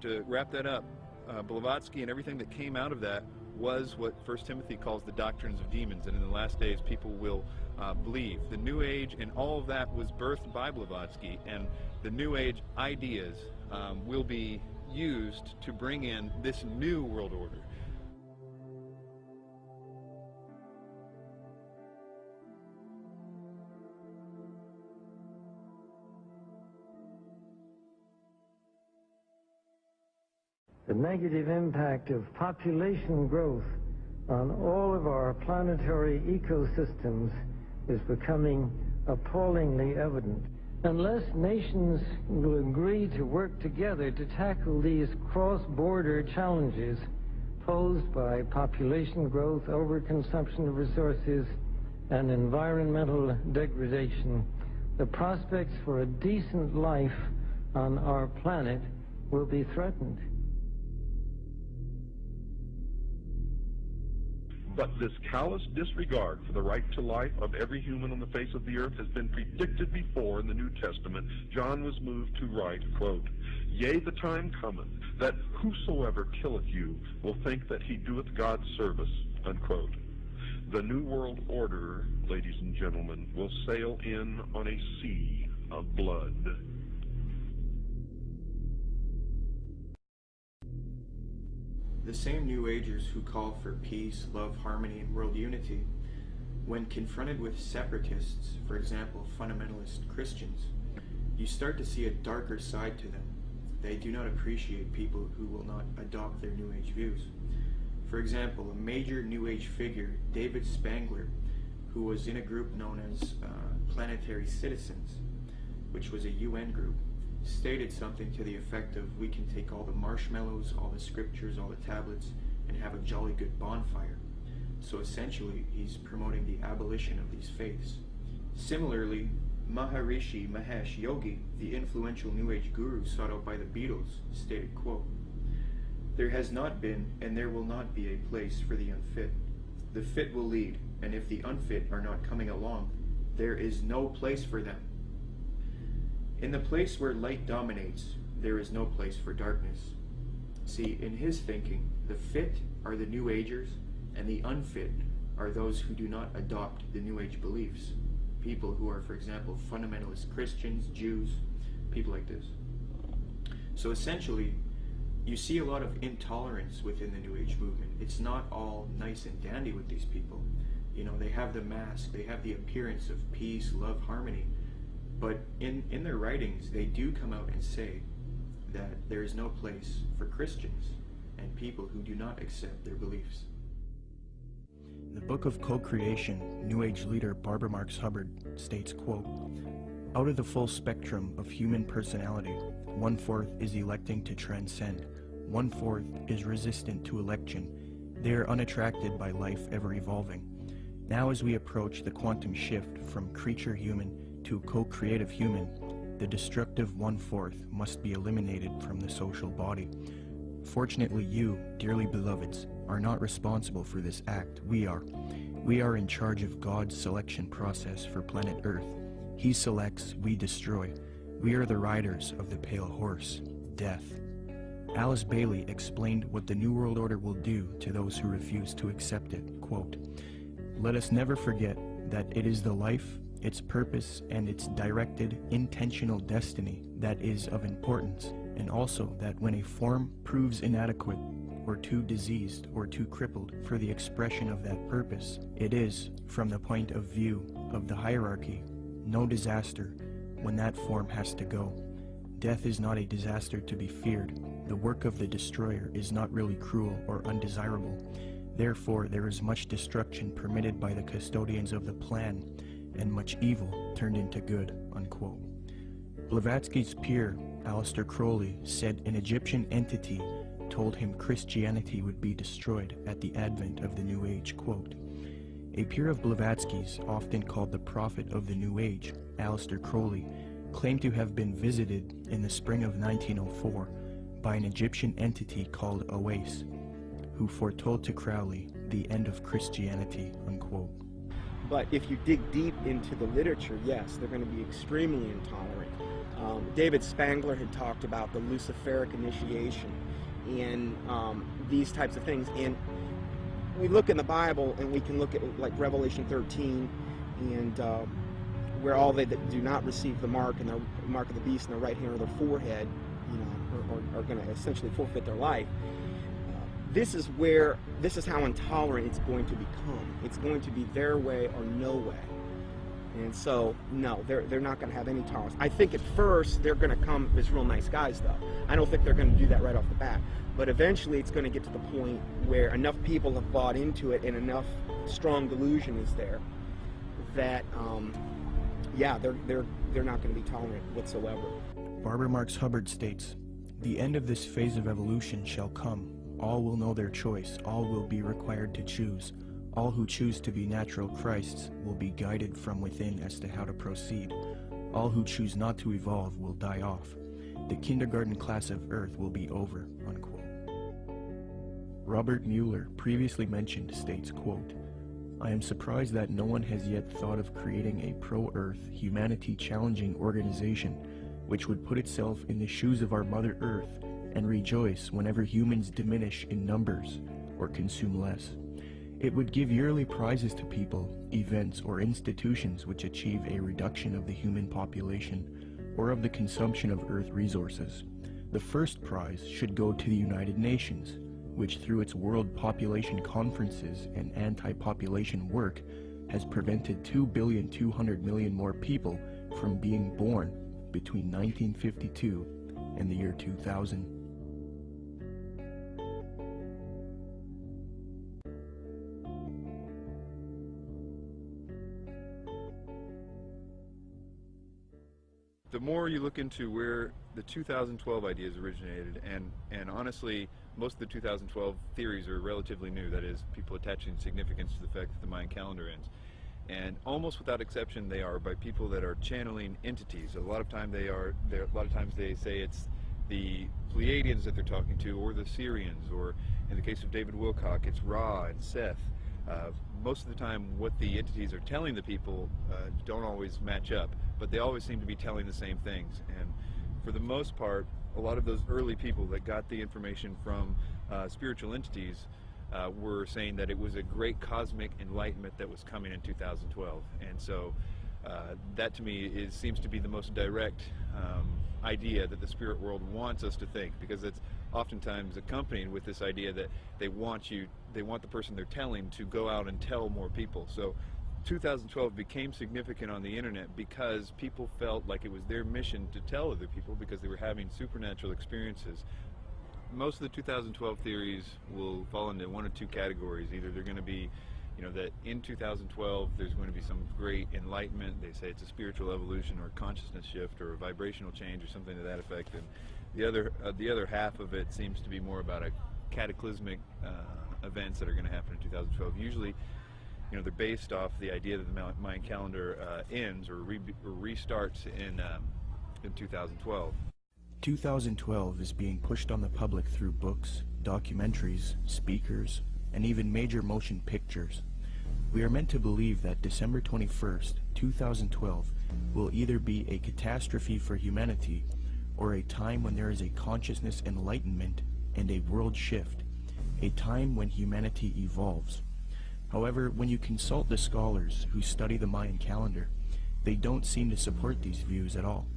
to wrap that up, Blavatsky and everything that came out of that was what 1 Timothy calls the doctrines of demons, and in the last days people will believe. The New Age and all of that was birthed by Blavatsky, and the New Age ideas will be used to bring in this new world order. The negative impact of population growth on all of our planetary ecosystems is becoming appallingly evident. Unless nations will agree to work together to tackle these cross-border challenges posed by population growth, overconsumption of resources, and environmental degradation, the prospects for a decent life on our planet will be threatened. But this callous disregard for the right to life of every human on the face of the earth has been predicted before in the New Testament. John was moved to write, quote, "Yea, the time cometh, that whosoever killeth you will think that he doeth God's service," unquote. The New World Order, ladies and gentlemen, will sail in on a sea of blood. The same New Agers who call for peace, love, harmony, and world unity, when confronted with separatists, for example, fundamentalist Christians, you start to see a darker side to them. They do not appreciate people who will not adopt their New Age views. For example, a major New Age figure, David Spangler, who was in a group known as Planetary Citizens, which was a UN group, stated something to the effect of, we can take all the marshmallows, all the scriptures, all the tablets, and have a jolly good bonfire. So essentially, he's promoting the abolition of these faiths. Similarly, Maharishi Mahesh Yogi, the influential New Age guru sought out by the Beatles, stated, quote, "There has not been and there will not be a place for the unfit. The fit will lead, and if the unfit are not coming along, there is no place for them. In the place where light dominates, there is no place for darkness." See, in his thinking, the fit are the New Agers, and the unfit are those who do not adopt the New Age beliefs. People who are, for example, fundamentalist Christians, Jews, people like this. So essentially, you see a lot of intolerance within the New Age movement. It's not all nice and dandy with these people. You know, they have the mask, they have the appearance of peace, love, harmony, but in their writings, they do come out and say that there is no place for Christians and people who do not accept their beliefs. In the Book of Co-Creation, New Age leader Barbara Marx Hubbard states, quote, "Out of the full spectrum of human personality, 1/4 is electing to transcend, 1/4 is resistant to election. They are unattracted by life ever evolving. Now as we approach the quantum shift from creature human to co-creative human, the destructive 1/4 must be eliminated from the social body. Fortunately, you, dearly beloveds, are not responsible for this act. We are. We are in charge of God's selection process for planet Earth. He selects, we destroy. We are the riders of the pale horse, death." Alice Bailey explained what the New World Order will do to those who refuse to accept it. Quote, "Let us never forget that it is the life, its purpose, and its directed, intentional destiny that is of importance, and also that when a form proves inadequate, or too diseased, or too crippled for the expression of that purpose, it is, from the point of view of the hierarchy, no disaster when that form has to go. Death is not a disaster to be feared. The work of the destroyer is not really cruel or undesirable. Therefore, there is much destruction permitted by the custodians of the plan, and much evil turned into good," unquote. Blavatsky's peer, Aleister Crowley, said an Egyptian entity told him Christianity would be destroyed at the advent of the New Age, quote. A peer of Blavatsky's, often called the prophet of the New Age, Aleister Crowley, claimed to have been visited in the spring of 1904 by an Egyptian entity called Oase, who foretold to Crowley the end of Christianity, unquote. But if you dig deep into the literature, yes, they're going to be extremely intolerant. David Spangler had talked about the Luciferic initiation and these types of things. And we look in the Bible and we can look at like Revelation 13 and where all they that do not receive the mark and the mark of the beast in their right hand or their forehead, you know, are going to essentially forfeit their life. This is how intolerant it's going to become. It's going to be their way or no way. And so, no, they're not going to have any tolerance. I think at first they're going to come as real nice guys, though. I don't think they're going to do that right off the bat. But eventually it's going to get to the point where enough people have bought into it and enough strong delusion is there that, yeah, they're not going to be tolerant whatsoever. Barbara Marx Hubbard states, "The end of this phase of evolution shall come. All will know their choice. All will be required to choose. All who choose to be natural Christs will be guided from within as to how to proceed. All who choose not to evolve will die off. The kindergarten class of Earth will be over, unquote. Robert Mueller, previously mentioned, states, quote, I am surprised that no one has yet thought of creating a pro-Earth, humanity-challenging organization which would put itself in the shoes of our Mother Earth and rejoice whenever humans diminish in numbers or consume less. It would give yearly prizes to people, events, or institutions which achieve a reduction of the human population or of the consumption of Earth resources. The first prize should go to the United Nations, which through its World Population Conferences and anti-population work has prevented 2,200,000,000 more people from being born between 1952 and the year 2000. The more you look into where the 2012 ideas originated, and honestly, most of the 2012 theories are relatively new, that is, people attaching significance to the fact that the Mayan calendar ends. And almost without exception, they are by people that are channeling entities. A lot of times they say it's the Pleiadians that they're talking to, or the Syrians, or in the case of David Wilcock, it's Ra and Seth. Most of the time, what the entities are telling the people don't always match up, but they always seem to be telling the same things. And for the most part, a lot of those early people that got the information from spiritual entities were saying that it was a great cosmic enlightenment that was coming in 2012. And so that to me seems to be the most direct idea that the spirit world wants us to think, because it's oftentimes accompanied with this idea that they want the person they're telling to go out and tell more people. So 2012 became significant on the internet because people felt like it was their mission to tell other people because they were having supernatural experiences. Most of the 2012 theories will fall into one of two categories. Either they're going to be, that in 2012 there's going to be some great enlightenment. They say it's a spiritual evolution or a consciousness shift or a vibrational change or something to that effect. And the other half of it seems to be more about a cataclysmic events that are going to happen in 2012. Usually, they're based off the idea that the Mayan calendar ends or restarts in 2012. 2012 is being pushed on the public through books, documentaries, speakers, and even major motion pictures. We are meant to believe that December 21st, 2012 will either be a catastrophe for humanity or a time when there is a consciousness enlightenment and a world shift, a time when humanity evolves. However, when you consult the scholars who study the Mayan calendar, they don't seem to support these views at all.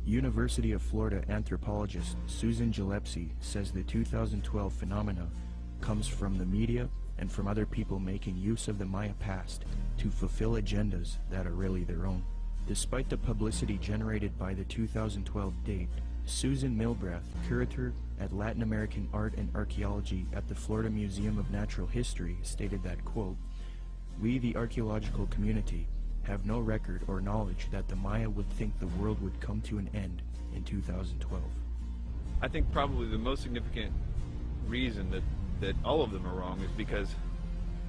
University of Florida anthropologist Susan Gillespie says the 2012 phenomena comes from the media and from other people making use of the Maya past to fulfill agendas that are really their own. Despite the publicity generated by the 2012 date, Susan Milbrath, curator at Latin American Art and Archaeology at the Florida Museum of Natural History, stated that, quote, "We, the archaeological community, have no record or knowledge that the Maya would think the world would come to an end in 2012. I think probably the most significant reason that all of them are wrong is because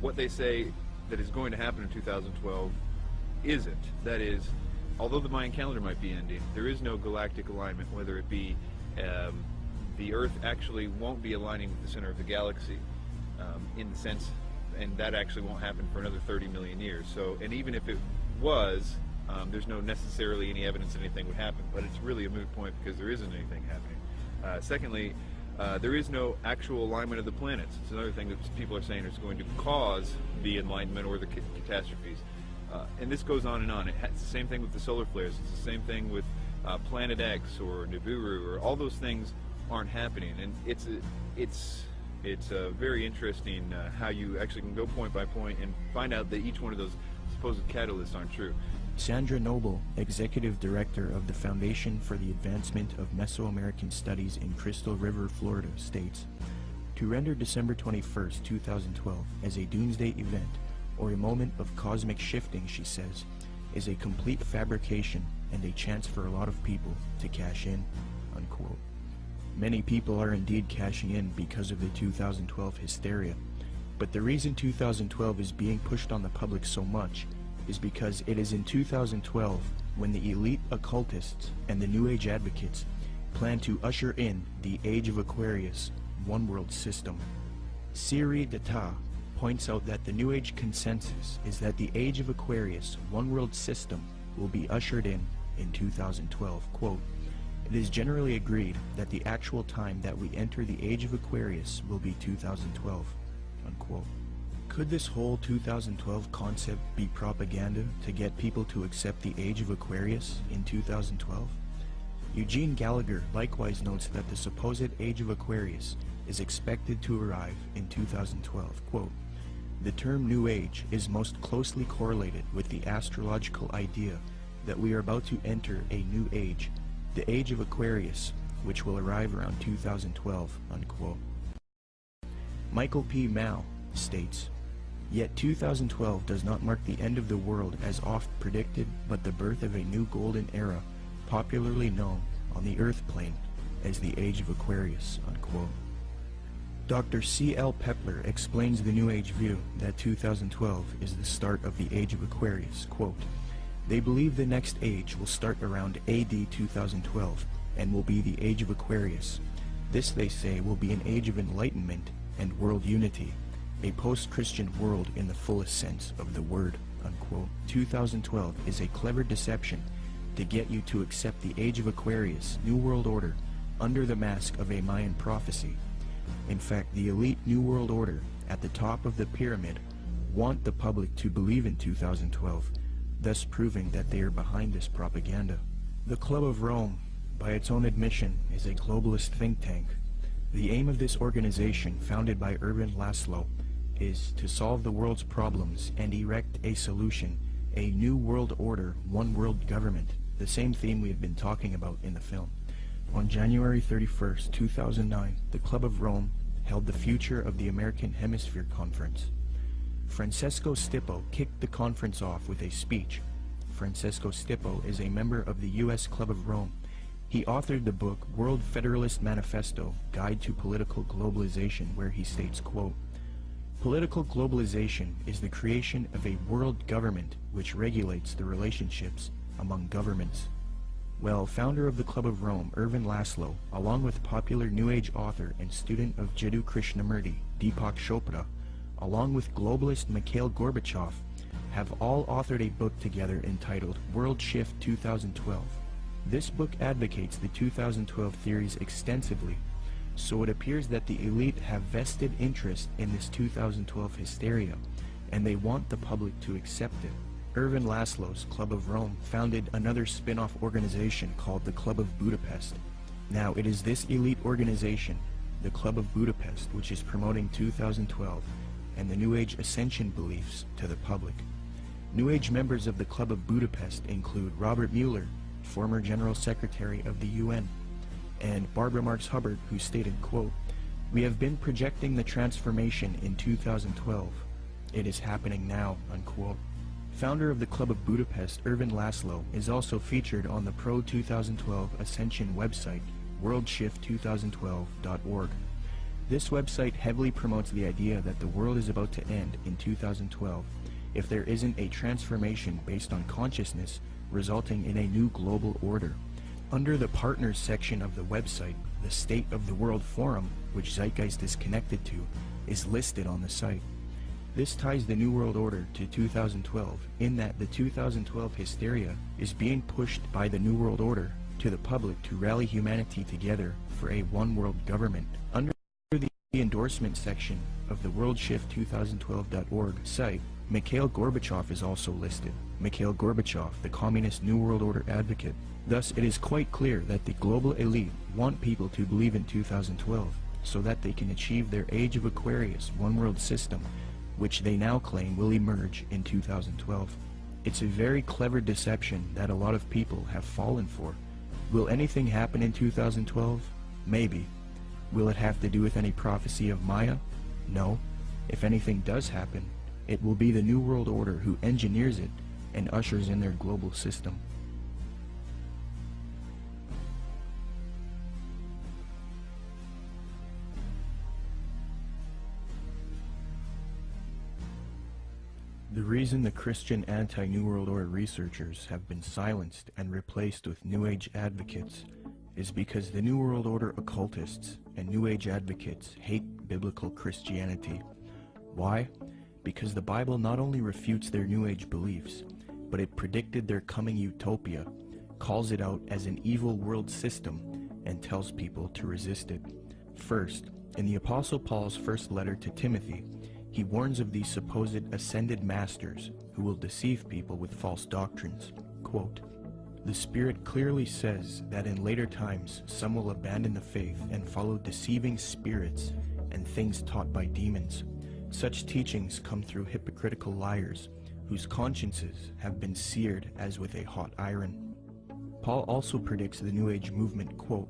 what they say that is going to happen in 2012 isn't. That is, although the Mayan calendar might be ending, there is no galactic alignment, whether it be the Earth actually won't be aligning with the center of the galaxy in the sense, and that actually won't happen for another 30 million years. So, and even if it was, there's no necessarily any evidence that anything would happen, but it's really a moot point because there isn't anything happening. Secondly, there is no actual alignment of the planets. It's another thing that people are saying is going to cause the enlightenment or the catastrophes. And this goes on and on. It's the same thing with the solar flares. It's the same thing with Planet X or Nibiru, or all those things aren't happening. And it's very interesting how you actually can go point by point and find out that each one of those supposed catalysts aren't true. Sandra Noble, Executive Director of the Foundation for the Advancement of Mesoamerican Studies in Crystal River, Florida, states, "To render December 21st, 2012 as a doomsday event or a moment of cosmic shifting," she says, "is a complete fabrication and a chance for a lot of people to cash in," unquote. Many people are indeed cashing in because of the 2012 hysteria, but the reason 2012 is being pushed on the public so much is because it is in 2012 when the elite occultists and the New Age advocates plan to usher in the Age of Aquarius one-world system. Siri Data points out that the New Age consensus is that the Age of Aquarius one-world system will be ushered in 2012. Quote, "It is generally agreed that the actual time that we enter the Age of Aquarius will be 2012. Unquote. Could this whole 2012 concept be propaganda to get people to accept the Age of Aquarius in 2012? Eugene Gallagher likewise notes that the supposed Age of Aquarius is expected to arrive in 2012. Quote, "The term New Age is most closely correlated with the astrological idea that we are about to enter a new age, the Age of Aquarius, which will arrive around 2012, unquote. Michael P. Mao states, "Yet 2012 does not mark the end of the world as oft predicted, but the birth of a new golden era, popularly known on the Earth plane as the Age of Aquarius," unquote. Dr. C. L. Pepler explains the New Age view that 2012 is the start of the Age of Aquarius. Quote, "They believe the next age will start around AD 2012 and will be the Age of Aquarius. This, they say, will be an age of enlightenment and world unity, a post-Christian world in the fullest sense of the word," unquote. 2012 is a clever deception to get you to accept the Age of Aquarius, New World Order, under the mask of a Mayan prophecy. In fact, the elite New World Order at the top of the pyramid want the public to believe in 2012, thus proving that they are behind this propaganda. The Club of Rome, by its own admission, is a globalist think tank. The aim of this organization, founded by Erwin Laszlo, is to solve the world's problems and erect a solution, a new world order, one world government, the same theme we have been talking about in the film. On January 31st, 2009, the Club of Rome held the Future of the American Hemisphere Conference. Francesco Stippo kicked the conference off with a speech. Francesco Stippo is a member of the U.S. Club of Rome. He authored the book World Federalist Manifesto, Guide to Political Globalization, where he states, quote, "Political globalization is the creation of a world government which regulates the relationships among governments." Well, founder of the Club of Rome, Erwin Laszlo, along with popular New Age author and student of Jiddu Krishnamurti, Deepak Chopra, along with globalist Mikhail Gorbachev, have all authored a book together entitled World Shift 2012. This book advocates the 2012 theories extensively, so it appears that the elite have vested interest in this 2012 hysteria, and they want the public to accept it. Erwin Laszlo's Club of Rome founded another spin-off organization called the Club of Budapest. Now, it is this elite organization, the Club of Budapest, which is promoting 2012 and the New Age ascension beliefs to the public. New Age members of the Club of Budapest include Robert Mueller, former General Secretary of the UN, and Barbara Marx Hubbard, who stated, quote, "We have been projecting the transformation in 2012. It is happening now," unquote. Founder of the Club of Budapest, Erwin Laszlo, is also featured on the Pro-2012 Ascension website, worldshift2012.org. This website heavily promotes the idea that the world is about to end in 2012 if there isn't a transformation based on consciousness resulting in a new global order. Under the Partners section of the website, the State of the World Forum, which Zeitgeist is connected to, is listed on the site. This ties the New World Order to 2012 in that the 2012 hysteria is being pushed by the New World Order to the public to rally humanity together for a one-world government. Under the endorsement section of the worldshift2012.org site, Mikhail Gorbachev is also listed. Mikhail Gorbachev, the Communist New World Order advocate. Thus, it is quite clear that the global elite want people to believe in 2012 so that they can achieve their Age of Aquarius one-world system, which they now claim will emerge in 2012. It's a very clever deception that a lot of people have fallen for. Will anything happen in 2012? Maybe. Will it have to do with any prophecy of Maya? No. If anything does happen, it will be the New World Order who engineers it and ushers in their global system. The reason the Christian anti-New World Order researchers have been silenced and replaced with New Age advocates is because the New World Order occultists and New Age advocates hate biblical Christianity. Why? Because the Bible not only refutes their New Age beliefs, but it predicted their coming utopia, calls it out as an evil world system, and tells people to resist it. First, in the Apostle Paul's first letter to Timothy, he warns of these supposed ascended masters who will deceive people with false doctrines. Quote, "The Spirit clearly says that in later times some will abandon the faith and follow deceiving spirits and things taught by demons. Such teachings come through hypocritical liars, whose consciences have been seared as with a hot iron." Paul also predicts the New Age movement, quote,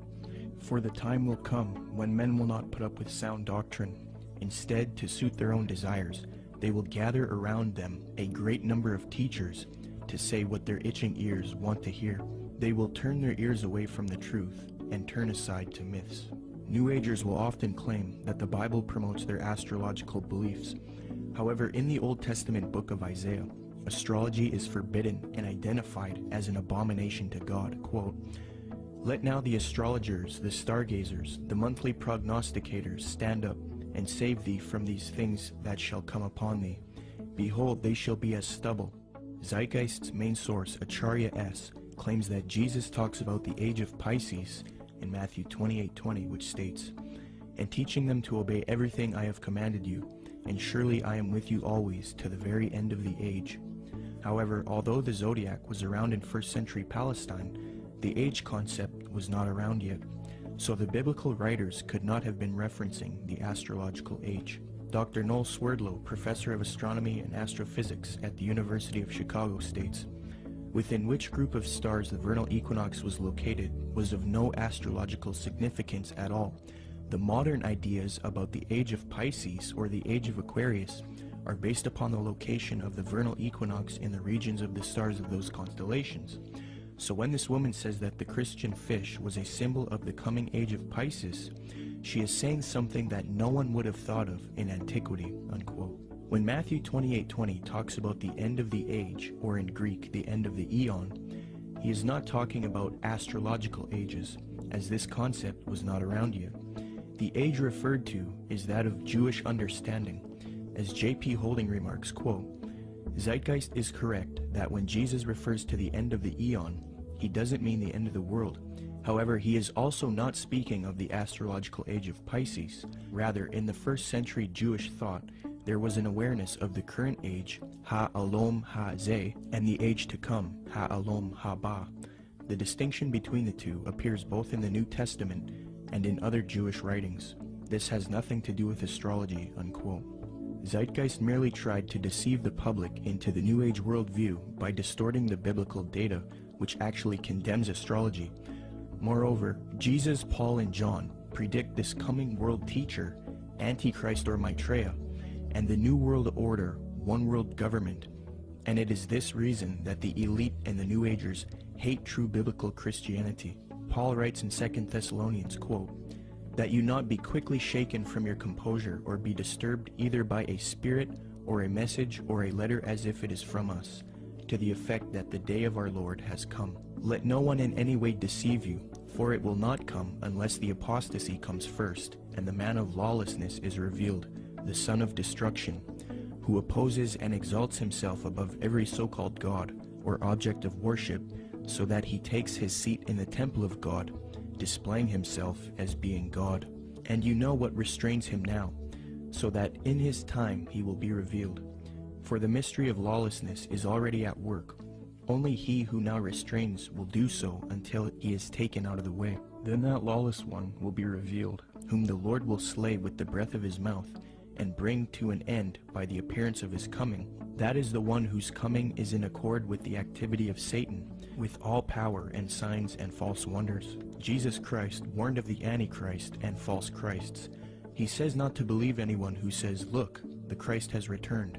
"For the time will come when men will not put up with sound doctrine. Instead, to suit their own desires, they will gather around them a great number of teachers to say what their itching ears want to hear. They will turn their ears away from the truth and turn aside to myths." New Agers will often claim that the Bible promotes their astrological beliefs. However, in the Old Testament book of Isaiah, astrology is forbidden and identified as an abomination to God. Quote, "Let now the astrologers, the stargazers, the monthly prognosticators stand up and save thee from these things that shall come upon thee. Behold, they shall be as stubble." Zeitgeist's main source, Acharya S., claims that Jesus talks about the age of Pisces in Matthew 28:20, which states, "And teaching them to obey everything I have commanded you, and surely I am with you always to the very end of the age." However, although the zodiac was around in 1st century Palestine, the age concept was not around yet, so the biblical writers could not have been referencing the astrological age. Dr. Noel Swerdlow, professor of astronomy and astrophysics at the University of Chicago, states, "Within which group of stars the vernal equinox was located was of no astrological significance at all. The modern ideas about the age of Pisces or the age of Aquarius are based upon the location of the vernal equinox in the regions of the stars of those constellations. So when this woman says that the Christian fish was a symbol of the coming age of Pisces, she is saying something that no one would have thought of in antiquity." Unquote. When Matthew 28:20 talks about the end of the age, or in Greek, the end of the eon, he is not talking about astrological ages, as this concept was not around yet. The age referred to is that of Jewish understanding. As J.P. Holding remarks, quote, "Zeitgeist is correct that when Jesus refers to the end of the eon, he doesn't mean the end of the world. However, he is also not speaking of the astrological age of Pisces. Rather, in the 1st century Jewish thought, there was an awareness of the current age, Ha-Alom Ha-Zeh, and the age to come, Ha-Alom Ha-Ba. The distinction between the two appears both in the New Testament and in other Jewish writings. This has nothing to do with astrology." Unquote. Zeitgeist merely tried to deceive the public into the New Age worldview by distorting the biblical data, which actually condemns astrology. Moreover, Jesus, Paul, and John predict this coming world teacher, Antichrist or Maitreya, and the New World Order, one world government, and it is this reason that the elite and the New Agers hate true biblical Christianity. Paul writes in 2 Thessalonians, quote, "That you not be quickly shaken from your composure or be disturbed either by a spirit or a message or a letter as if it is from us, to the effect that the day of our Lord has come. Let no one in any way deceive you, for it will not come unless the apostasy comes first, and the man of lawlessness is revealed, the son of destruction, who opposes and exalts himself above every so-called God or object of worship, so that he takes his seat in the temple of God, displaying himself as being God. And you know what restrains him now, so that in his time he will be revealed. For the mystery of lawlessness is already at work. Only he who now restrains will do so until he is taken out of the way. Then that lawless one will be revealed, whom the Lord will slay with the breath of his mouth, and bring to an end by the appearance of his coming. That is the one whose coming is in accord with the activity of Satan, with all power and signs and false wonders. Jesus Christ warned of the Antichrist and false Christs. He says not to believe anyone who says, 'Look, the Christ has returned.'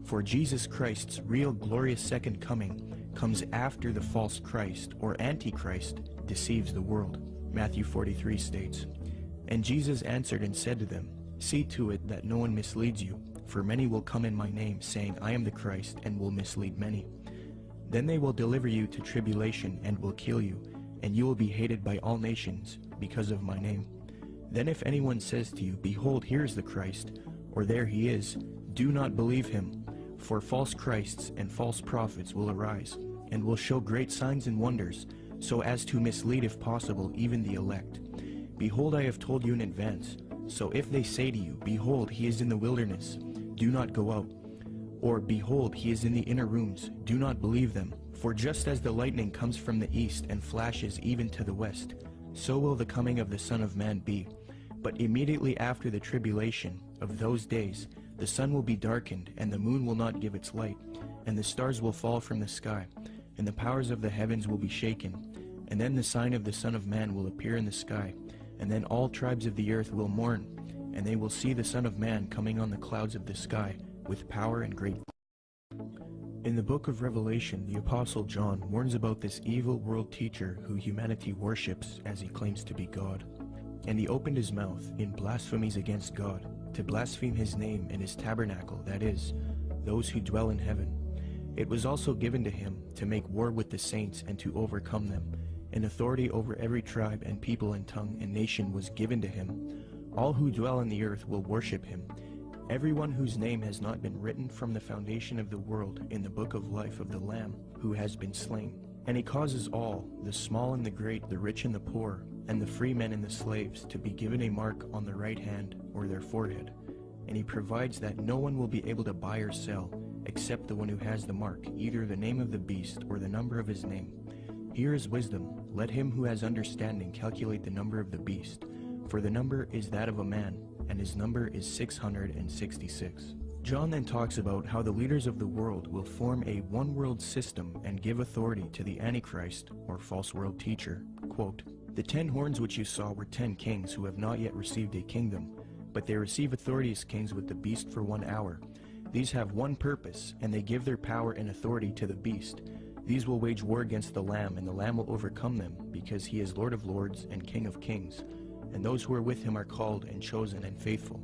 For Jesus Christ's real glorious second coming comes after the false Christ or Antichrist deceives the world." Matthew 43 states, "And Jesus answered and said to them, See to it that no one misleads you, for many will come in my name, saying, I am the Christ, and will mislead many. Then they will deliver you to tribulation, and will kill you, and you will be hated by all nations, because of my name. Then if anyone says to you, Behold, here is the Christ, or there he is, do not believe him, for false Christs and false prophets will arise, and will show great signs and wonders, so as to mislead, if possible, even the elect. Behold, I have told you in advance. So if they say to you, Behold, he is in the wilderness, do not go out. Or, Behold, he is in the inner rooms, do not believe them. For just as the lightning comes from the east and flashes even to the west, so will the coming of the Son of Man be. But immediately after the tribulation of those days, the sun will be darkened, and the moon will not give its light, and the stars will fall from the sky, and the powers of the heavens will be shaken. And then the sign of the Son of Man will appear in the sky, and then all tribes of the earth will mourn, and they will see the Son of Man coming on the clouds of the sky, with power and great glory. In the book of Revelation, the Apostle John warns about this evil world teacher who humanity worships as he claims to be God. And he opened his mouth in blasphemies against God, to blaspheme his name and his tabernacle, that is, those who dwell in heaven. It was also given to him to make war with the saints and to overcome them, and authority over every tribe and people and tongue and nation was given to him. All who dwell on the earth will worship him, everyone whose name has not been written from the foundation of the world in the book of life of the Lamb who has been slain. And he causes all, the small and the great, the rich and the poor, and the free men and the slaves, to be given a mark on the right hand or their forehead. And he provides that no one will be able to buy or sell, except the one who has the mark, either the name of the beast or the number of his name. Here is wisdom. Let him who has understanding calculate the number of the beast, for the number is that of a man, and his number is 666. John then talks about how the leaders of the world will form a one-world system and give authority to the Antichrist, or false world teacher. Quote, The 10 horns which you saw were 10 kings who have not yet received a kingdom, but they receive authority as kings with the beast for 1 hour. These have one purpose, and they give their power and authority to the beast. These will wage war against the Lamb, and the Lamb will overcome them, because he is Lord of lords and King of kings, and those who are with him are called and chosen and faithful.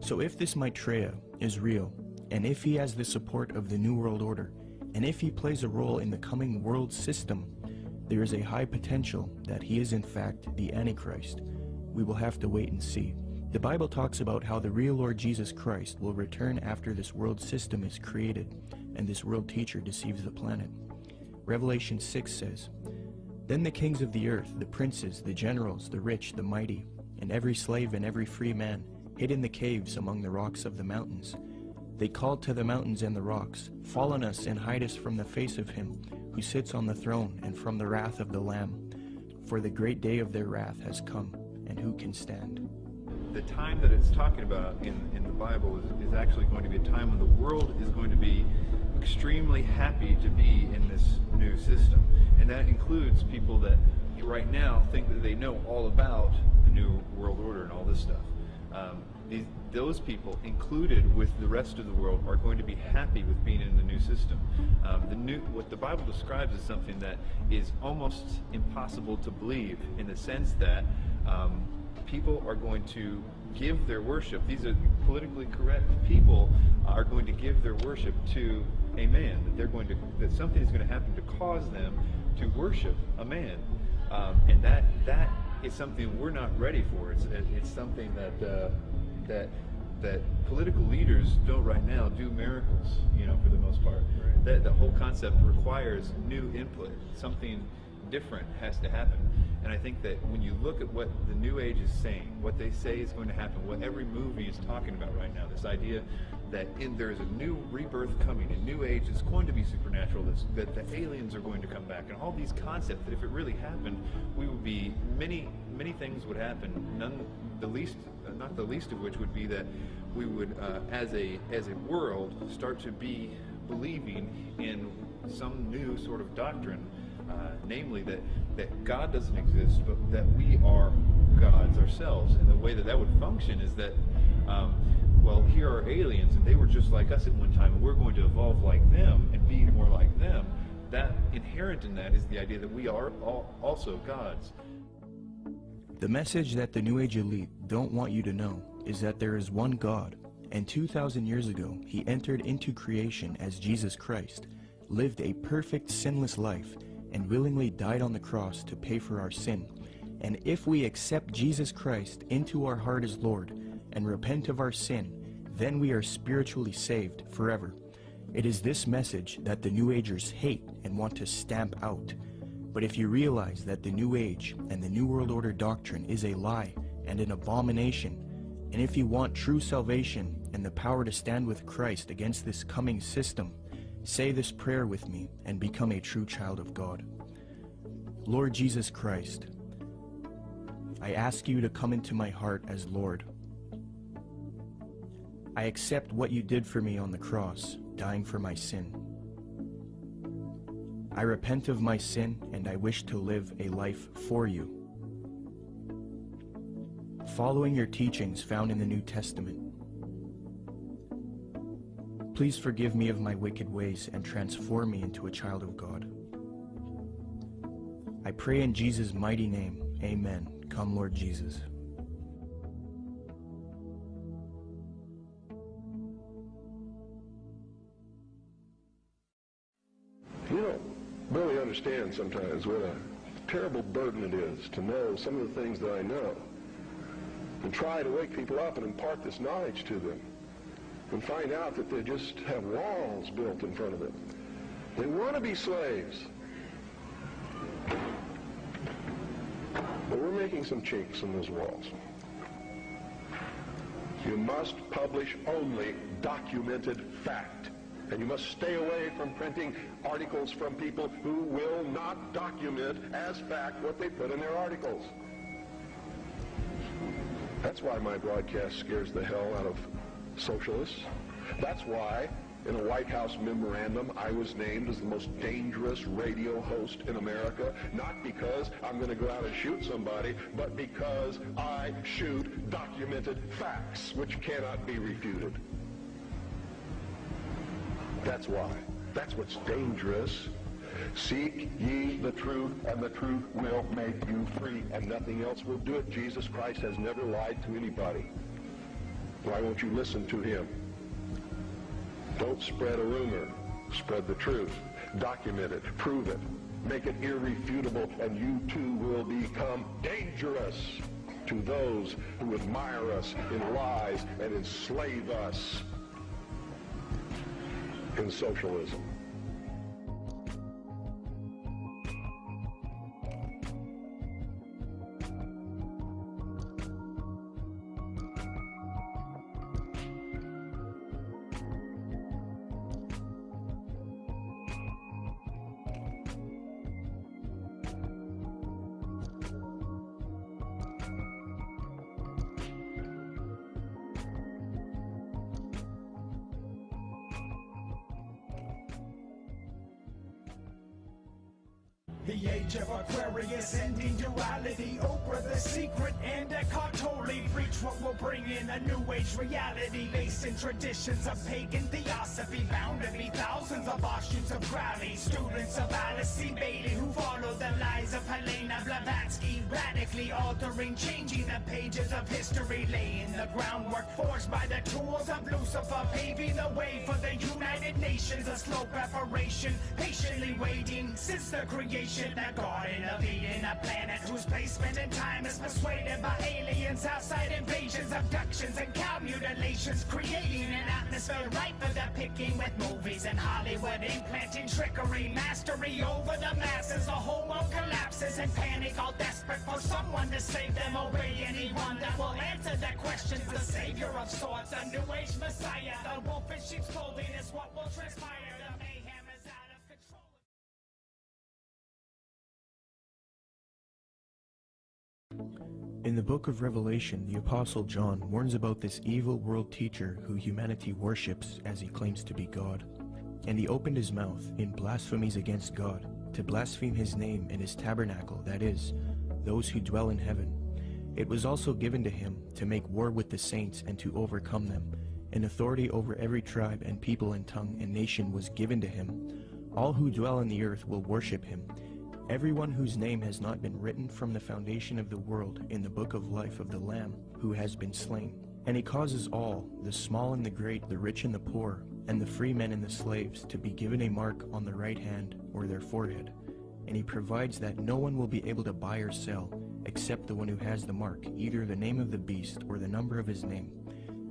So if this Maitreya is real, and if he has the support of the New World Order, and if he plays a role in the coming world system, there is a high potential that he is in fact the Antichrist. We will have to wait and see. The Bible talks about how the real Lord Jesus Christ will return after this world system is created, and this world teacher deceives the planet. Revelation 6 says, Then the kings of the earth, the princes, the generals, the rich, the mighty, and every slave and every free man, hid in the caves among the rocks of the mountains. They called to the mountains and the rocks, Fall on us and hide us from the face of him who sits on the throne and from the wrath of the Lamb. For the great day of their wrath has come, and who can stand? The time that it's talking about in the Bible is actually going to be a time when the world is going to be extremely happy to be in this new system. And that includes people that right now think that they know all about the New World Order and all this stuff. Those people, included with the rest of the world, are going to be happy with being in the new system. What the Bible describes as something that is almost impossible to believe, in the sense that people are going to give their worship. These are politically correct people are going to give their worship to a man. That something is going to happen to cause them to worship a man, and that is something we're not ready for. It's something that political leaders don't right now do miracles, for the most part. Right. The whole concept requires new input. Something different has to happen. And I think that when you look at what the New Age is saying, what they say is going to happen, what every movie is talking about right now, this idea that there is a new rebirth coming, a new age is going to be supernatural, that the aliens are going to come back, and all these concepts that if it really happened, we would be, many things would happen, not the least of which would be that we would, as a world, start to be believing in some new sort of doctrine, namely that God doesn't exist, but that we are gods ourselves. And the way that would function is that, well, here are aliens, and they were just like us at one time, and we're going to evolve like them and be more like them. That inherent in that is the idea that we are also gods. The message that the New Age elite don't want you to know is that there is one God, And 2,000 years ago, he entered into creation as Jesus Christ, lived a perfect sinless life, and willingly died on the cross to pay for our sin. And if we accept Jesus Christ into our heart as Lord and repent of our sin, then we are spiritually saved forever. It is this message that the New Agers hate and want to stamp out. But if you realize that the New Age and the New World Order doctrine is a lie and an abomination, and if you want true salvation and the power to stand with Christ against this coming system, say this prayer with me and become a true child of God. Lord Jesus Christ, I ask you to come into my heart as Lord. I accept what you did for me on the cross, dying for my sin. I repent of my sin and I wish to live a life for you, following your teachings found in the New Testament. Please forgive me of my wicked ways and transform me into a child of God. I pray in Jesus' mighty name, amen. Come, Lord Jesus. You don't really understand sometimes what a terrible burden it is to know some of the things that I know and try to wake people up and impart this knowledge to them and find out that they just have walls built in front of them. They want to be slaves. But we're making some chinks in those walls. You must publish only documented fact. And you must stay away from printing articles from people who will not document as fact what they put in their articles. That's why my broadcast scares the hell out of socialists. That's why in a White House memorandum I was named as the most dangerous radio host in America, not because I'm going to go out and shoot somebody, but because I shoot documented facts which cannot be refuted. That's why. That's what's dangerous. Seek ye the truth, and the truth will make you free, and nothing else will do it. Jesus Christ has never lied to anybody. Why won't you listen to him? Don't spread a rumor. Spread the truth. Document it. Prove it. Make it irrefutable, and you too will become dangerous to those who admire us in lies and enslave us in socialism. The age of Aquarius, ending duality, Oprah the secret, and Eckhart Tolle preach what will bring in a new age reality based in traditions of pagan theosophy, bound to be thousands of offshoots of Crowley, students of Alice C. Bailey who follow the lies of Helena Blavatsky, radically altering, changing the pages of history, laying the groundwork forged by the tools of Lucifer, paving the way for the United Nations, a slow preparation, patiently waiting since the creation. The Garden of Eden, a planet whose placement in time is persuaded by aliens, outside invasions, abductions, and cow mutilations, creating an atmosphere ripe for the picking with movies and Hollywood implanting trickery, mastery over the masses. The whole world collapses in panic, all desperate for someone to save them. Obey anyone that will answer their questions. The savior of sorts, a new age messiah. The wolf in sheep's clothing is what will transpire. The mayhem is out of control. In the book of Revelation, the Apostle John warns about this evil world teacher who humanity worships as he claims to be God. And he opened his mouth in blasphemies against God, to blaspheme his name and his tabernacle, that is, those who dwell in heaven. It was also given to him to make war with the saints and to overcome them. And authority over every tribe and people and tongue and nation was given to him. All who dwell on the earth will worship him. Everyone whose name has not been written from the foundation of the world in the book of life of the Lamb who has been slain. And he causes all, the small and the great, the rich and the poor, and the free men and the slaves, to be given a mark on the right hand or their forehead. And he provides that no one will be able to buy or sell, except the one who has the mark, either the name of the beast or the number of his name.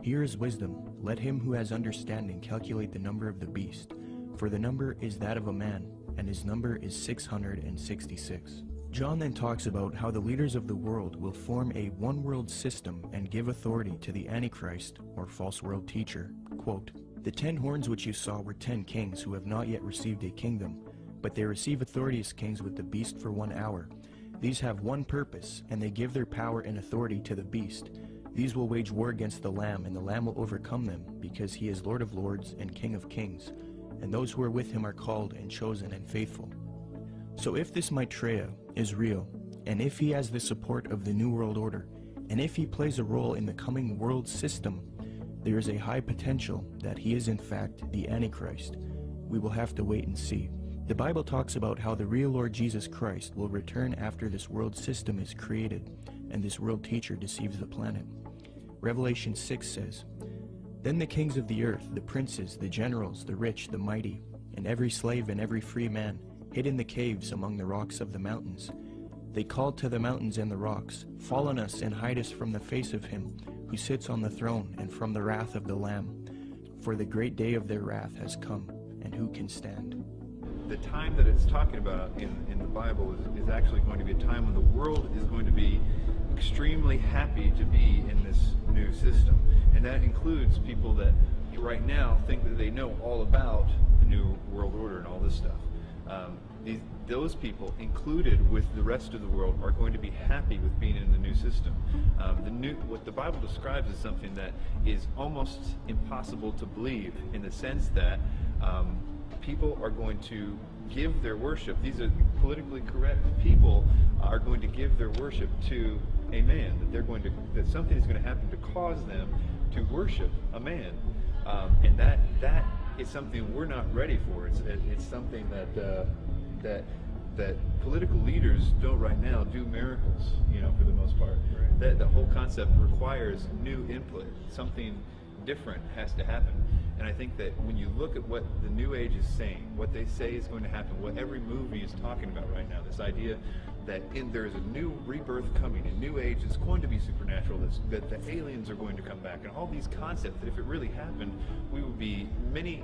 Here is wisdom. Let him who has understanding calculate the number of the beast, for the number is that of a man, and his number is 666. John then talks about how the leaders of the world will form a one-world system and give authority to the Antichrist, or false world teacher. Quote, "The 10 horns which you saw were 10 kings who have not yet received a kingdom, but they receive authority as kings with the beast for 1 hour. These have one purpose, and they give their power and authority to the beast. These will wage war against the Lamb, and the Lamb will overcome them, because he is Lord of lords and King of kings, and those who are with him are called and chosen and faithful." So if this Maitreya is real, and if he has the support of the New World Order, and if he plays a role in the coming world system, there is a high potential that he is in fact the Antichrist. We will have to wait and see. The Bible talks about how the real Lord Jesus Christ will return after this world system is created, and this world teacher deceives the planet. Revelation 6 says, "Then the kings of the earth, the princes, the generals, the rich, the mighty, and every slave and every free man, hid in the caves among the rocks of the mountains. They called to the mountains and the rocks, 'Fall on us and hide us from the face of him who sits on the throne and from the wrath of the Lamb. For the great day of their wrath has come, and who can stand?'" The time that it's talking about in the Bible is actually going to be a time when the world is going to be extremely happy to be in this new system. And that includes people that right now think that they know all about the New World Order and all this stuff. Those people, included with the rest of the world, are going to be happy with being in the new system. What the Bible describes is something that is almost impossible to believe, in the sense that people are going to give their worship. These are politically correct people are going to give their worship to a man. That something is going to happen to cause them to worship a man, and that is something we're not ready for. It's something that political leaders don't right now do miracles, for the most part. Right. The whole concept requires new input. Something different has to happen. And I think that when you look at what the New Age is saying, what they say is going to happen, what every movie is talking about right now, this idea that there's a new rebirth coming, a New Age is going to be supernatural, that the aliens are going to come back, and all these concepts that if it really happened, we would be, many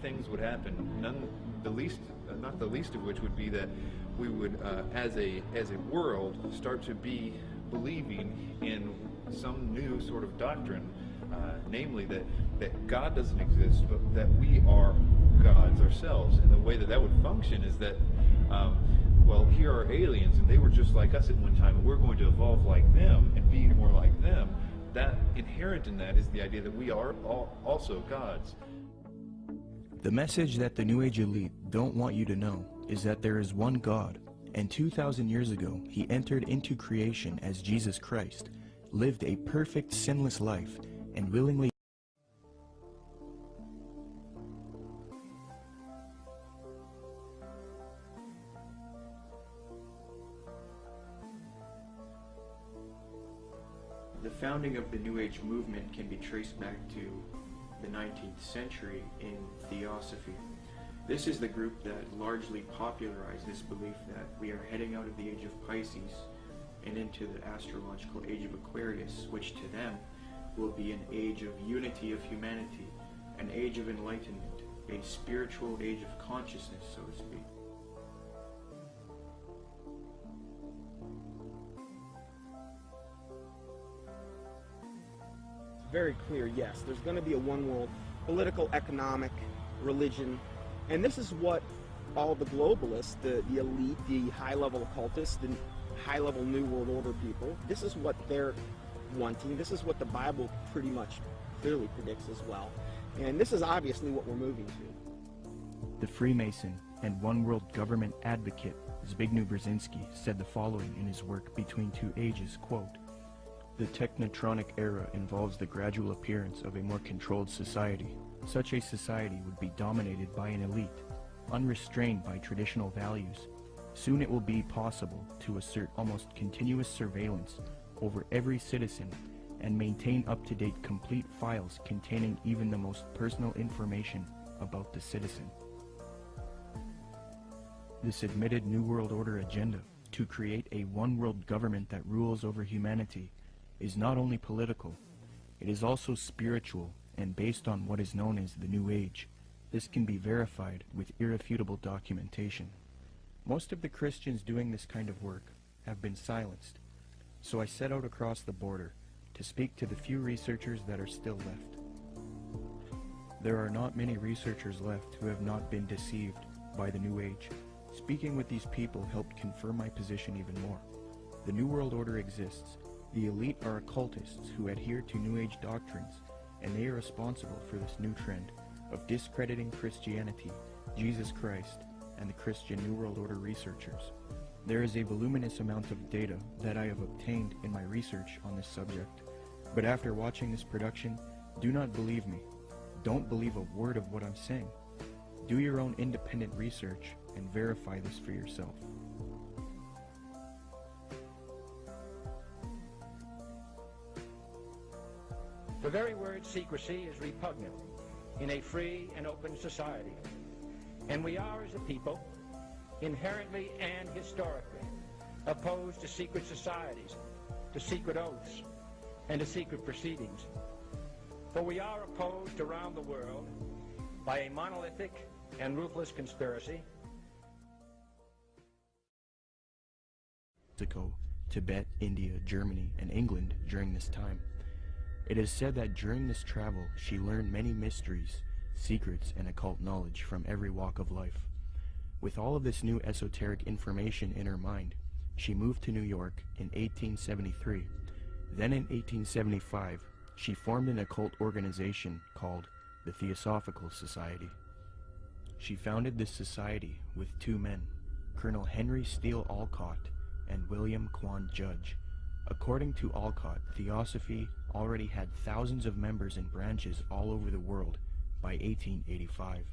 things would happen, not the least of which would be that we would, as a world, start to be believing in some new sort of doctrine, namely that God doesn't exist, but that we are gods ourselves. And the way that would function is that, well, here are aliens, and they were just like us at one time, and we're going to evolve like them and be more like them. That inherent in that is the idea that we are also gods. The message that the New Age elite don't want you to know is that there is one God, and 2,000 years ago, he entered into creation as Jesus Christ, lived a perfect, sinless life, and willingly The founding of the New Age movement can be traced back to the 19th century in Theosophy. This is the group that largely popularized this belief that we are heading out of the age of Pisces and into the astrological age of Aquarius, which to them will be an age of unity of humanity, an age of enlightenment, a spiritual age of consciousness, so to speak. It's very clear, yes, there's going to be a one world, political, economic, religion, and this is what all the globalists, the elite, the high-level occultists, the high-level New World Order people, this is what they're wanting. This is what the Bible pretty much clearly predicts as well. And this is obviously what we're moving to. The Freemason and One World Government advocate Zbigniew Brzezinski said the following in his work Between Two Ages, quote, "The technotronic era involves the gradual appearance of a more controlled society. Such a society would be dominated by an elite, unrestrained by traditional values. Soon it will be possible to assert almost continuous surveillance over every citizen and maintain up-to-date complete files containing even the most personal information about the citizen. This admitted New World Order agenda to create a one-world government that rules over humanity is not only political, it is also spiritual and based on what is known as the New Age. This can be verified with irrefutable documentation. Most of the Christians doing this kind of work have been silenced, so I set out across the border to speak to the few researchers that are still left. There are not many researchers left who have not been deceived by the New Age. Speaking with these people helped confirm my position even more. The New World Order exists. The elite are occultists who adhere to New Age doctrines, and they are responsible for this new trend of discrediting Christianity, Jesus Christ, and the Christian New World Order researchers. There is a voluminous amount of data that I have obtained in my research on this subject, but after watching this production, do not believe me. Don't believe a word of what I'm saying. Do your own independent research and verify this for yourself. The very word secrecy is repugnant in a free and open society. And we are, as a people, inherently and historically opposed to secret societies, to secret oaths, and to secret proceedings. For we are opposed around the world by a monolithic and ruthless conspiracy. Mexico, Tibet, India, Germany, and England during this time. It is said that during this travel she learned many mysteries, secrets, and occult knowledge from every walk of life. With all of this new esoteric information in her mind, she moved to New York in 1873. Then in 1875, she formed an occult organization called the Theosophical Society. She founded this society with two men, Colonel Henry Steele Olcott and William Quan Judge. According to Olcott, Theosophy already had thousands of members and branches all over the world by 1885.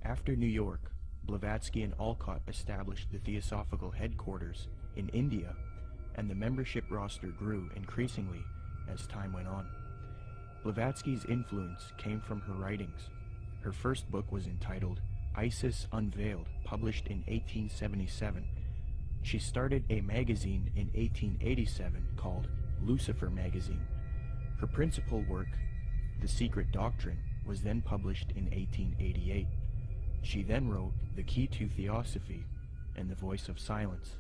After New York, Blavatsky and Olcott established the Theosophical headquarters in India, and the membership roster grew increasingly as time went on. Blavatsky's influence came from her writings. Her first book was entitled Isis Unveiled, published in 1877. She started a magazine in 1887 called Lucifer Magazine. Her principal work, The Secret Doctrine, was then published in 1888. She then wrote The Key to Theosophy and The Voice of Silence.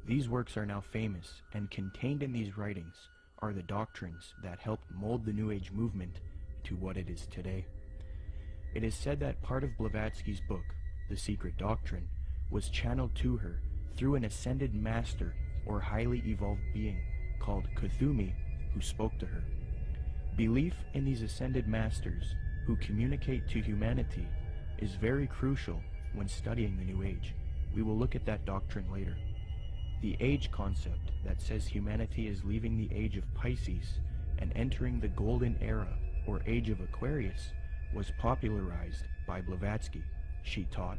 These works are now famous, and contained in these writings are the doctrines that helped mold the New Age movement to what it is today. It is said that part of Blavatsky's book, The Secret Doctrine, was channeled to her through an ascended master or highly evolved being called Kuthumi, who spoke to her. Belief in these ascended masters who communicate to humanity is very crucial when studying the New Age. We will look at that doctrine later. The age concept that says humanity is leaving the age of Pisces and entering the golden era or age of Aquarius was popularized by Blavatsky. She taught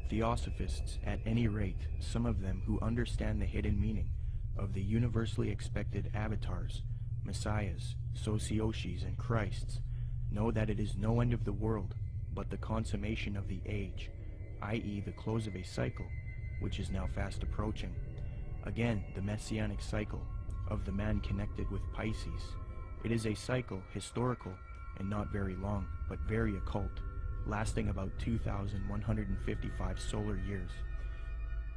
Theosophists, at any rate, some of them who understand the hidden meaning of the universally expected avatars, messiahs, socioshis, and Christs, know that it is no end of the world, but the consummation of the age, i.e. the close of a cycle, which is now fast approaching. Again, the messianic cycle of the man connected with Pisces. It is a cycle, historical, and not very long, but very occult, lasting about 2,155 solar years.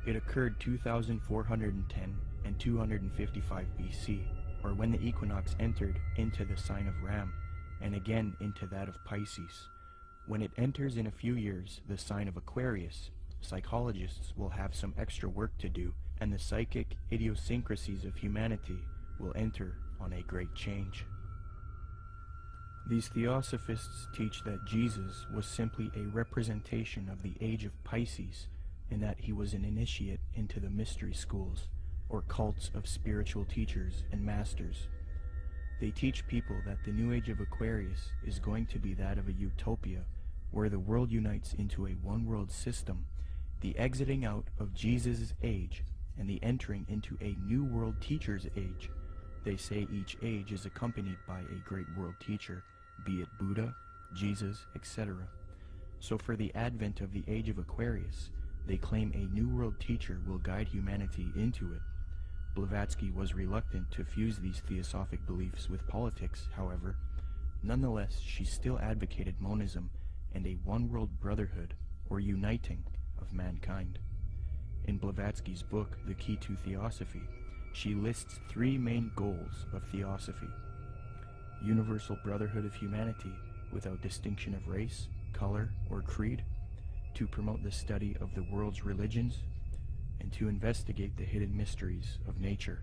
It occurred 2,410 and 255 BC, or when the equinox entered into the sign of Ram, and again into that of Pisces. When it enters in a few years the sign of Aquarius, psychologists will have some extra work to do, and the psychic idiosyncrasies of humanity will enter on a great change. These Theosophists teach that Jesus was simply a representation of the age of Pisces, and that he was an initiate into the mystery schools, or cults of spiritual teachers and masters. They teach people that the new age of Aquarius is going to be that of a utopia, where the world unites into a one-world system, the exiting out of Jesus' age, and the entering into a new world teacher's age. They say each age is accompanied by a great world teacher, be it Buddha, Jesus, etc. So for the advent of the age of Aquarius, they claim a new world teacher will guide humanity into it. Blavatsky was reluctant to fuse these theosophic beliefs with politics, however. Nonetheless, she still advocated monism and a one-world brotherhood, or uniting, of mankind. In Blavatsky's book, The Key to Theosophy, she lists 3 main goals of theosophy: universal brotherhood of humanity without distinction of race, color, or creed, to promote the study of the world's religions, and to investigate the hidden mysteries of nature.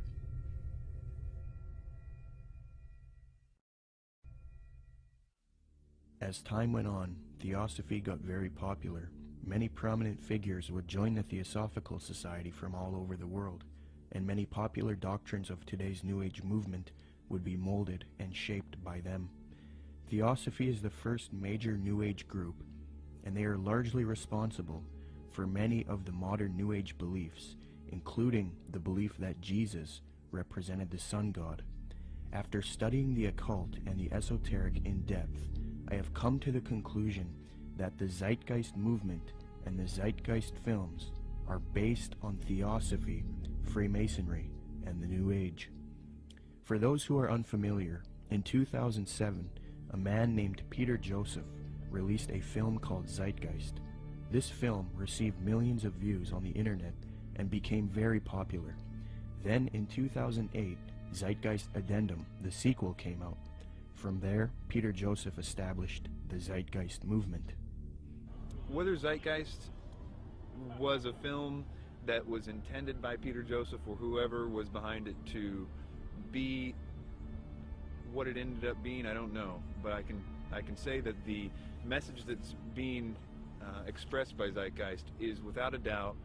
As time went on, theosophy got very popular. Many prominent figures would join the Theosophical Society from all over the world, and many popular doctrines of today's New Age movement would be molded and shaped by them. Theosophy is the first major New Age group, and they are largely responsible for many of the modern New Age beliefs, including the belief that Jesus represented the sun god. After studying the occult and the esoteric in depth, I have come to the conclusion that the Zeitgeist movement and the Zeitgeist films are based on Theosophy, Freemasonry, and the New Age. For those who are unfamiliar, in 2007, a man named Peter Joseph released a film called Zeitgeist. This film received millions of views on the internet and became very popular. Then in 2008, Zeitgeist Addendum, the sequel, came out. From there, Peter Joseph established the Zeitgeist movement. Whether Zeitgeist was a film that was intended by Peter Joseph or whoever was behind it to be what it ended up being, I don't know. But I can say that the message that's being expressed by Zeitgeist is without a doubt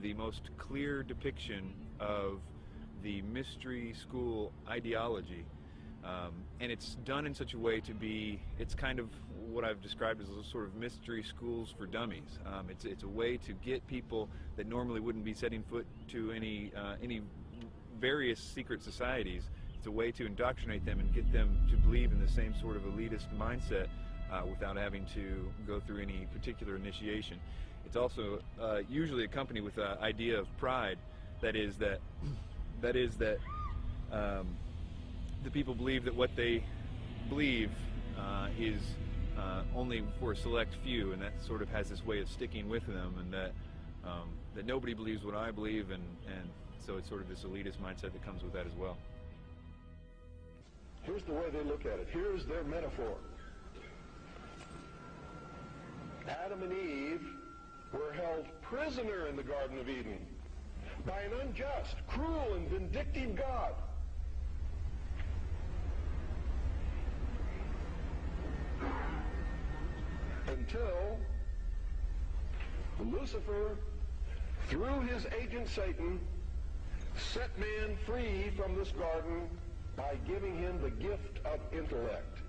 the most clear depiction of the mystery school ideology. And it's done in such a way to be, it's kind of what I've described as a sort of mystery schools for dummies. It's a way to get people that normally wouldn't be setting foot to any various secret societies. It's a way to indoctrinate them and get them to believe in the same sort of elitist mindset without having to go through any particular initiation. It's also usually accompanied with the idea of pride. That is that the people believe that what they believe is only for a select few, and that sort of has this way of sticking with them, and that nobody believes what I believe, and so it's sort of this elitist mindset that comes with that as well. Here's the way they look at it. Here's their metaphor. Adam and Eve were held prisoner in the Garden of Eden by an unjust, cruel, and vindictive God. Until Lucifer, through his agent Satan, set man free from this garden by giving him the gift of intellect.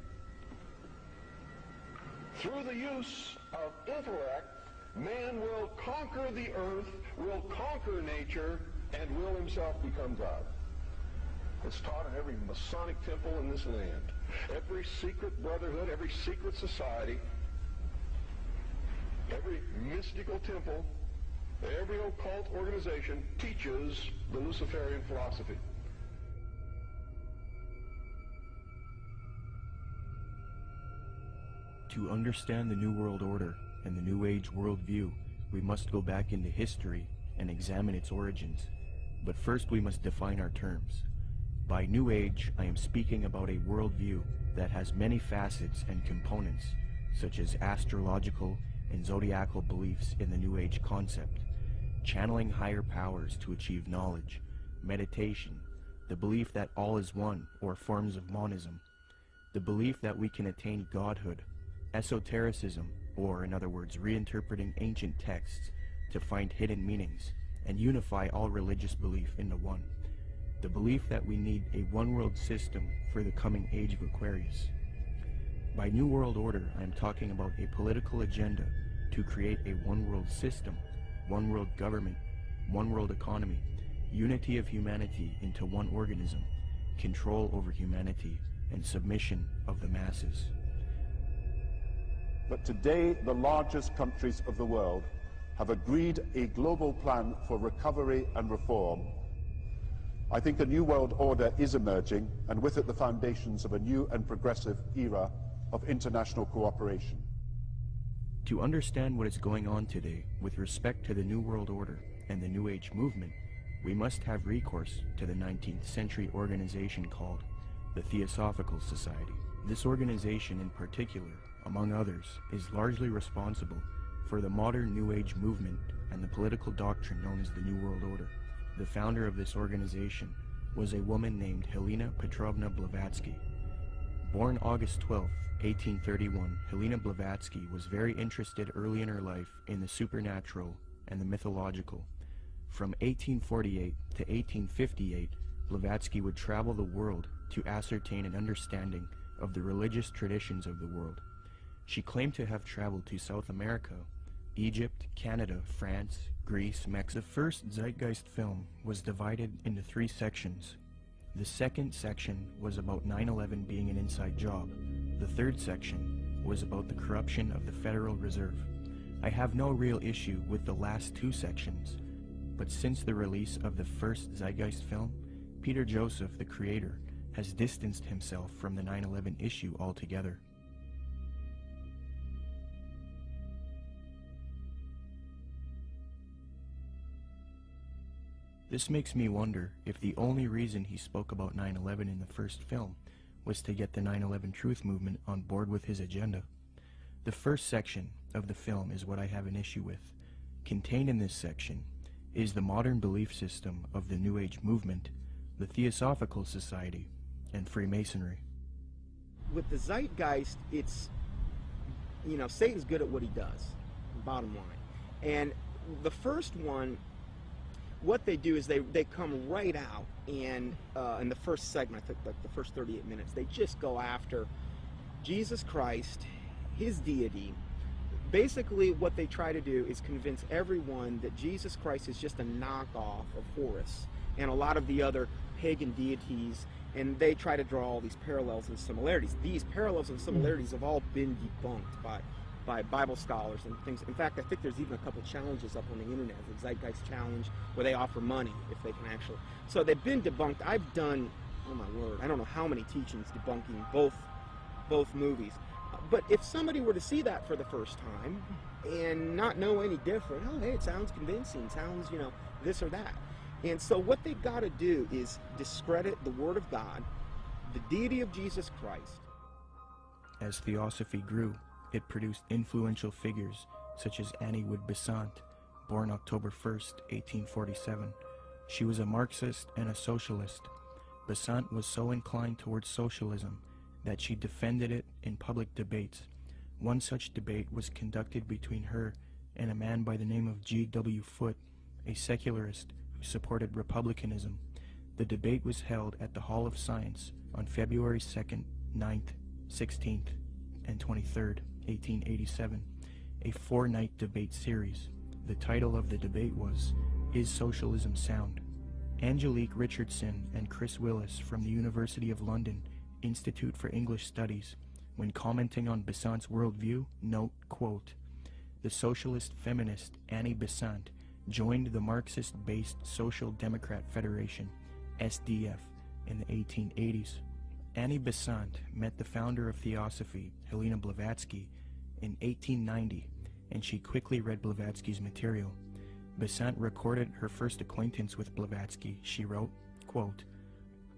Through the use of intellect, man will conquer the earth, will conquer nature, and will himself become God. It's taught in every Masonic temple in this land, every secret brotherhood, every secret society, every mystical temple, every occult organization teaches the Luciferian philosophy. To understand the New World Order and the New Age worldview, we must go back into history and examine its origins. But first we must define our terms. By New Age, I am speaking about a worldview that has many facets and components, such as astrological and zodiacal beliefs in the New Age concept, channeling higher powers to achieve knowledge, meditation, the belief that all is one, or forms of monism, the belief that we can attain godhood, esotericism, or in other words, reinterpreting ancient texts to find hidden meanings and unify all religious belief into one, the belief that we need a one-world system for the coming age of Aquarius. By New World Order, I am talking about a political agenda to create a one-world system, one-world government, one-world economy, unity of humanity into one organism, control over humanity, and submission of the masses. But today, the largest countries of the world have agreed a global plan for recovery and reform. I think a new world order is emerging, and with it the foundations of a new and progressive era of international cooperation. To understand what is going on today with respect to the New World Order and the New Age movement, we must have recourse to the 19th century organization called the Theosophical Society. This organization in particular, among others, is largely responsible for the modern New Age movement and the political doctrine known as the New World Order. The founder of this organization was a woman named Helena Petrovna Blavatsky. Born August 12, 1831, Helena Blavatsky was very interested early in her life in the supernatural and the mythological. From 1848 to 1858, Blavatsky would travel the world to ascertain an understanding of the religious traditions of the world. She claimed to have traveled to South America, Egypt, Canada, France, Greece, Mexico. The first Zeitgeist film was divided into 3 sections. The second section was about 9/11 being an inside job. The third section was about the corruption of the Federal Reserve. I have no real issue with the last 2 sections, but since the release of the first Zeitgeist film, Peter Joseph, the creator, has distanced himself from the 9/11 issue altogether. This makes me wonder if the only reason he spoke about 9/11 in the first film was to get the 9/11 truth movement on board with his agenda. The first section of the film is what I have an issue with. Contained in this section is the modern belief system of the New Age movement, the Theosophical Society, and Freemasonry. With the Zeitgeist, it's, Satan's good at what he does, bottom line. And the first one, what they do is they come right out and in the first segment, I think like the first 38 minutes, they just go after Jesus Christ, his deity. Basically what they try to do is convince everyone that Jesus Christ is just a knockoff of Horus and a lot of the other pagan deities, and they try to draw all these parallels and similarities. These parallels and similarities have all been debunked by Bible scholars and things. In fact, I think there's even a couple challenges up on the internet, the Zeitgeist Challenge, where they offer money if they can actually. So they've been debunked. I've done, oh my word, I don't know how many teachings debunking both movies. But if somebody were to see that for the first time and not know any different, oh hey, it sounds convincing, sounds, this or that. And so what they've got to do is discredit the Word of God, the deity of Jesus Christ. As Theosophy grew, it produced influential figures such as Annie Wood Besant, born October 1st, 1847. She was a Marxist and a socialist. Besant was so inclined towards socialism that she defended it in public debates. One such debate was conducted between her and a man by the name of G.W. Foote, a secularist who supported republicanism. The debate was held at the Hall of Science on February 2nd, 9th, 16th, and 23rd, 1887, a 4-night debate series. The title of the debate was, "Is Socialism Sound?" Angelique Richardson and Chris Willis from the University of London Institute for English Studies, when commenting on Besant's worldview, note, quote, "The socialist feminist Annie Besant joined the Marxist-based Social Democrat Federation, SDF, in the 1880s. Annie Besant met the founder of Theosophy, Helena Blavatsky, in 1890, and she quickly read Blavatsky's material. Besant recorded her first acquaintance with Blavatsky. She wrote, quote,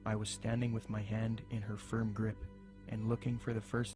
"I was standing with my hand in her firm grip and looking for the first